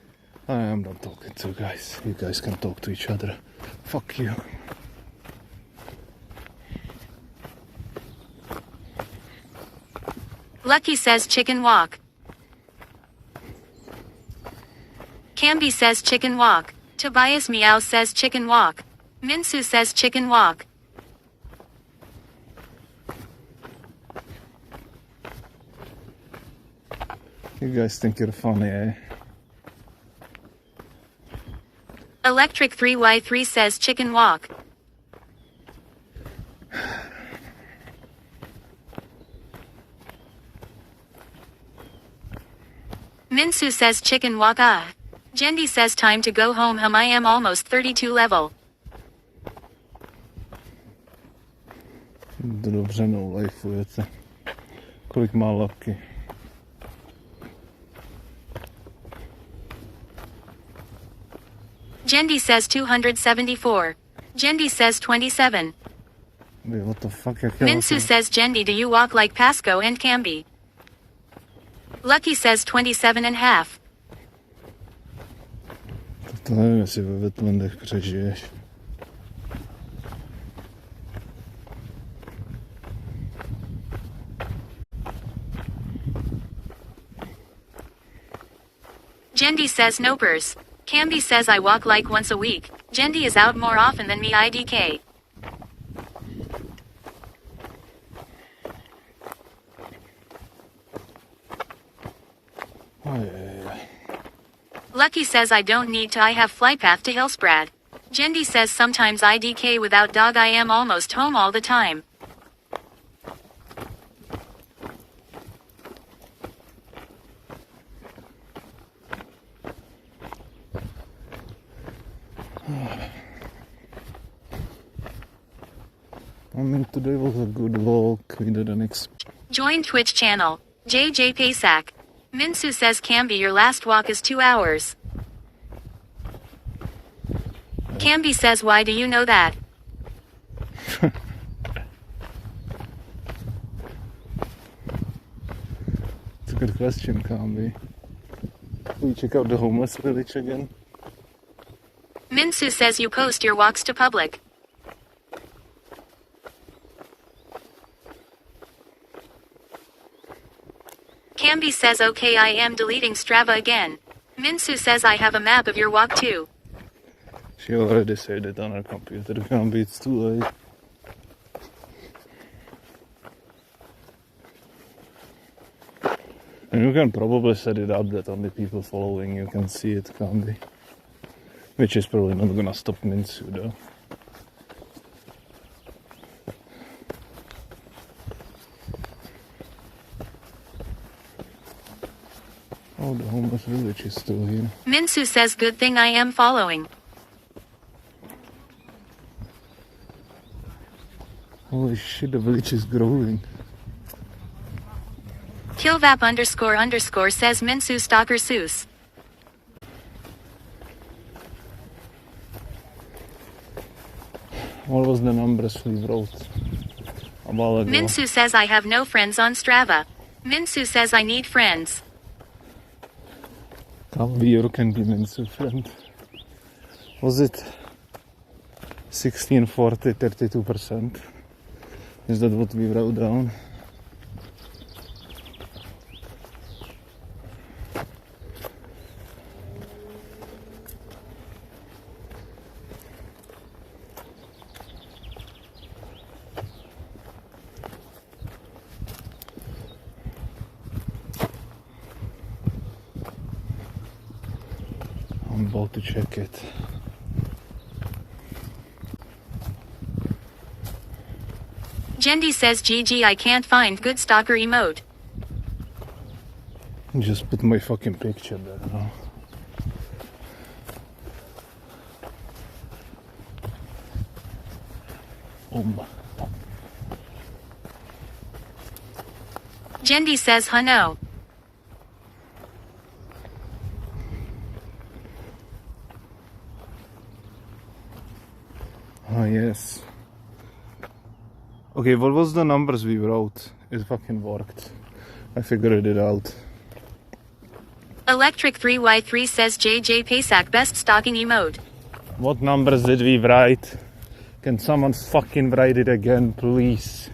I am not talking to you guys. You guys can talk to each other. Fuck you. Lucky says chicken walk. Camby says chicken walk. Tobias Meow says chicken walk. Minsu says chicken walk. You guys think you're funny, eh? Electric 3Y3 says chicken walk. Minsu says chicken walk ah. Jendi says time to go home I am almost 32 level. Dobře, no lifeujete. Kolik má Lucky? Jendi says 274. Jendi says 27. Wait, what the fuck? Minsu says Jendi do you walk like Pasco and Camby? Lucky says 27 and half. To nevím, jestli ve Wetlandech přežiješ. Jendi says nopers. Camby says I walk like once a week. Jendi is out more often than me IDK. Lucky says I don't need to, I have flypath to Hillsbrad. Jendi says sometimes IDK without dog I am almost home all the time. I mean, today was a good walk. We didn't expect. Join Twitch channel. JJ Paysack. Minsu says Camby your last walk is 2 hours. Camby says why do you know that? It's a good question, Camby. Will you check out the homeless village again? Minsu says you post your walks to public. Camby says okay I am deleting Strava again. Minsu says I have a map of your walk too. She already said it on her computer, Camby, it's too late. And you can probably set it up that only people following you can see it, Camby. Which is probably not gonna stop Minsu though. Oh, the homeless village is still here. Minsu says good thing I am following. Holy shit, the village is growing. Killvap __ says Minsu stalker Seuss. What was the numbers we wrote a while ago? Minsu says I have no friends on Strava. Minsu says I need friends. Camby, you can be Minsu friend. Was it 1640, 32%? Is that what we wrote down? I'm about to check it. Jendi says GG I can't find good stalker emote. Just put my fucking picture there now. Jendi says no. Oh yes. Okay, what was the numbers we wrote? It fucking worked. I figured it out. Electric 3Y3 says JJ Paysack best stalking emote. What numbers did we write? Can someone fucking write it again, please?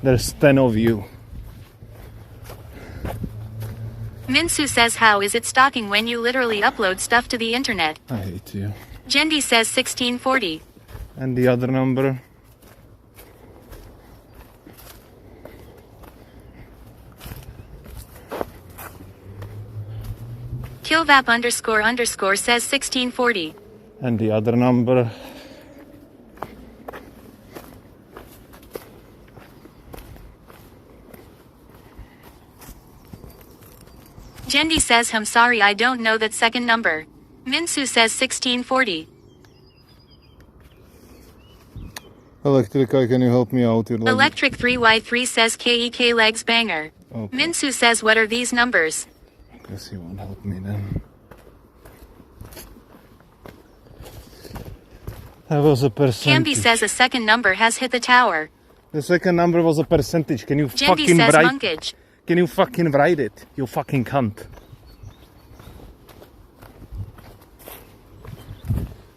There's 10 of you. Minsu says how is it stalking when you literally upload stuff to the internet? I hate you. Jendi says 1640. And the other number? Killvap __ says 1640. And the other number? Jendi says I'm sorry I don't know that second number. Minsu says 1640. Electrica, can you help me out? Electric 3Y3 says KEK legs banger. Okay. Minsu says what are these numbers? I guess he won't help me then. That was a percentage. Camby says a second number has hit the tower. The second number was a percentage. Can you Jendi fucking says write? monkage. Can you fucking write it? You fucking cunt.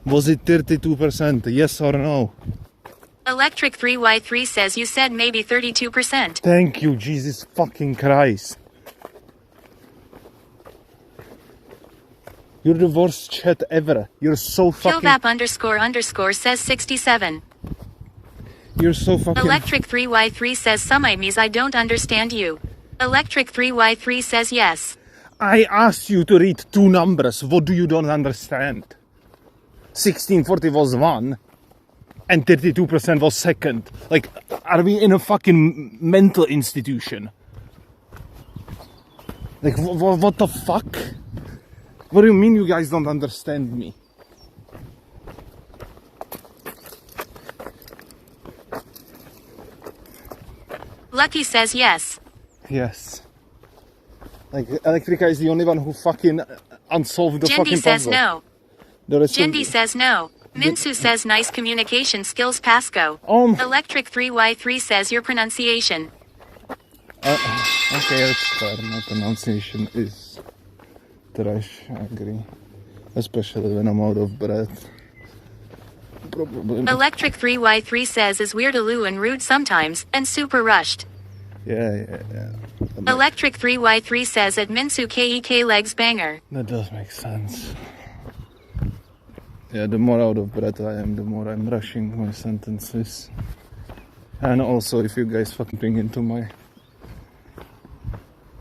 Was it 32%? Yes or no? Electric 3Y3 says you said maybe 32%. Thank you, Jesus fucking Christ. You're the worst chat ever. You're so fucking... Killvap__ says 67. You're so fucking... Electric 3Y3 says some means I don't understand you. Electric 3Y3 says yes. I asked you to read two numbers. What do you don't understand? 1640 was one, and 32% was second. Like, are we in a fucking mental institution? Like, what the fuck? What do you mean you guys don't understand me? Lucky says yes. Yes. Like, Electrica is the only one who fucking unsolved the fucking Jindy says puzzle. no. The rest of- Jindy says no. Minsu says nice communication skills, Pasco. Electric 3Y3 says your pronunciation. Okay, that's fair. My pronunciation is trash, I agree. Especially when I'm out of breath. Probably. Electric 3Y3 says is weird and rude sometimes, and super rushed. Yeah. Electric 3Y3 says at Minsu KEK legs banger. That does make sense. Yeah, the more out of breath I am, the more I'm rushing my sentences. And also, if you guys fucking bring into my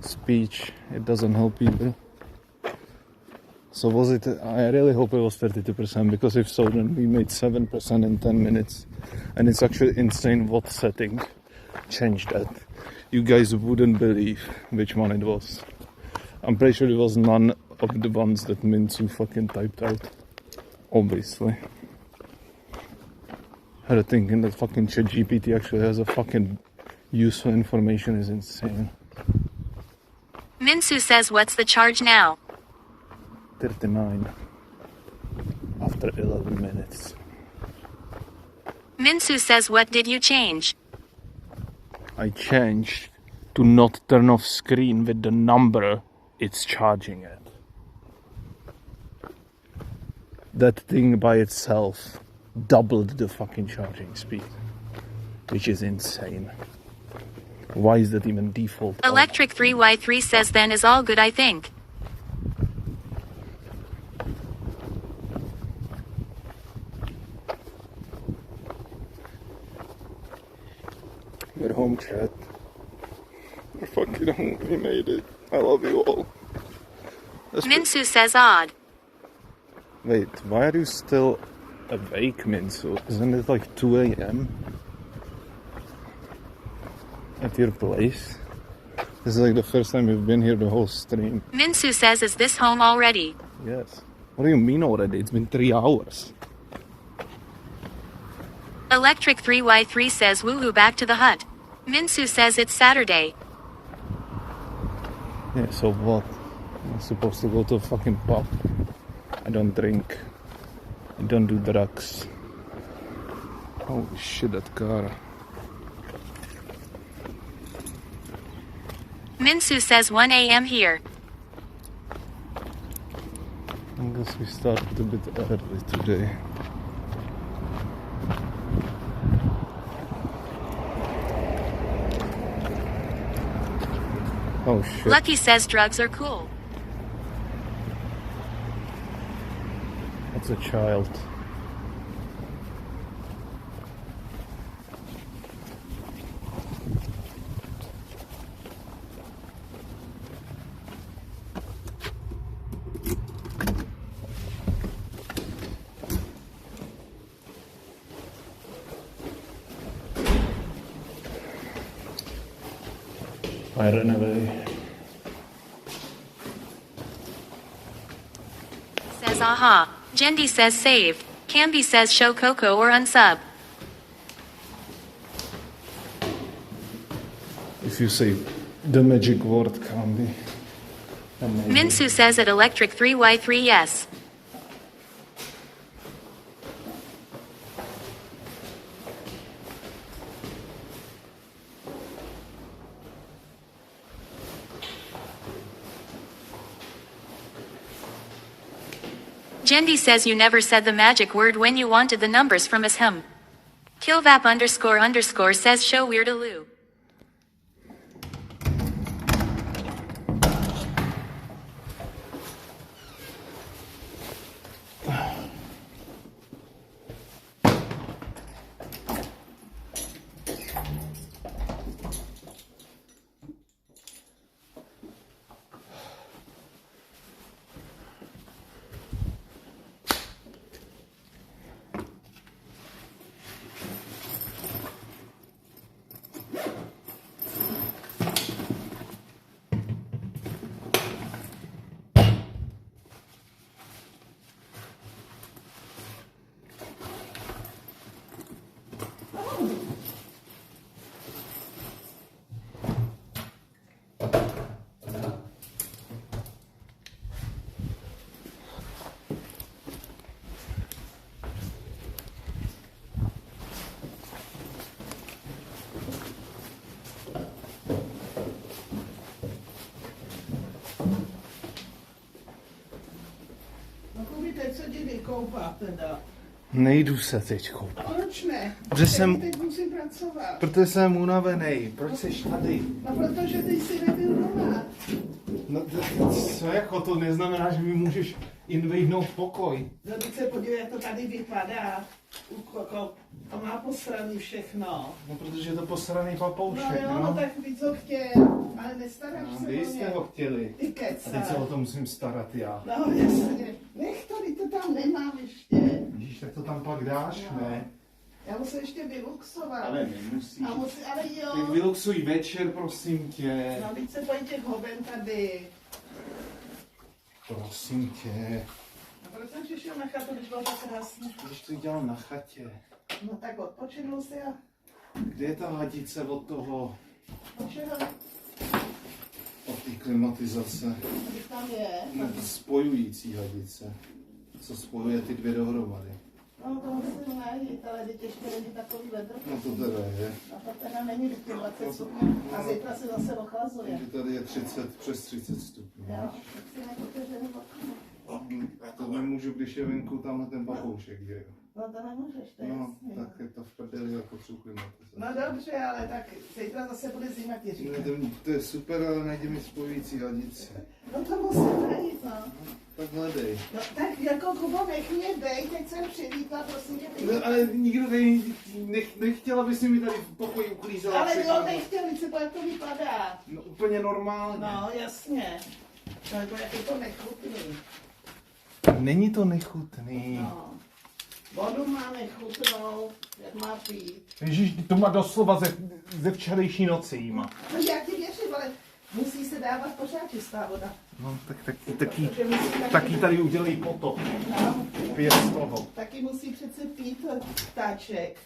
speech, it doesn't help either. So was it, I really hope it was 32%, because if so, then we made 7% in 10 minutes. And it's actually insane what setting changed that. You guys wouldn't believe which one it was. I'm pretty sure it was none of the ones that Minsu fucking typed out. Obviously. Her thinking that fucking ChatGPT actually has a fucking useful information is insane. Minsu says what's the charge now? 39. After 11 minutes. Minsu says what did you change? I changed to not turn off screen with the number it's charging at. That thing by itself doubled the fucking charging speed, which is insane. Why is that even default? Electric 3Y3 says then is all good I think. We're home, chat. We're fucking home. We made it. I love you all. Minsu says odd. Wait, why are you still awake, Minsu? Isn't it like 2 a.m. at your place? This is like the first time you've been here the whole stream. Minsu says is this home already? Yes. What do you mean already? It's been 3 hours. Electric 3Y3 says woohoo back to the hut. Minsu says it's Saturday. Yeah, so what? I'm supposed to go to a fucking pub. I don't drink. I don't do drugs. Holy shit, that car. Minsu says 1 a.m. here. I guess we started a bit early today. Oh shit. Lucky says drugs are cool. That's a child. I ran away. Says aha. Jendi says saved. Camby says show Coco or unsub. If you say the magic word, can be. Minsu says at Electric 3Y3 yes. Jendi says you never said the magic word when you wanted the numbers from us him. Killvap__ says show Weirdaloo. No Kubi, teď se jdi vykoupat teda. Nejdu se teď A koupat. proč ne? Protože Teď musím pracovat. Protože jsem unavený. Proč jsi tady? No protože ty jsi nebyl doma. No co jako to neznamená, že mi můžeš invadnout pokoj. No teď se podívej, jak to tady vypadá. To má posraný všechno. No protože je to posraný papoušek, No jo, no tak víc ho chtěl, ale nestaráš se Vy o jste ně. ho chtěli. Ty A teď se keca. o to musím starat já. No jasně. Nech to, teď to tam nemám ještě. Víš, tak to tam pak dáš, No. ne? Já musím ještě vyluxovat. Ale nemusíš. Ale Teď jo. vyluxuj večer, prosím tě. No víc se pojď těch hoven tady. Prosím tě. No proč jsem přišel na chatu, když bylo tak krásně? Když to dělal na chatě. No tak odpočinul si a Kde je ta hadice od toho, od čeho? od té klimatizace? Když tam je. No, ta spojující hadice. Co spojuje ty dvě dohromady. No to musím najít, ale teď ještě není takový vedro. No to teda je. A to teda není vždycky 20 stupňů. A zítra se zase ochlazuje. Takže tady je 30, přes 30 stupňů. Jo, tak si nepotřebujeme okno. To nemůžu, když je venku tamhle ten papoušek, že jo? No to nemůžeš, to je No, jasný. tak je to v prdeli jako potřebuji klimatizaci. No dobře, ale tak zítra zase bude zima, ti Ne, říkám. to je super, ale najdi mi spojující hadici. No to musím najít, no. Tak hledej. No tak jako Kubo, nech mě dej, teď jsem přivítla, prosím tě. teď- No, ale nikdo tady nechtěla, aby si mi tady v pokoji uklízela Ale všechno. jo, nechtěl, víc se to, jak to vypadá. No úplně normálně. No, jasně. No, jako jak je to nechutný. Není to nechutný. No. Vodu má nechutnou, jak má pít. Ježíš, to má doslova ze včerejší noci jíma. No já ti věřím, ale musí se dávat pořád čistá voda. No, Protože musí taky tady udělej potop. No, Pije z toho. taky musí přece pít ptáček.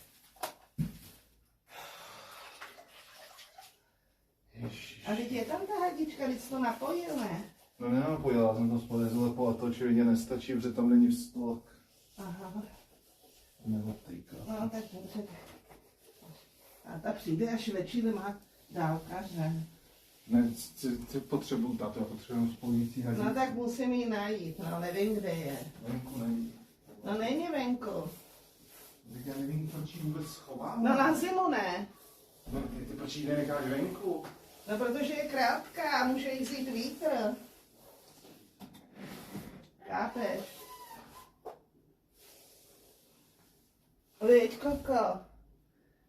Ježíš. A teď je tam ta hadička, teď jsi to napojil, ne? No nenapojila jsem to spolezl a to očividně nestačí, protože tam není vztlak. Aha, Neodtýká. no tak dobře. A ta přijde až večer, má dálka, že? Ne, ty potřebuju tato, já potřebuji spojující hadici. No tak musím ji najít, no nevím, kde je. Venku není. No není venku. Tak já nevím, proč ji vůbec schovám. No na zimu ne. No, ty proč ji nenecháš venku? No protože je krátká, může jí vzít vítr. Chápeš? Víď, Koko,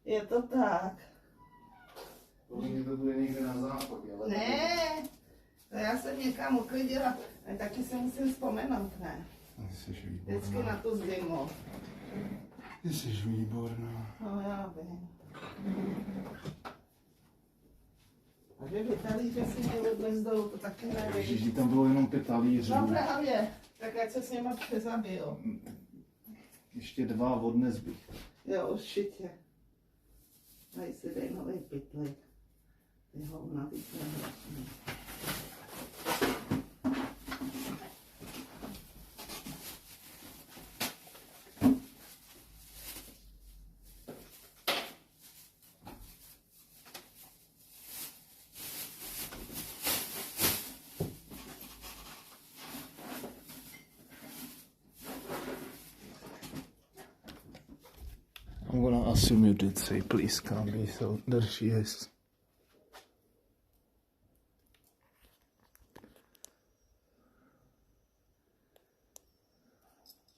je to tak. Protože to bude někde na záchodě. Ale Ne, to já jsem někam uklidila, ale taky se musím vzpomenout, ne? Ty jsi Vždycky výborná. na tu zimu. Ty jsi výborná. No já vím. A že by talíře si měl odnes dolů, to taky Ježíš, nevím. tam bylo jenom 5 talířů. No právě, tak ať se s něma přezabil. Ještě 2 odnes bych. Jo, určitě. Tady si dej nový pytlík. Ty hovna vypadá. I'm gonna assume you did say please can't be, so there she is.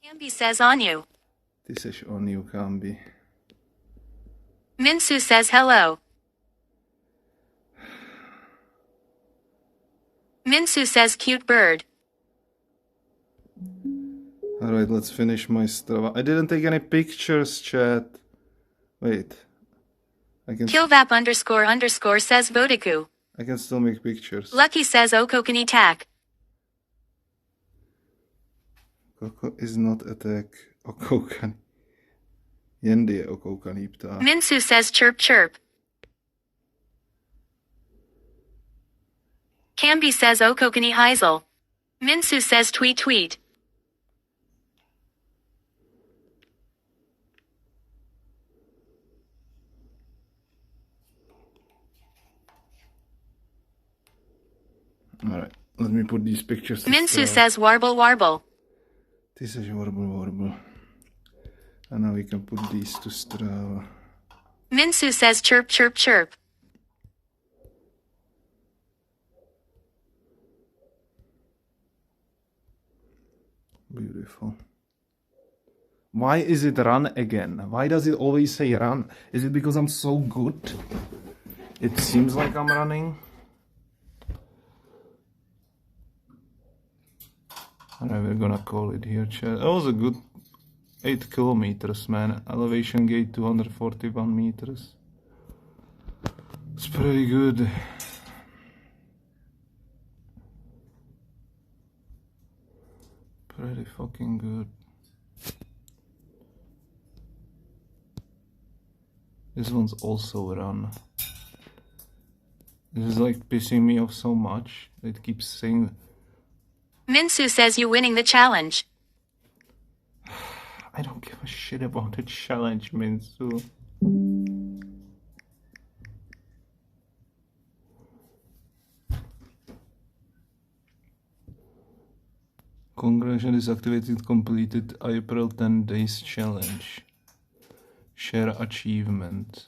Camby says on you. Ty seš on you can't be. Minsu says hello. Minsu says cute bird. Alright, let's finish my stuff. I didn't take any pictures, chat. Wait. I can Killvap__ says Vodaku. I can still make pictures. Lucky says Okokani tak. Koko is not attack okoukaný. Jendy je okoukaný pták. Minsu says chirp chirp. Camby says Okokani Heisel. Minsu says tweet tweet. Alright, Let me put these pictures to Minsu Strava. says warble warble. Ty says warble warble. And now we can put these to Strava. Minsu says chirp chirp chirp. Beautiful. Why is it run again? Why does it always say run? Is it because I'm so good? It seems like I'm running. Alright, we're gonna call it here, chat. That was a good 8 kilometers, man. Elevation gate 241 meters. It's pretty good. Pretty fucking good. This one's also a run. This is like pissing me off so much. It keeps saying. Minsu says you winning the challenge. I don't give a shit about the challenge, Minsu. Congratulations, activated, completed April 10 days challenge. Share achievement.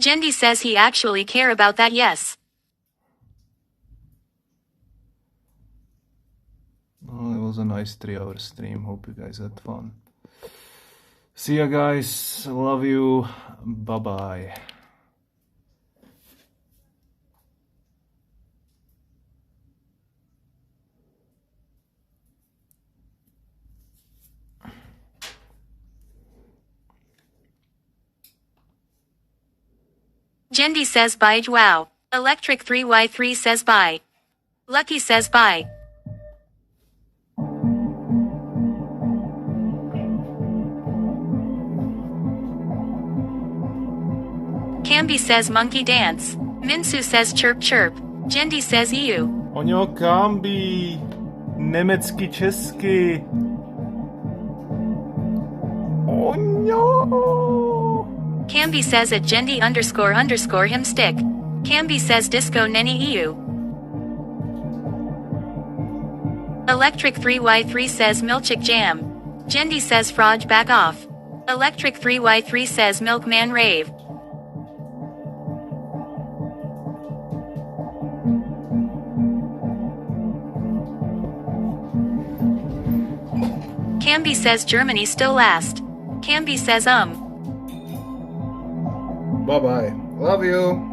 Jendi says he actually care about that, yes. Oh, it was a nice 3-hour stream. Hope you guys had fun. See ya, guys. Love you. Bye-bye. Jendi says bye. Wow. Electric 3Y3 says bye. Lucky says bye. Camby says monkey dance. Minsu says chirp chirp. Jendi says EU. Oňo Camby. Německy, česky. Oňo. Camby says at Jendi __ him stick. Camby says disco neni EU. Electric 3Y3 says milkshake jam. Jendi says frog back off. Electric 3Y3 says milkman rave. Camby says Germany still last. Camby says Bye-bye. Love you.